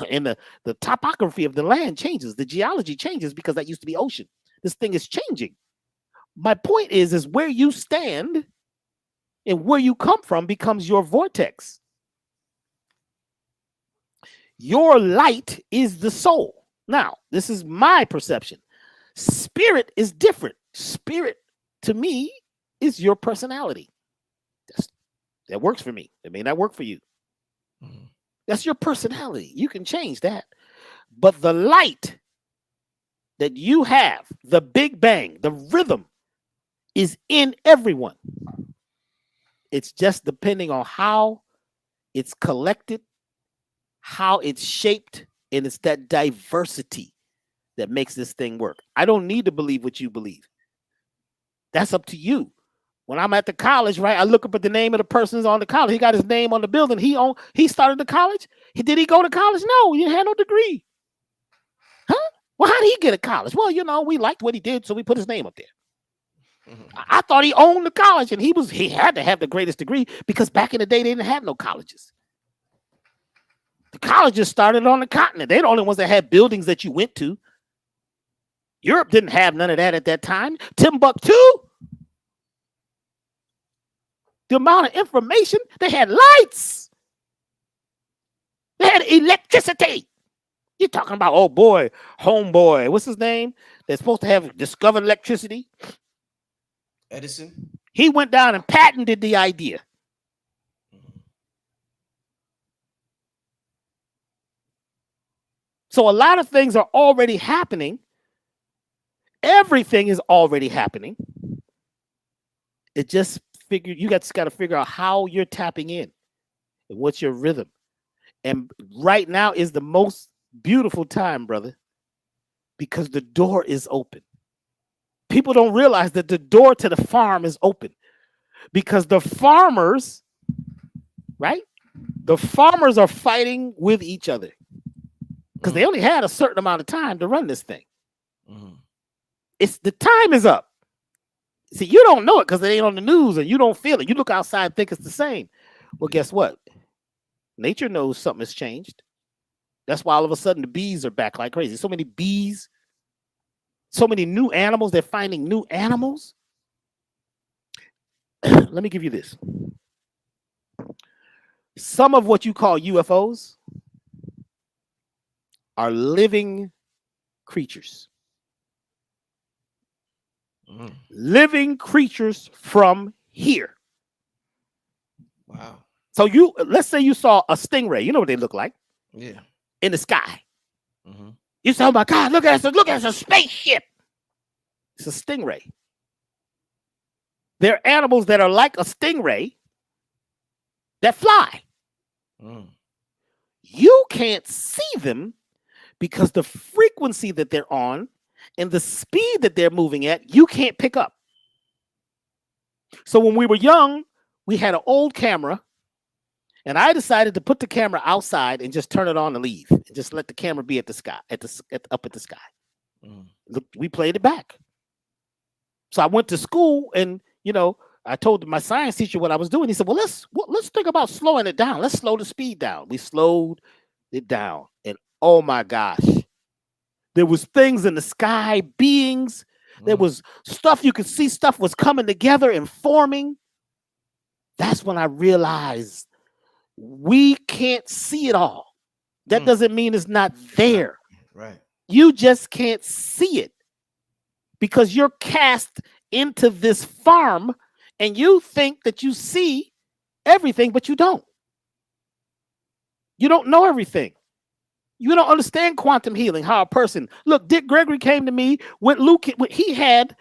And the topography of the land changes. The geology changes because that used to be ocean. This thing is changing. My point is where you stand and where you come from becomes your vortex. Your light is the soul. Now, this is my perception. Spirit is different. Spirit, to me, is your personality. That works for me. It may not work for you. That's your personality. You can change that. But the light that you have, the Big Bang, the rhythm, is in everyone. It's just depending on how it's collected, how it's shaped, and it's that diversity that makes this thing work. I don't need to believe what you believe. That's up to you. When I'm at the college, right, I look up at the name of the person on the college. He got his name on the building. He started the college. Did he go to college? No, he didn't have no degree. Huh? Well, how did he get to college? Well, we liked what he did, so we put his name up there. I thought he owned the college, and he had to have the greatest degree because back in the day, they didn't have no colleges. The colleges started on the continent. They're the only ones that had buildings that you went to. Europe didn't have none of that at that time. Timbuktu, the amount of information, they had lights. They had electricity. You're talking about, oh boy, homeboy, what's his name? They're supposed to have discovered electricity. Edison. He went down and patented the idea. So a lot of things are already happening. Everything is already happening. It just you got to figure out how you're tapping in and what's your rhythm. And right now is the most beautiful time, brother, because the door is open. People don't realize that the door to the farm is open because the farmers, right? The farmers are fighting with each other because they only had a certain amount of time to run this thing. It's the time is up. See, you don't know it because it ain't on the news and you don't feel it. You look outside and think it's the same. Well, guess what? Nature knows something has changed. That's why all of a sudden the bees are back like crazy. So many bees, so many new animals. They're finding new animals. Let me give you this. Some of what you call UFOs are living creatures. Living creatures from here. Wow. So let's say you saw a stingray. You know what they look like? Yeah. In the sky. You say, oh my God, look at it. Look at it. It's a spaceship. It's a stingray. There are animals that are like a stingray that fly. You can't see them because the frequency that they're on and the speed that they're moving at, you can't pick up. So when we were young, we had an old camera, and I decided to put the camera outside and just turn it on and leave, and just let the camera be at the sky, up at the sky. Look, we played it back. So I went to school, and I told my science teacher what I was doing. He said, "Well, let's think about slowing it down. Let's slow the speed down." We slowed it down, and oh my gosh. There was things in the sky, beings. There was stuff you could see. Stuff was coming together and forming. That's when I realized We can't see it all. That doesn't mean it's not there. Right. You just can't see it because you're cast into this farm and you think that you see everything, but you don't. You don't know everything. You don't understand quantum healing. How a person look. Dick Gregory came to me with Luke. He had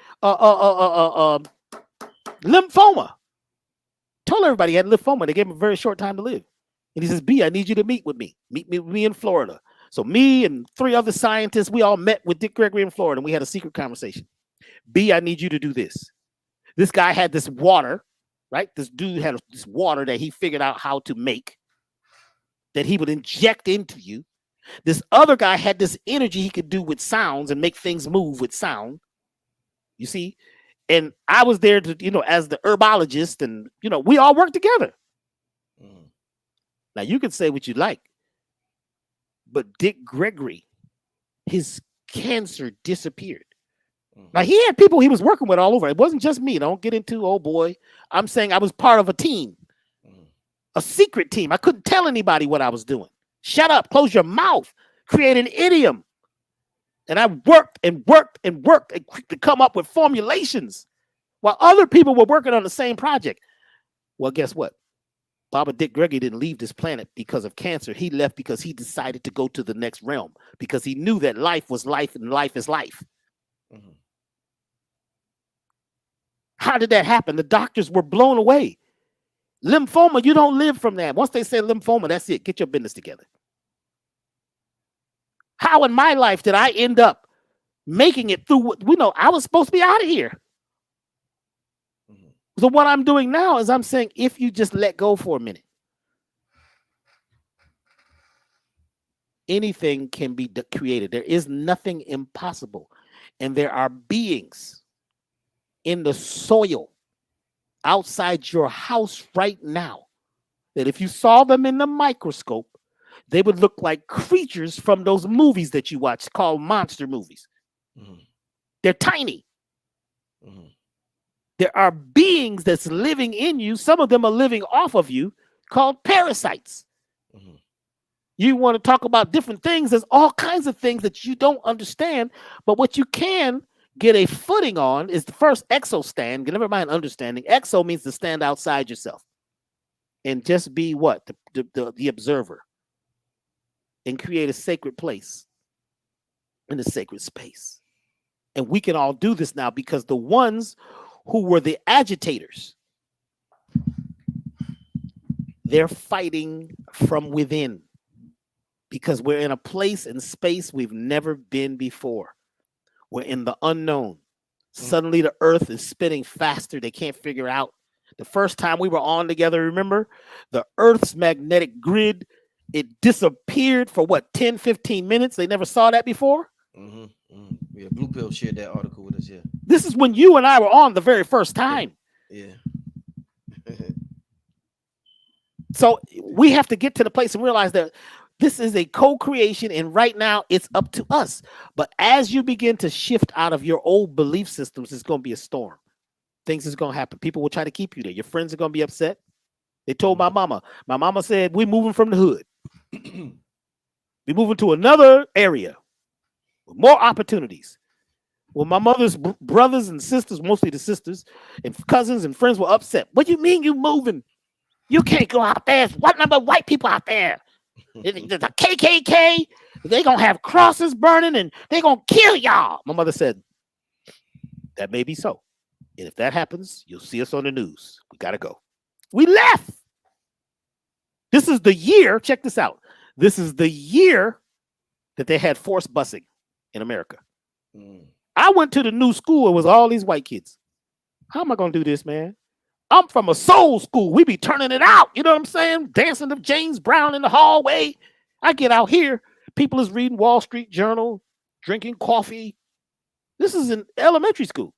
lymphoma. Told everybody he had lymphoma. They gave him a very short time to live. And he says, B, I need you to meet with me. Meet me with me in Florida. So me and 3 other scientists, we all met with Dick Gregory in Florida, and we had a secret conversation. B, I need you to do this. This guy had this water, right? This dude had this water that he figured out how to make, that he would inject into you. This other guy had this energy he could do with sounds and make things move with sound. You see? And I was there to, as the herbologist, and, we all worked together. Now, you can say what you like, but Dick Gregory, his cancer disappeared. Now, he had people he was working with all over. It wasn't just me. Don't get into, oh boy. I'm saying I was part of a team, a secret team. I couldn't tell anybody what I was doing. Shut up, close your mouth, create an idiom. And I worked and worked and worked to come up with formulations while other people were working on the same project. Well, guess what? Baba Dick Gregory didn't leave this planet because of cancer. He left because he decided to go to the next realm because he knew that life was life and life is life. How did that happen? The doctors were blown away. Lymphoma, you don't live from that. Once they say lymphoma, that's it. Get your business together. How in my life did I end up making it through? I was supposed to be out of here. So what I'm doing now is I'm saying, if you just let go for a minute, anything can be created. There is nothing impossible. And there are beings in the soil outside your house right now that if you saw them in the microscope, they would look like creatures from those movies that you watch called monster movies. They're tiny. There are beings that's living in you. Some of them are living off of you, called parasites. You want to talk about different things. There's all kinds of things that you don't understand. But what you can get a footing on is the first exo stand. Never mind understanding. Exo means to stand outside yourself and just be what? The observer, and create a sacred place in a sacred space. And we can all do this now because the ones who were the agitators, they're fighting from within because we're in a place and space we've never been before. We're in the unknown. Suddenly the earth is spinning faster. They can't figure out. The first time we were on together, remember? The earth's magnetic grid, it disappeared for 10, 15 minutes. They never saw that before. Yeah, Blue Pill shared that article with us. Yeah. This is when you and I were on the very first time. Yeah. So we have to get to the place and realize that this is a co-creation, and right now it's up to us. But as you begin to shift out of your old belief systems, it's going to be a storm. Things is going to happen. People will try to keep you there. Your friends are going to be upset. They told my mama. My mama said, we're moving from the hood. We're moving to another area with more opportunities. Well, my mother's brothers and sisters, mostly the sisters, and cousins and friends were upset. What do you mean you moving? You can't go out there. There's what number of white people out there? There's a KKK. They're going to have crosses burning and they're going to kill y'all. My mother said, that may be so. And if that happens, you'll see us on the news. We got to go. We left. This is the year. Check this out. This is the year that they had forced busing in America. I went to the new school. It was all these white kids. How am I going to do this, man? I'm from a soul school. We be turning it out. You know what I'm saying? Dancing to James Brown in the hallway. I get out here. People is reading Wall Street Journal, drinking coffee. This is in elementary school.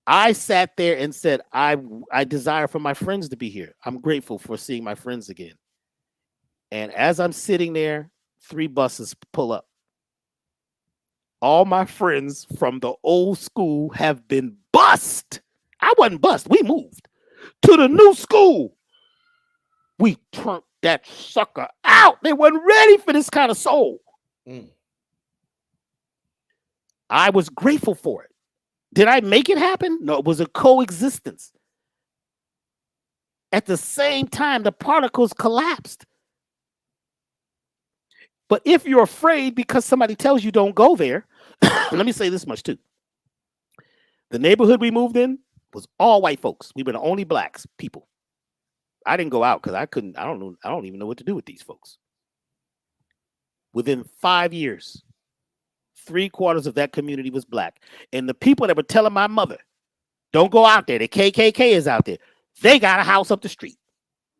I sat there and said, I desire for my friends to be here. I'm grateful for seeing my friends again. And as I'm sitting there, 3 buses pull up. All my friends from the old school have been bussed. I wasn't bussed. We moved. to the new school. We turned that sucker out. They weren't ready for this kind of soul. I was grateful for it. Did I make it happen? No, it was a coexistence. At the same time, the particles collapsed. But if you're afraid because somebody tells you don't go there, let me say this much too. The neighborhood we moved in was all white folks. We were the only blacks people. I didn't go out because I don't even know what to do with these folks. Within 5 years, 3/4 of that community was black. And the people that were telling my mother, don't go out there, the KKK is out there, they got a house up the street.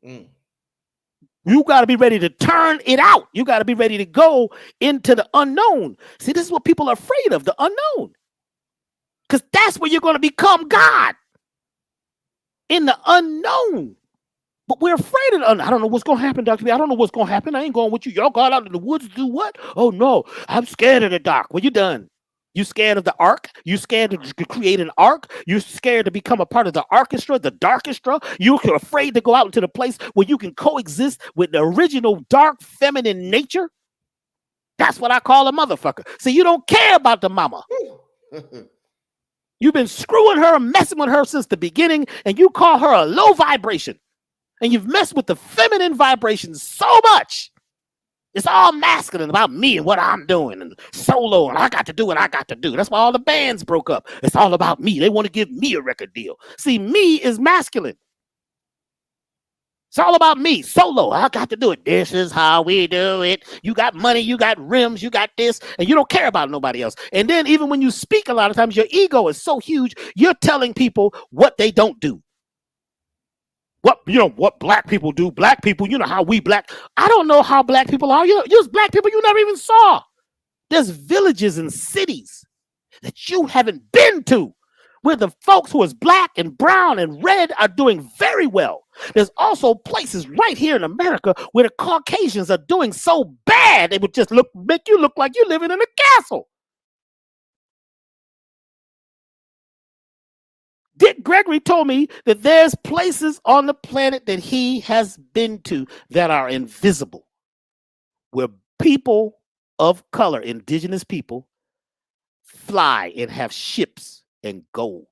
You got to be ready to turn it out. You got to be ready to go into the unknown. See, this is what people are afraid of, the unknown. Because that's where you're going to become God. In the unknown. But we're afraid of the unknown. I don't know what's going to happen, Dr. B. I don't know what's going to happen. I ain't going with you. Y'all got out in the woods to do what? Oh, no. I'm scared of the dark. Well, you done. You scared of the ark? You scared to create an ark? You scared to become a part of the orchestra, the darkestra? You're afraid to go out into the place where you can coexist with the original dark feminine nature? That's what I call a motherfucker. See, you don't care about the mama. You've been screwing her and messing with her since the beginning, and you call her a low vibration. And you've messed with the feminine vibrations so much. It's all masculine about me and what I'm doing and solo and I got to do what I got to do. That's why all the bands broke up. It's all about me. They want to give me a record deal. See, me is masculine. It's all about me, solo. I got to do it. This is how we do it. You got money, you got rims, you got this, and you don't care about nobody else. And then even when you speak, a lot of times your ego is so huge, you're telling people what they don't do. What black people do. Black people, you know how we black. I don't know how black people are. You're black people you never even saw. There's villages and cities that you haven't been to where the folks who is black and brown and red are doing very well. There's also places right here in America where the Caucasians are doing so bad they would just make you look like you're living in a castle. Dick Gregory told me that there's places on the planet that he has been to that are invisible, where people of color, indigenous people, fly and have ships and gold.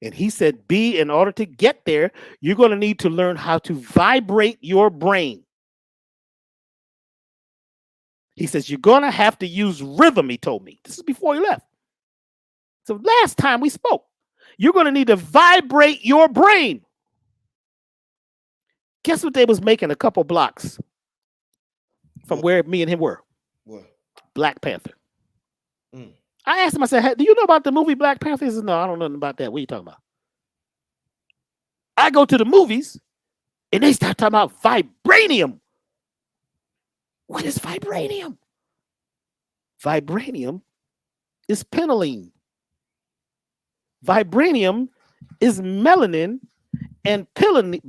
And he said, in order to get there, you're going to need to learn how to vibrate your brain. He says, you're going to have to use rhythm, he told me. This is before he left. So last time we spoke, you're going to need to vibrate your brain. Guess what they was making a couple blocks from where me and him were? What? Black Panther. I asked him, I said, hey, do you know about the movie Black Panther? He said, no, I don't know nothing about that. What are you talking about? I go to the movies and they start talking about vibranium. What is vibranium? Vibranium is penoline. Vibranium is melanin and melanin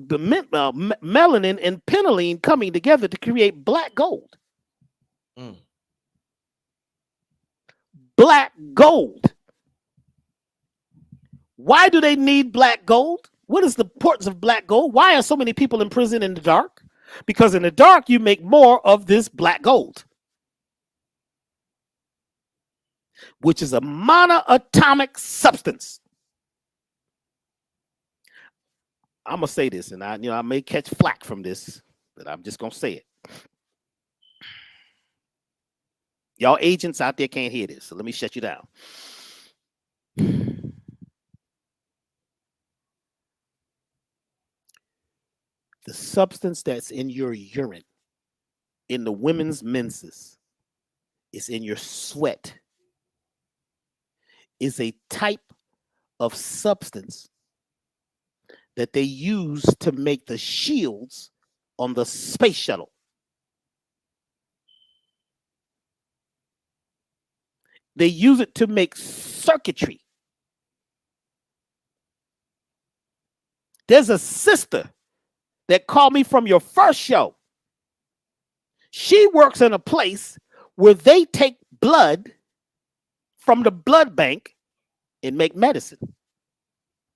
and penoline coming together to create black gold. Black gold. Why do they need black gold? What is the importance of black gold? Why are so many people in prison in the dark? Because in the dark, you make more of this black gold, which is a monoatomic substance. I'm going to say this, and I may catch flack from this, but I'm just going to say it. Y'all agents out there can't hear this, so let me shut you down. The substance that's in your urine, in the women's menses, is in your sweat, is a type of substance that they use to make the shields on the space shuttle. They use it to make circuitry. There's a sister that called me from your first show. She works in a place where they take blood from the blood bank and make medicine.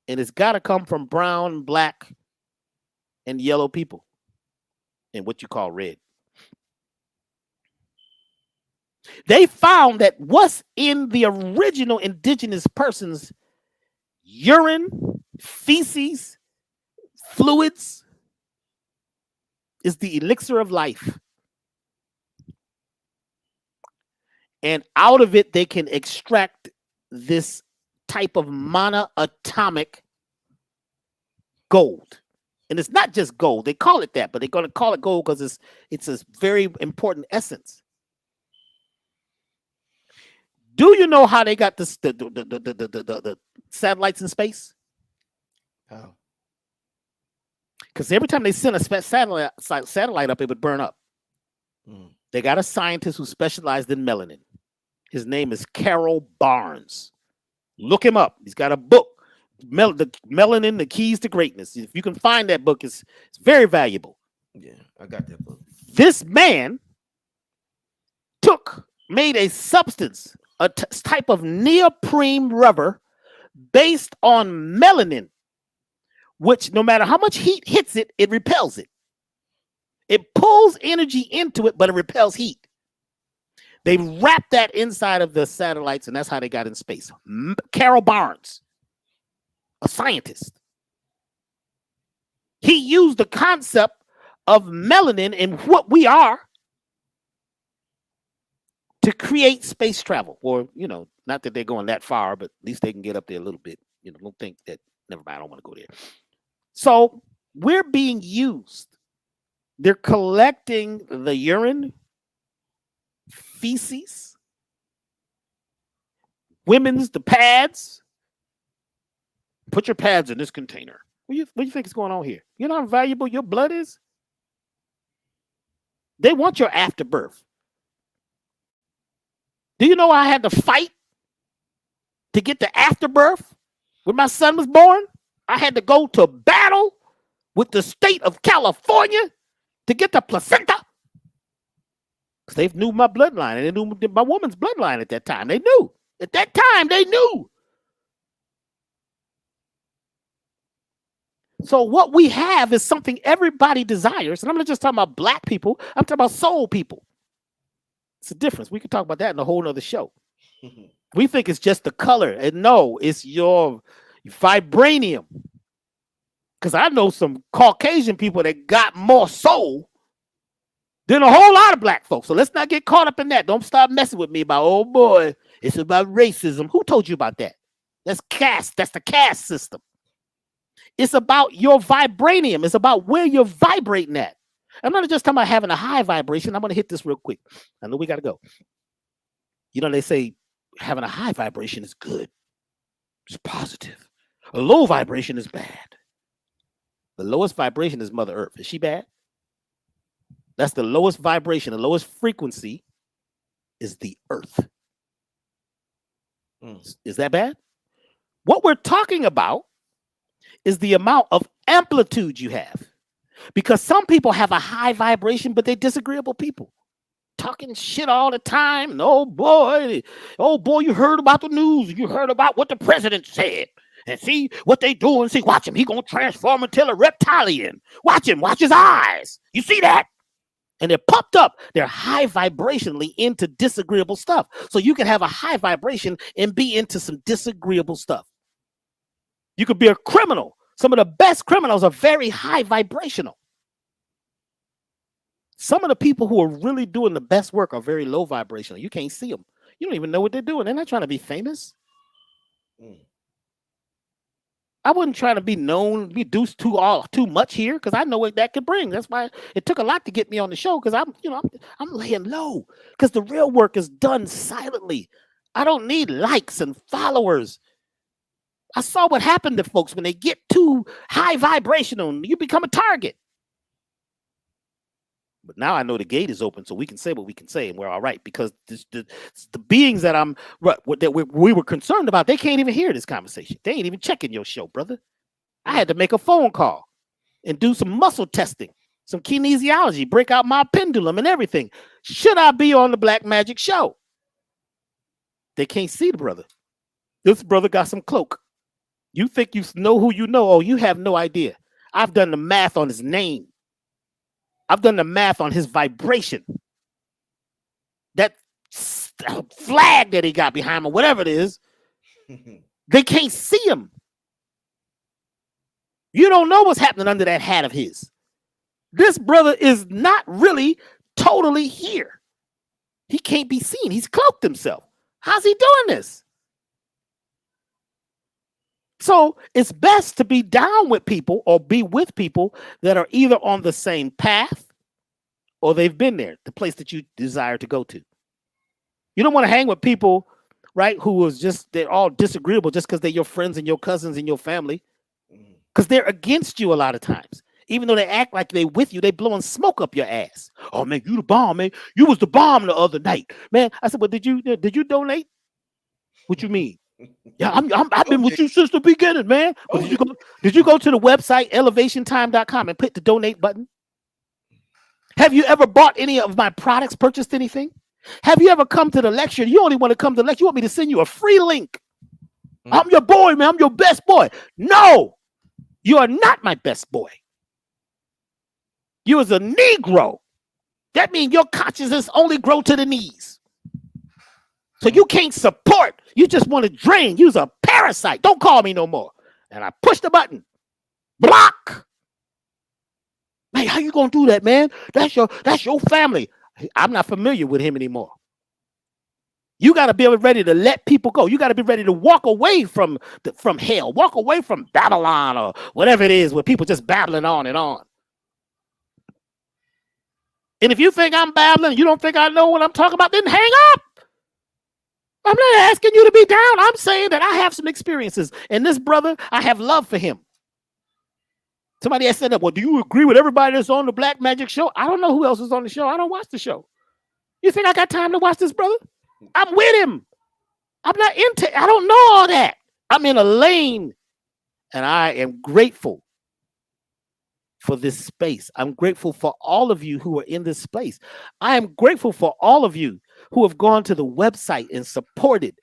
And it's got to come from brown, black, and yellow people and what you call red. They found that what's in the original indigenous person's urine, feces, fluids is the elixir of life. And out of it, they can extract this type of monoatomic gold. And it's not just gold. They call it that, but they're going to call it gold because it's a very important essence. Do you know how they got this, the satellites in space? How? Because every time they send a satellite up, it would burn up. They got a scientist who specialized in melanin. His name is Carol Barnes. Look him up. He's got a book, the Melanin, The Keys to Greatness. If you can find that book, it's very valuable. Yeah, I got that book. This man made a substance, a type of neoprene rubber based on melanin, which no matter how much heat hits it, it repels it. It pulls energy into it, but it repels heat. They wrapped that inside of the satellites, and that's how they got in space. Carol Barnes, a scientist. He used the concept of melanin and what we are to create space travel. Or, not that they're going that far, but at least they can get up there a little bit. Don't think that, never mind, I don't want to go there. So we're being used. They're collecting the urine, feces, the pads. Put your pads in this container. What do you think is going on here? You know how valuable your blood is? They want your afterbirth. Do you know I had to fight to get the afterbirth when my son was born? I had to go to battle with the state of California to get the placenta. Because they knew my bloodline, and they knew my woman's bloodline at that time. They knew. At that time, they knew. So what we have is something everybody desires. And I'm not just talking about black people. I'm talking about soul people. It's a difference. We can talk about that in a whole nother show. We think it's just the color. And no, it's your vibranium. Because I know some Caucasian people that got more soul than a whole lot of black folks. So let's not get caught up in that. Don't start messing with me about, oh boy, it's about racism. Who told you about that? That's caste. That's the caste system. It's about your vibranium. It's about where you're vibrating at. I'm not just talking about having a high vibration. I'm going to hit this real quick. I know we got to go. They say having a high vibration is good. It's positive. A low vibration is bad. The lowest vibration is Mother Earth. Is she bad? That's the lowest vibration. The lowest frequency is the earth. Is that bad? What we're talking about is the amount of amplitude you have. Because some people have a high vibration, but they're disagreeable people. Talking shit all the time. And, oh boy, you heard about the news. You heard about what the president said. And see what they doing. See, watch him. He gonna transform into a reptilian. Watch him. Watch his eyes. You see that? And they're popped up. They're high vibrationally into disagreeable stuff. So you can have a high vibration and be into some disagreeable stuff. You could be a criminal. Some of the best criminals are very high vibrational. Some of the people who are really doing the best work are very low vibrational. You can't see them. You don't even know what they're doing. They're not trying to be famous. I wasn't trying to be known, be deuced too much here, because I know what that could bring. That's why it took a lot to get me on the show, because I'm laying low, because the real work is done silently. I don't need likes and followers. I saw what happened to folks when they get too high vibrational. You become a target. But now I know the gate is open, so we can say what we can say, and we're all right. Because the beings that we were concerned about, they can't even hear this conversation. They ain't even checking your show, brother. I had to make a phone call and do some muscle testing, some kinesiology, break out my pendulum and everything. Should I be on the Black Magic Show? They can't see the brother. This brother got some cloak. You think you know who you know? Oh, you have no idea. I've done the math on his name. I've done the math on his vibration. That flag that he got behind him, whatever it is, they can't see him. You don't know what's happening under that hat of his. This brother is not really totally here. He can't be seen. He's cloaked himself. How's he doing this? So it's best to be down with people or be with people that are either on the same path or they've been there, the place that you desire to go to. You don't want to hang with people, right, who is just, they're all disagreeable just because they're your friends and your cousins and your family, because they're against you a lot of times. Even though they act like they with you, they blowing smoke up your ass. Oh man, you the bomb, man. You was the bomb the other night, man. I said, well, did you donate? What you mean? Yeah, I've been with you since the beginning, man. But did you go to the website elevationtime.com and hit the donate button? Have you ever bought any of my products, purchased anything? Have you ever come to the lecture? You only want to come to the lecture. You want me to send you a free link. I'm your boy, man. I'm your best boy. No, you are not my best boy. You as a Negro. That means your consciousness only grow to the knees. So you can't support. You just want to drain. You's a parasite. Don't call me no more. And I push the button. Block. Man, how you gonna do that, man? That's your family. I'm not familiar with him anymore. You got to be ready to let people go. You got to be ready to walk away from hell. Walk away from Babylon or whatever it is where people just babbling on and on. And if you think I'm babbling, you don't think I know what I'm talking about, then hang up. I'm not asking you to be down. I'm saying that I have some experiences. And this brother, I have love for him. Somebody has said that, well, do you agree with everybody that's on the Black Magic show? I don't know who else is on the show. I don't watch the show. You think I got time to watch this brother? I'm with him. I'm not into, I don't know all that. I'm in a lane. And I am grateful for this space. I'm grateful for all of you who are in this space. I am grateful for all of you who have gone to the website and supported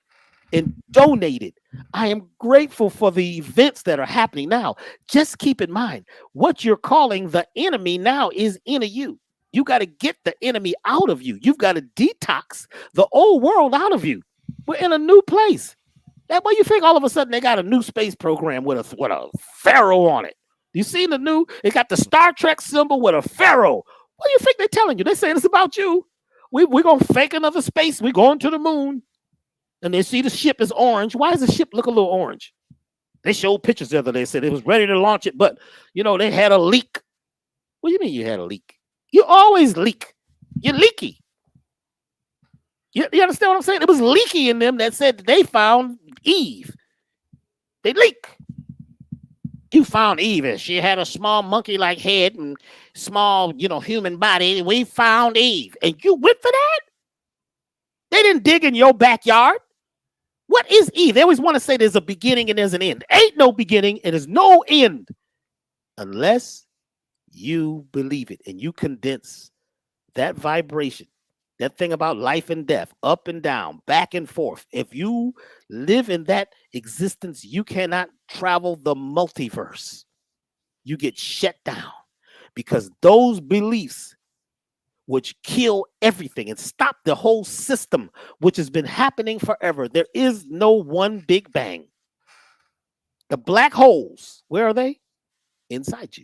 and donated. I am grateful for the events that are happening now. Just keep in mind, what you're calling the enemy now is in you. You got to get the enemy out of you. You've got to detox the old world out of you. We're in a new place. That way you think all of a sudden they got a new space program with a pharaoh on it. You seen the new, it got the Star Trek symbol with a pharaoh. What do you think they're telling you? They're saying it's about you. We're going to fake another space. We're going to the moon. And they see the ship is orange. Why does the ship look a little orange? They showed pictures the other day. They said it was ready to launch it, but, they had a leak. What do you mean you had a leak? You always leak. You're leaky. You understand what I'm saying? It was leaky in them that said they found Eve. They leak. You found Eve, and she had a small monkey-like head and small, human body. We found Eve, and you went for that? They didn't dig in your backyard. What is Eve? They always want to say there's a beginning and there's an end. Ain't no beginning and there's no end unless you believe it and you condense that vibration, that thing about life and death, up and down, back and forth. If you live in that existence, you cannot travel the multiverse. You get shut down because those beliefs which kill everything and stop the whole system, which has been happening forever. There is no one big bang. The black holes, where are they? Inside you.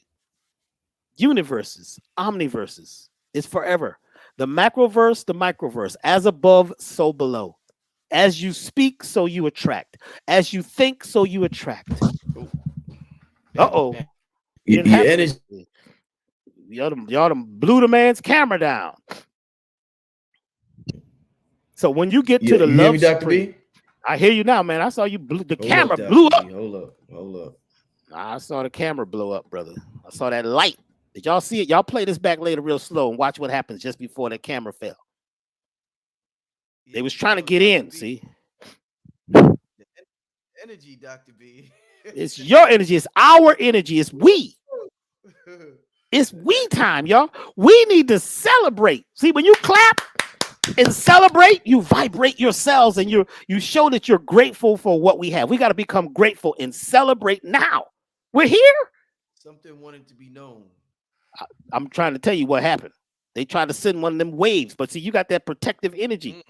Universes, omniverses, is forever. The macroverse, the microverse, as above, so below. As you speak, so you attract. As you think, so you attract. Uh-oh. Your energy. Y'all done blew the man's camera down. So when you get to the love me, Dr. stream, B? I hear you now, man. I saw you the camera blew up. Hold up. I saw the camera blow up, brother. I saw that light. Did y'all see it? Y'all play this back later real slow and watch what happens just before the camera fell. They was trying to get in, see? Energy, Dr. B. It's your energy. It's our energy. It's we. It's we time, y'all. We need to celebrate. See, when you clap, and celebrate, you vibrate yourselves and you show that you're grateful for what we have. We got to become grateful and celebrate now. We're here. Something wanted to be known. I'm trying to tell you what happened. They tried to send one of them waves, but see, you got that protective energy.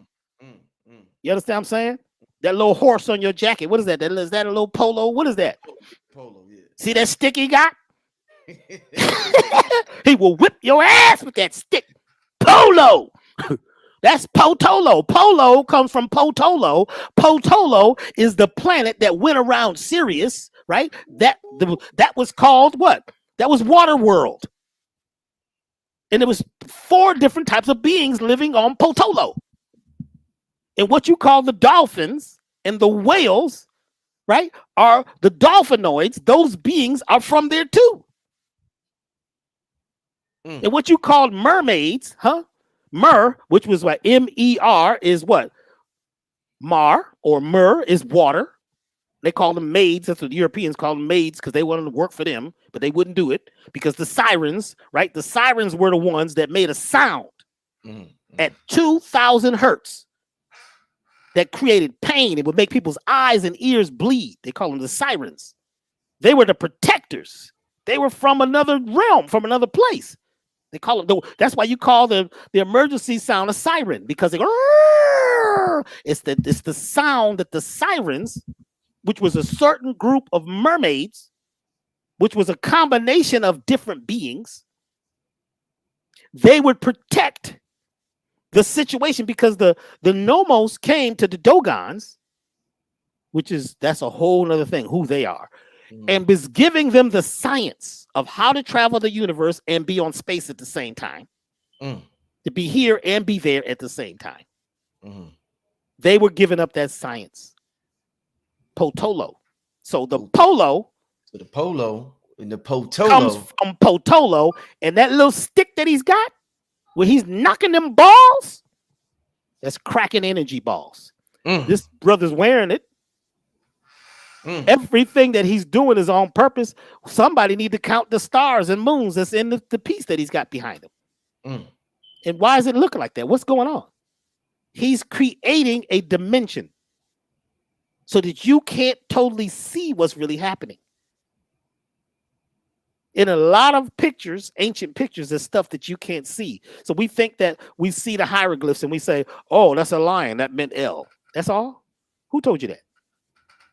You understand what I'm saying? That little horse on your jacket. What is that? Is that a little polo? What is that? Polo, yeah. See that stick he got? He will whip your ass with that stick. Polo. That's Potolo. Polo comes from Potolo. Potolo is the planet that went around Sirius, right? That was called what? That was Water World. And there was 4 different types of beings living on Potolo. And what you call the dolphins and the whales, right, are the dolphinoids. Those beings are from there too. And what you called mermaids, Mer, which was what M-E-R is what? Mar or Mer is water. They call them maids. That's what the Europeans call them, maids, because they wanted to work for them, but they wouldn't do it because the sirens, right? The sirens were the ones that made a sound at 2,000 hertz that created pain. It would make people's eyes and ears bleed. They call them the sirens. They were the protectors. They were from another realm, from another place. They call them. That's why you call the emergency sound a siren, because it's the sound that the sirens, which was a certain group of mermaids, which was a combination of different beings, they would protect the situation because the Nomos came to the Dogons, that's a whole nother thing, who they are, and was giving them the science of how to travel the universe and be on space at the same time, to be here and be there at the same time. They were giving up that science. Potolo. So the polo and the Potolo comes from Potolo, and that little stick that he's got, where he's knocking them balls, that's cracking energy balls. This brother's wearing it. Everything that he's doing is on purpose. Somebody need to count the stars and moons that's in the piece that he's got behind him. And why is it looking like that? What's going on? He's creating a dimension so that you can't totally see what's really happening. In a lot of pictures, ancient pictures, there's stuff that you can't see. So we think that we see the hieroglyphs and we say, oh, that's a lion. That meant L. That's all? Who told you that?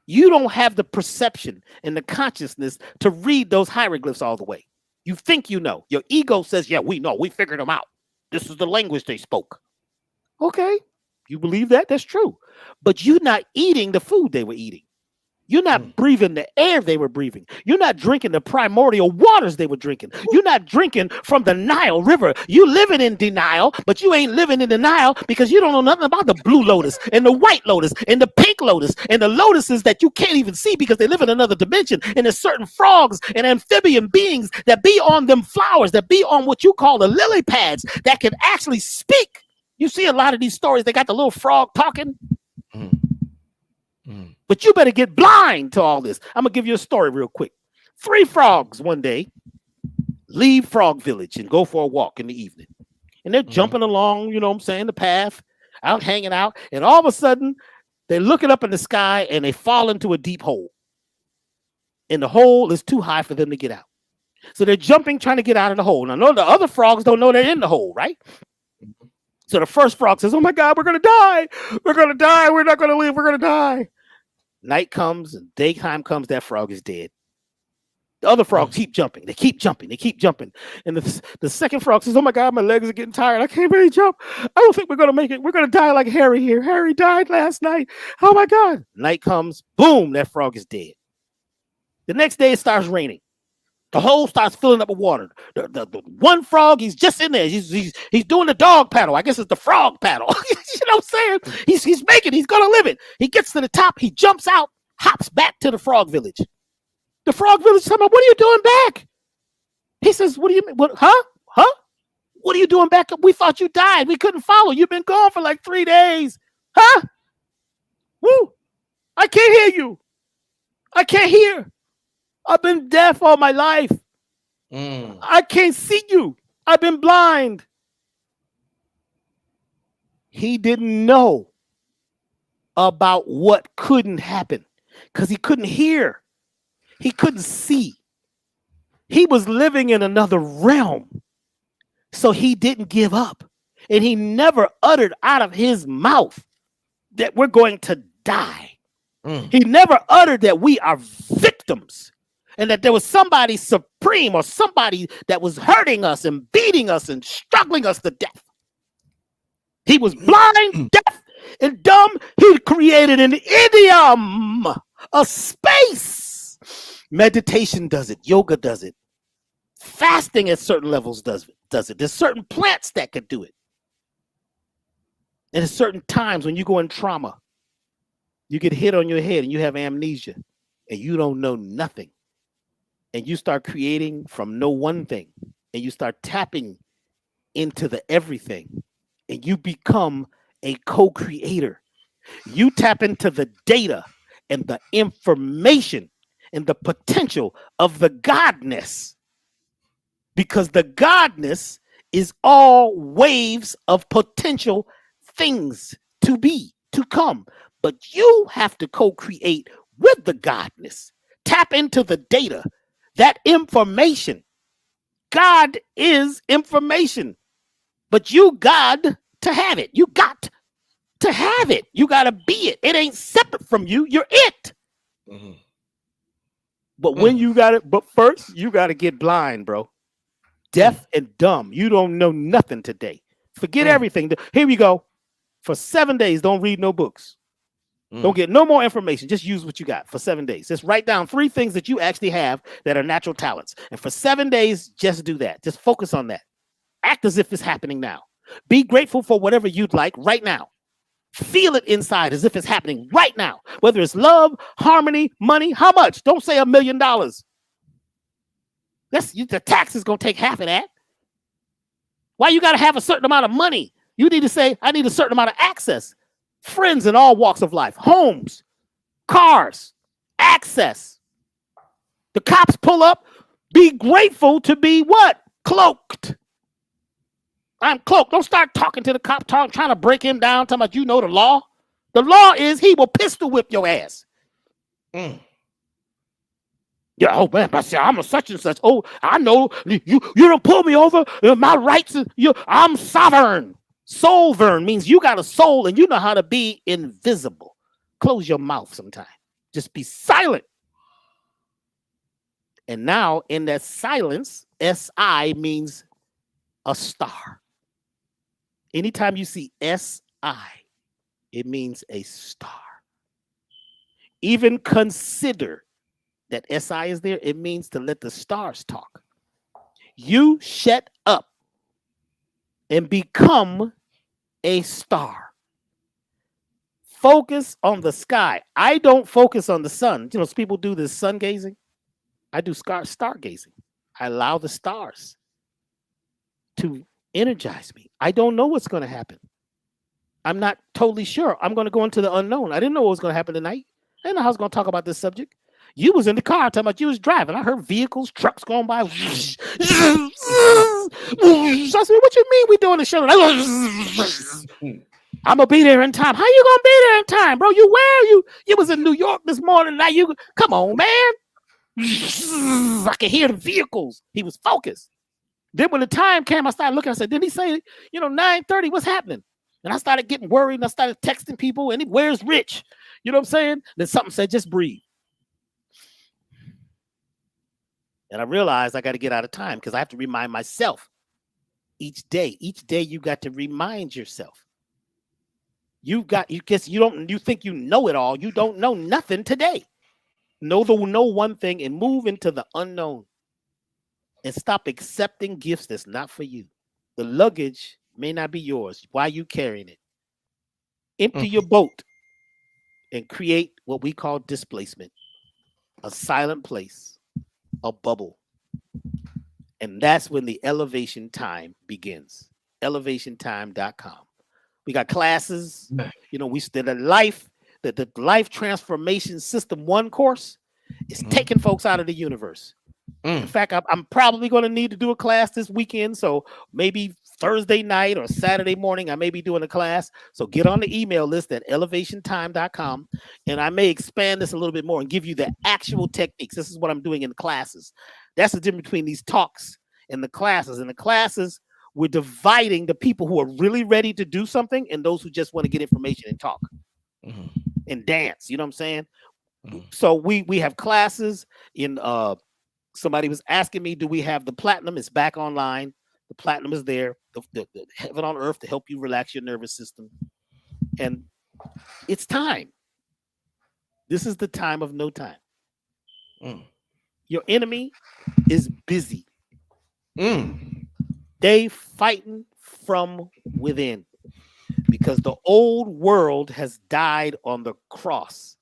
You don't have the perception and the consciousness to read those hieroglyphs all the way. You think you know. Your ego says, yeah, we know. We figured them out. This is the language they spoke. Okay. You believe that? That's true. But you're not eating the food they were eating. You're not breathing the air they were breathing. You're not drinking the primordial waters they were drinking. You're not drinking from the Nile River. You living in denial, but you ain't living in denial because you don't know nothing about the blue lotus and the white lotus and the pink lotus and the lotuses that you can't even see because they live in another dimension. And there's certain frogs and amphibian beings that be on them flowers, that be on what you call the lily pads, that can actually speak. You see a lot of these stories, they got the little frog talking. But you better get blind to all this. I'm going to give you a story real quick. 3 frogs one day leave Frog Village and go for a walk in the evening. And they're jumping along, you know what I'm saying, the path, out hanging out. And all of a sudden, they're looking up in the sky and they fall into a deep hole. And the hole is too high for them to get out. So they're jumping, trying to get out of the hole. Now, no, the other frogs don't know they're in the hole, right? So the first frog says, oh my God, we're going to die. We're going to die. We're not going to live. We're going to die. Night comes and daytime comes, that frog is dead. The other frogs keep jumping. They keep jumping. They keep jumping. And the second frog says, oh my God, my legs are getting tired. I can't really jump. I don't think we're going to make it. We're going to die like Harry here. Harry died last night. Oh my God. Night comes. Boom. That frog is dead. The next day it starts raining. The hole starts filling up with water. The one frog, he's just in there. He's doing the dog paddle. I guess it's the frog paddle. You know what I'm saying? He's making, he's going to live it. He gets to the top. He jumps out, hops back to the frog village. The frog village says, what are you doing back? He says, what do you mean? What, huh? What are you doing back? We thought you died. We couldn't follow. You've been gone for like 3 days. Huh? Woo. I can't hear you. I can't hear. I've been deaf all my life. I can't see you. I've been blind. He didn't know about what couldn't happen because he couldn't hear. He couldn't see. He was living in another realm. So he didn't give up. And he never uttered out of his mouth that we're going to die. He never uttered that we are victims and that there was somebody supreme or somebody that was hurting us and beating us and struggling us to death. He was blind, deaf, and dumb. He created an idiom, a space. Meditation does it. Yoga does it. Fasting at certain levels does it. There's certain plants that could do it. And at certain times when you go in trauma, you get hit on your head and you have amnesia and you don't know nothing. And you start creating from no one thing. And you start tapping into the everything. And you become a co-creator. You tap into the data and the information and the potential of the godness. Because the godness is all waves of potential things to be, to come. But you have to co-create with the godness. Tap into the data, that information. God is information. But you got to have it. You got to have it. You got to be it. It ain't separate from you. You're it. Mm-hmm. But when you got it, but first you got to get blind, bro. Deaf and dumb. You don't know nothing today. Forget everything. Here we go. For 7 days, don't read no books. Don't get no more information. Just use what you got for 7 days. Just write down 3 things that you actually have that are natural talents. And for 7 days, just do that. Just focus on that. Act as if it's happening now. Be grateful for whatever you'd like right now. Feel it inside as if it's happening right now. Whether it's love, harmony, money, how much? Don't say $1 million. The tax is going to take half of that. Why you got to have a certain amount of money? You need to say, I need a certain amount of access. Friends in all walks of life, homes, cars, access. The cops pull up. Be grateful to be what? Cloaked. I'm cloaked. Don't start talking to the cop, trying to break him down, talking about you know the law. The law is he will pistol whip your ass. Yeah, oh man, I'm a such and such. Oh, I know you don't pull me over. My rights, I'm sovereign. Soulvern means you got a soul and you know how to be invisible. Close your mouth sometime. Just be silent. And now in that silence, S-I means a star. Anytime you see S-I, it means a star. Even consider that S-I is there. It means to let the stars talk. You shut up and become a star. Focus on the sky. I don't focus on the sun. You know, people do this sun gazing. I do star gazing. I allow the stars to energize me. I don't know what's going to happen. I'm not totally sure. I'm going to go into the unknown. I didn't know what was going to happen tonight. I didn't know how I was going to talk about this subject. You was in the car talking about you was driving. I heard vehicles, trucks going by. I said, what you mean we doing the show? I'm going to be there in time. How you going to be there in time, bro? You was in New York this morning. Now you, come on, man. I can hear the vehicles. He was focused. Then when the time came, I started looking. I said, didn't he say, 9:30? What's happening? And I started getting worried. And I started texting people. And where's Rich? You know what I'm saying? Then something said, just breathe. And I realized I got to get out of time because I have to remind myself each day. Each day you got to remind yourself. You think you know it all. You don't know nothing today. Know one thing and move into the unknown. And stop accepting gifts that's not for you. The luggage may not be yours. Why are you carrying it? Empty your boat and create what we call displacement. A silent place. A bubble. And that's when the elevation time begins. Elevationtime.com. We got classes. We did the life transformation system 1 course is taking folks out of the universe. In fact, I'm probably going to need to do a class this weekend. So maybe Thursday night or Saturday morning, I may be doing a class. So get on the email list at elevationtime.com, and I may expand this a little bit more and give you the actual techniques. This is what I'm doing in the classes. That's the difference between these talks and the classes. In the classes, we're dividing the people who are really ready to do something and those who just want to get information and talk and dance. You know what I'm saying? So we have classes in somebody was asking me, do we have the platinum? It's back online. The platinum is there, the heaven on earth to help you relax your nervous system. And it's time. This is the time of no time. Your enemy is busy. They fighting from within because the old world has died on the cross.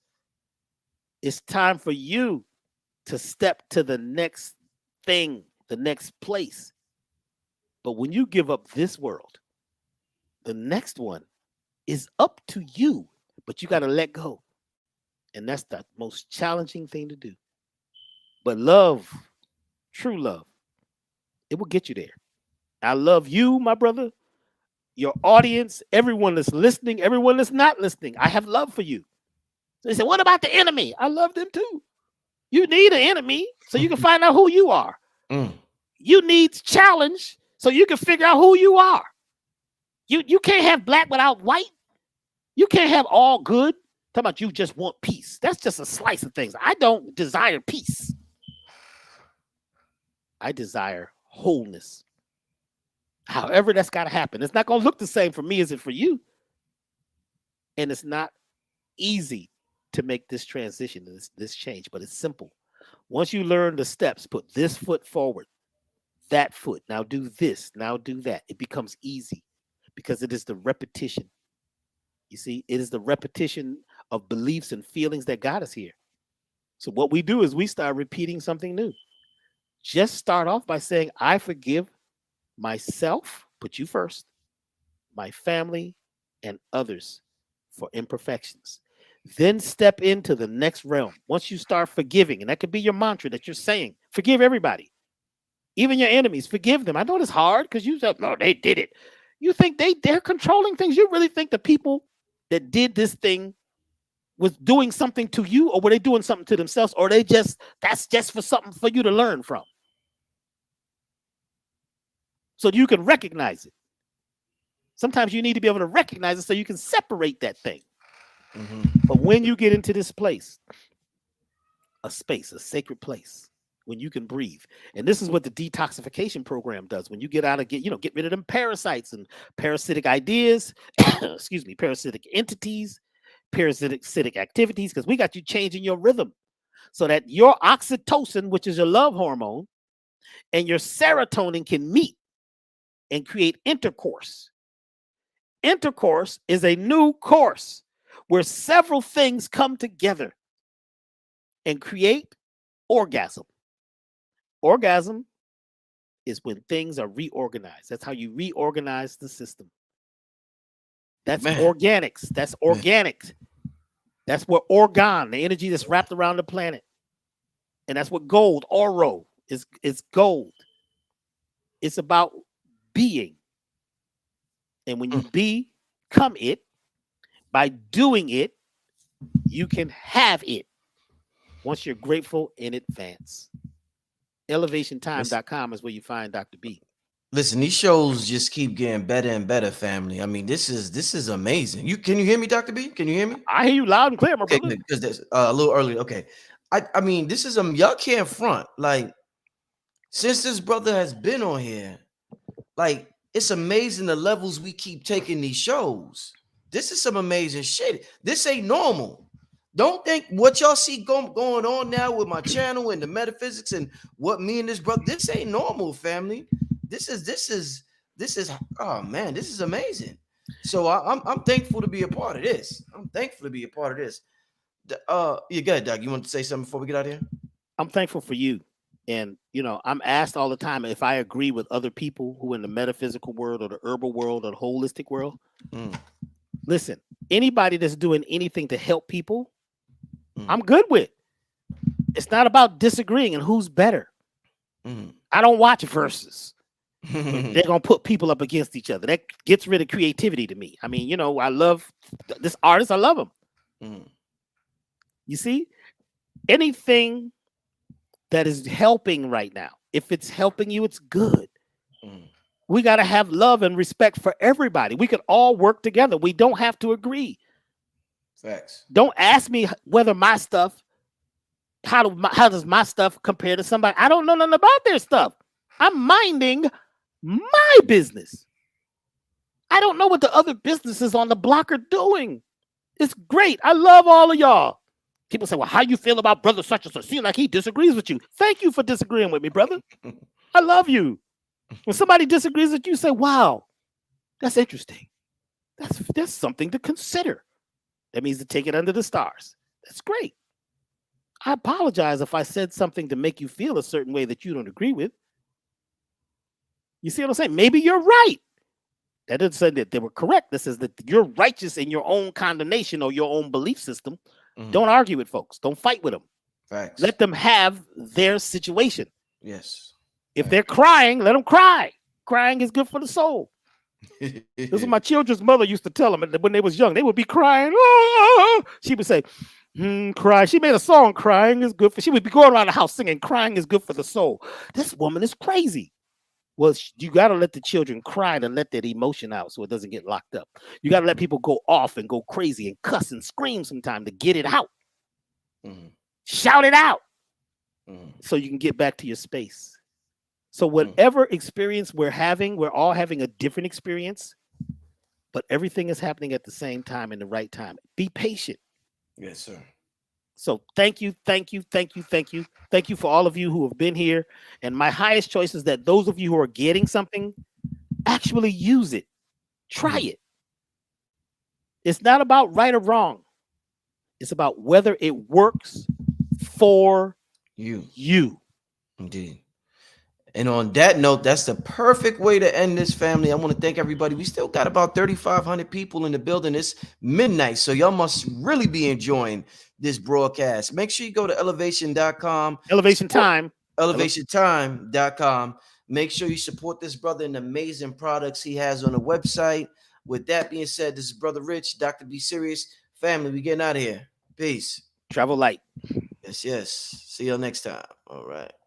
It's time for you to step to the next thing, the next place. But when you give up this world, the next one is up to you, but you got to let go. And that's the most challenging thing to do. But love, true love, it will get you there. I love you, my brother, your audience, everyone that's listening, everyone that's not listening. I have love for you. They say, what about the enemy? I love them too. You need an enemy so you can find out who you are. You need challenge so you can figure out who you are. You can't have black without white. You can't have all good. Talk about you just want peace. That's just a slice of things. I don't desire peace. I desire wholeness. However, that's got to happen. It's not going to look the same for me as it for you. And it's not easy to make this transition, this change, but it's simple. Once you learn the steps, put this foot forward, that foot, now do this, now do that. It becomes easy because it is the repetition. You see, it is the repetition of beliefs and feelings that got us here. So what we do is we start repeating something new. Just start off by saying, I forgive myself, put you first, my family, and others for imperfections. Then step into the next realm. Once you start forgiving, and that could be your mantra that you're saying, forgive everybody, even your enemies, forgive them. I know it's hard because you said, no, they did it. You think they're controlling things? You really think the people that did this thing was doing something to you, or were they doing something to themselves, or that's just for something for you to learn from? So you can recognize it. Sometimes you need to be able to recognize it so you can separate that thing. But when you get into this place, a space, a sacred place, when you can breathe, and this is what the detoxification program does. When you get out of get rid of them parasites and parasitic ideas, excuse me, parasitic entities, parasitic activities, because we got you changing your rhythm so that your oxytocin, which is your love hormone, and your serotonin can meet and create intercourse. Intercourse is a new course where several things come together and create orgasm. Orgasm is when things are reorganized. That's how you reorganize the system. That's organics. That's organic. That's what organ, the energy that's wrapped around the planet. And that's what gold, oro, is gold. It's about being. And when you become it, by doing it, you can have it once you're grateful in advance. Elevationtime.com is where you find Dr. B. Listen, these shows just keep getting better and better, family. I mean, this is amazing. Can you hear me, Dr. B? Can you hear me? I hear you loud and clear, my Okay, brother. because that's a little early. Okay. I mean, this is y'all can't front. Like, since this brother has been on here, like, it's amazing the levels we keep taking these shows. This is some amazing shit. This ain't normal. Don't think what y'all see going on now with my channel and the metaphysics and what me and this brother, this ain't normal, family. This is oh man, this is amazing. So I'm thankful to be a part of this. I'm thankful to be a part of this. You got it, Doc. You want to say something before we get out of here? I'm thankful for you. And, I'm asked all the time if I agree with other people who in the metaphysical world or the herbal world or the holistic world. Listen, anybody that's doing anything to help people, I'm good with. It's not about disagreeing and who's better. I don't watch verses. They're gonna put people up against each other. That gets rid of creativity to me. I mean, you know, I love this artist. I love him. Mm. You see, anything that is helping right now, if it's helping you, it's good. Mm. We got to have love and respect for everybody. We could all work together. We don't have to agree. Facts. Don't ask me whether my stuff, how does my stuff compare to somebody? I don't know nothing about their stuff. I'm minding my business. I don't know what the other businesses on the block are doing. It's great. I love all of y'all. People say, well, how you feel about brother such and such? Seems like he disagrees with you. Thank you for disagreeing with me, brother. I love you. When somebody disagrees with you, say, wow, that's interesting. That's something to consider. That means to take it under the stars. That's great. I apologize if I said something to make you feel a certain way that you don't agree with. You see what I'm saying? Maybe you're right. That doesn't say that they were correct. This is that you're righteous in your own condemnation or your own belief system. Mm. Don't argue with folks. Don't fight with them. Facts. Let them have their situation. Yes. If they're crying, let them cry. Crying is good for the soul. This is what my children's mother used to tell them when they was young. They would be crying. Oh! She would say, cry. She made a song, crying is good for. She would be going around the house singing, crying is good for the soul. This woman is crazy. Well, you got to let the children cry and let that emotion out so it doesn't get locked up. You got to let people go off and go crazy and cuss and scream sometime to get it out. Mm. Shout it out. Mm. So you can get back to your space. So whatever experience we're having, we're all having a different experience, but everything is happening at the same time in the right time. Be patient. Yes, sir. So thank you for all of you who have been here. And my highest choice is that those of you who are getting something, actually use it. Try it. It's not about right or wrong. It's about whether it works for you. Indeed. And on that note, that's the perfect way to end this, family. I want to thank everybody. We still got about 3,500 people in the building. It's midnight, so y'all must really be enjoying this broadcast. Make sure you go to elevation.com. Elevationtime.com. Make sure you support this brother and the amazing products he has on the website. With that being said, this is Brother Rich, Dr. Be Serious. Family, we getting out of here. Peace. Travel light. Yes. See you next time. All right.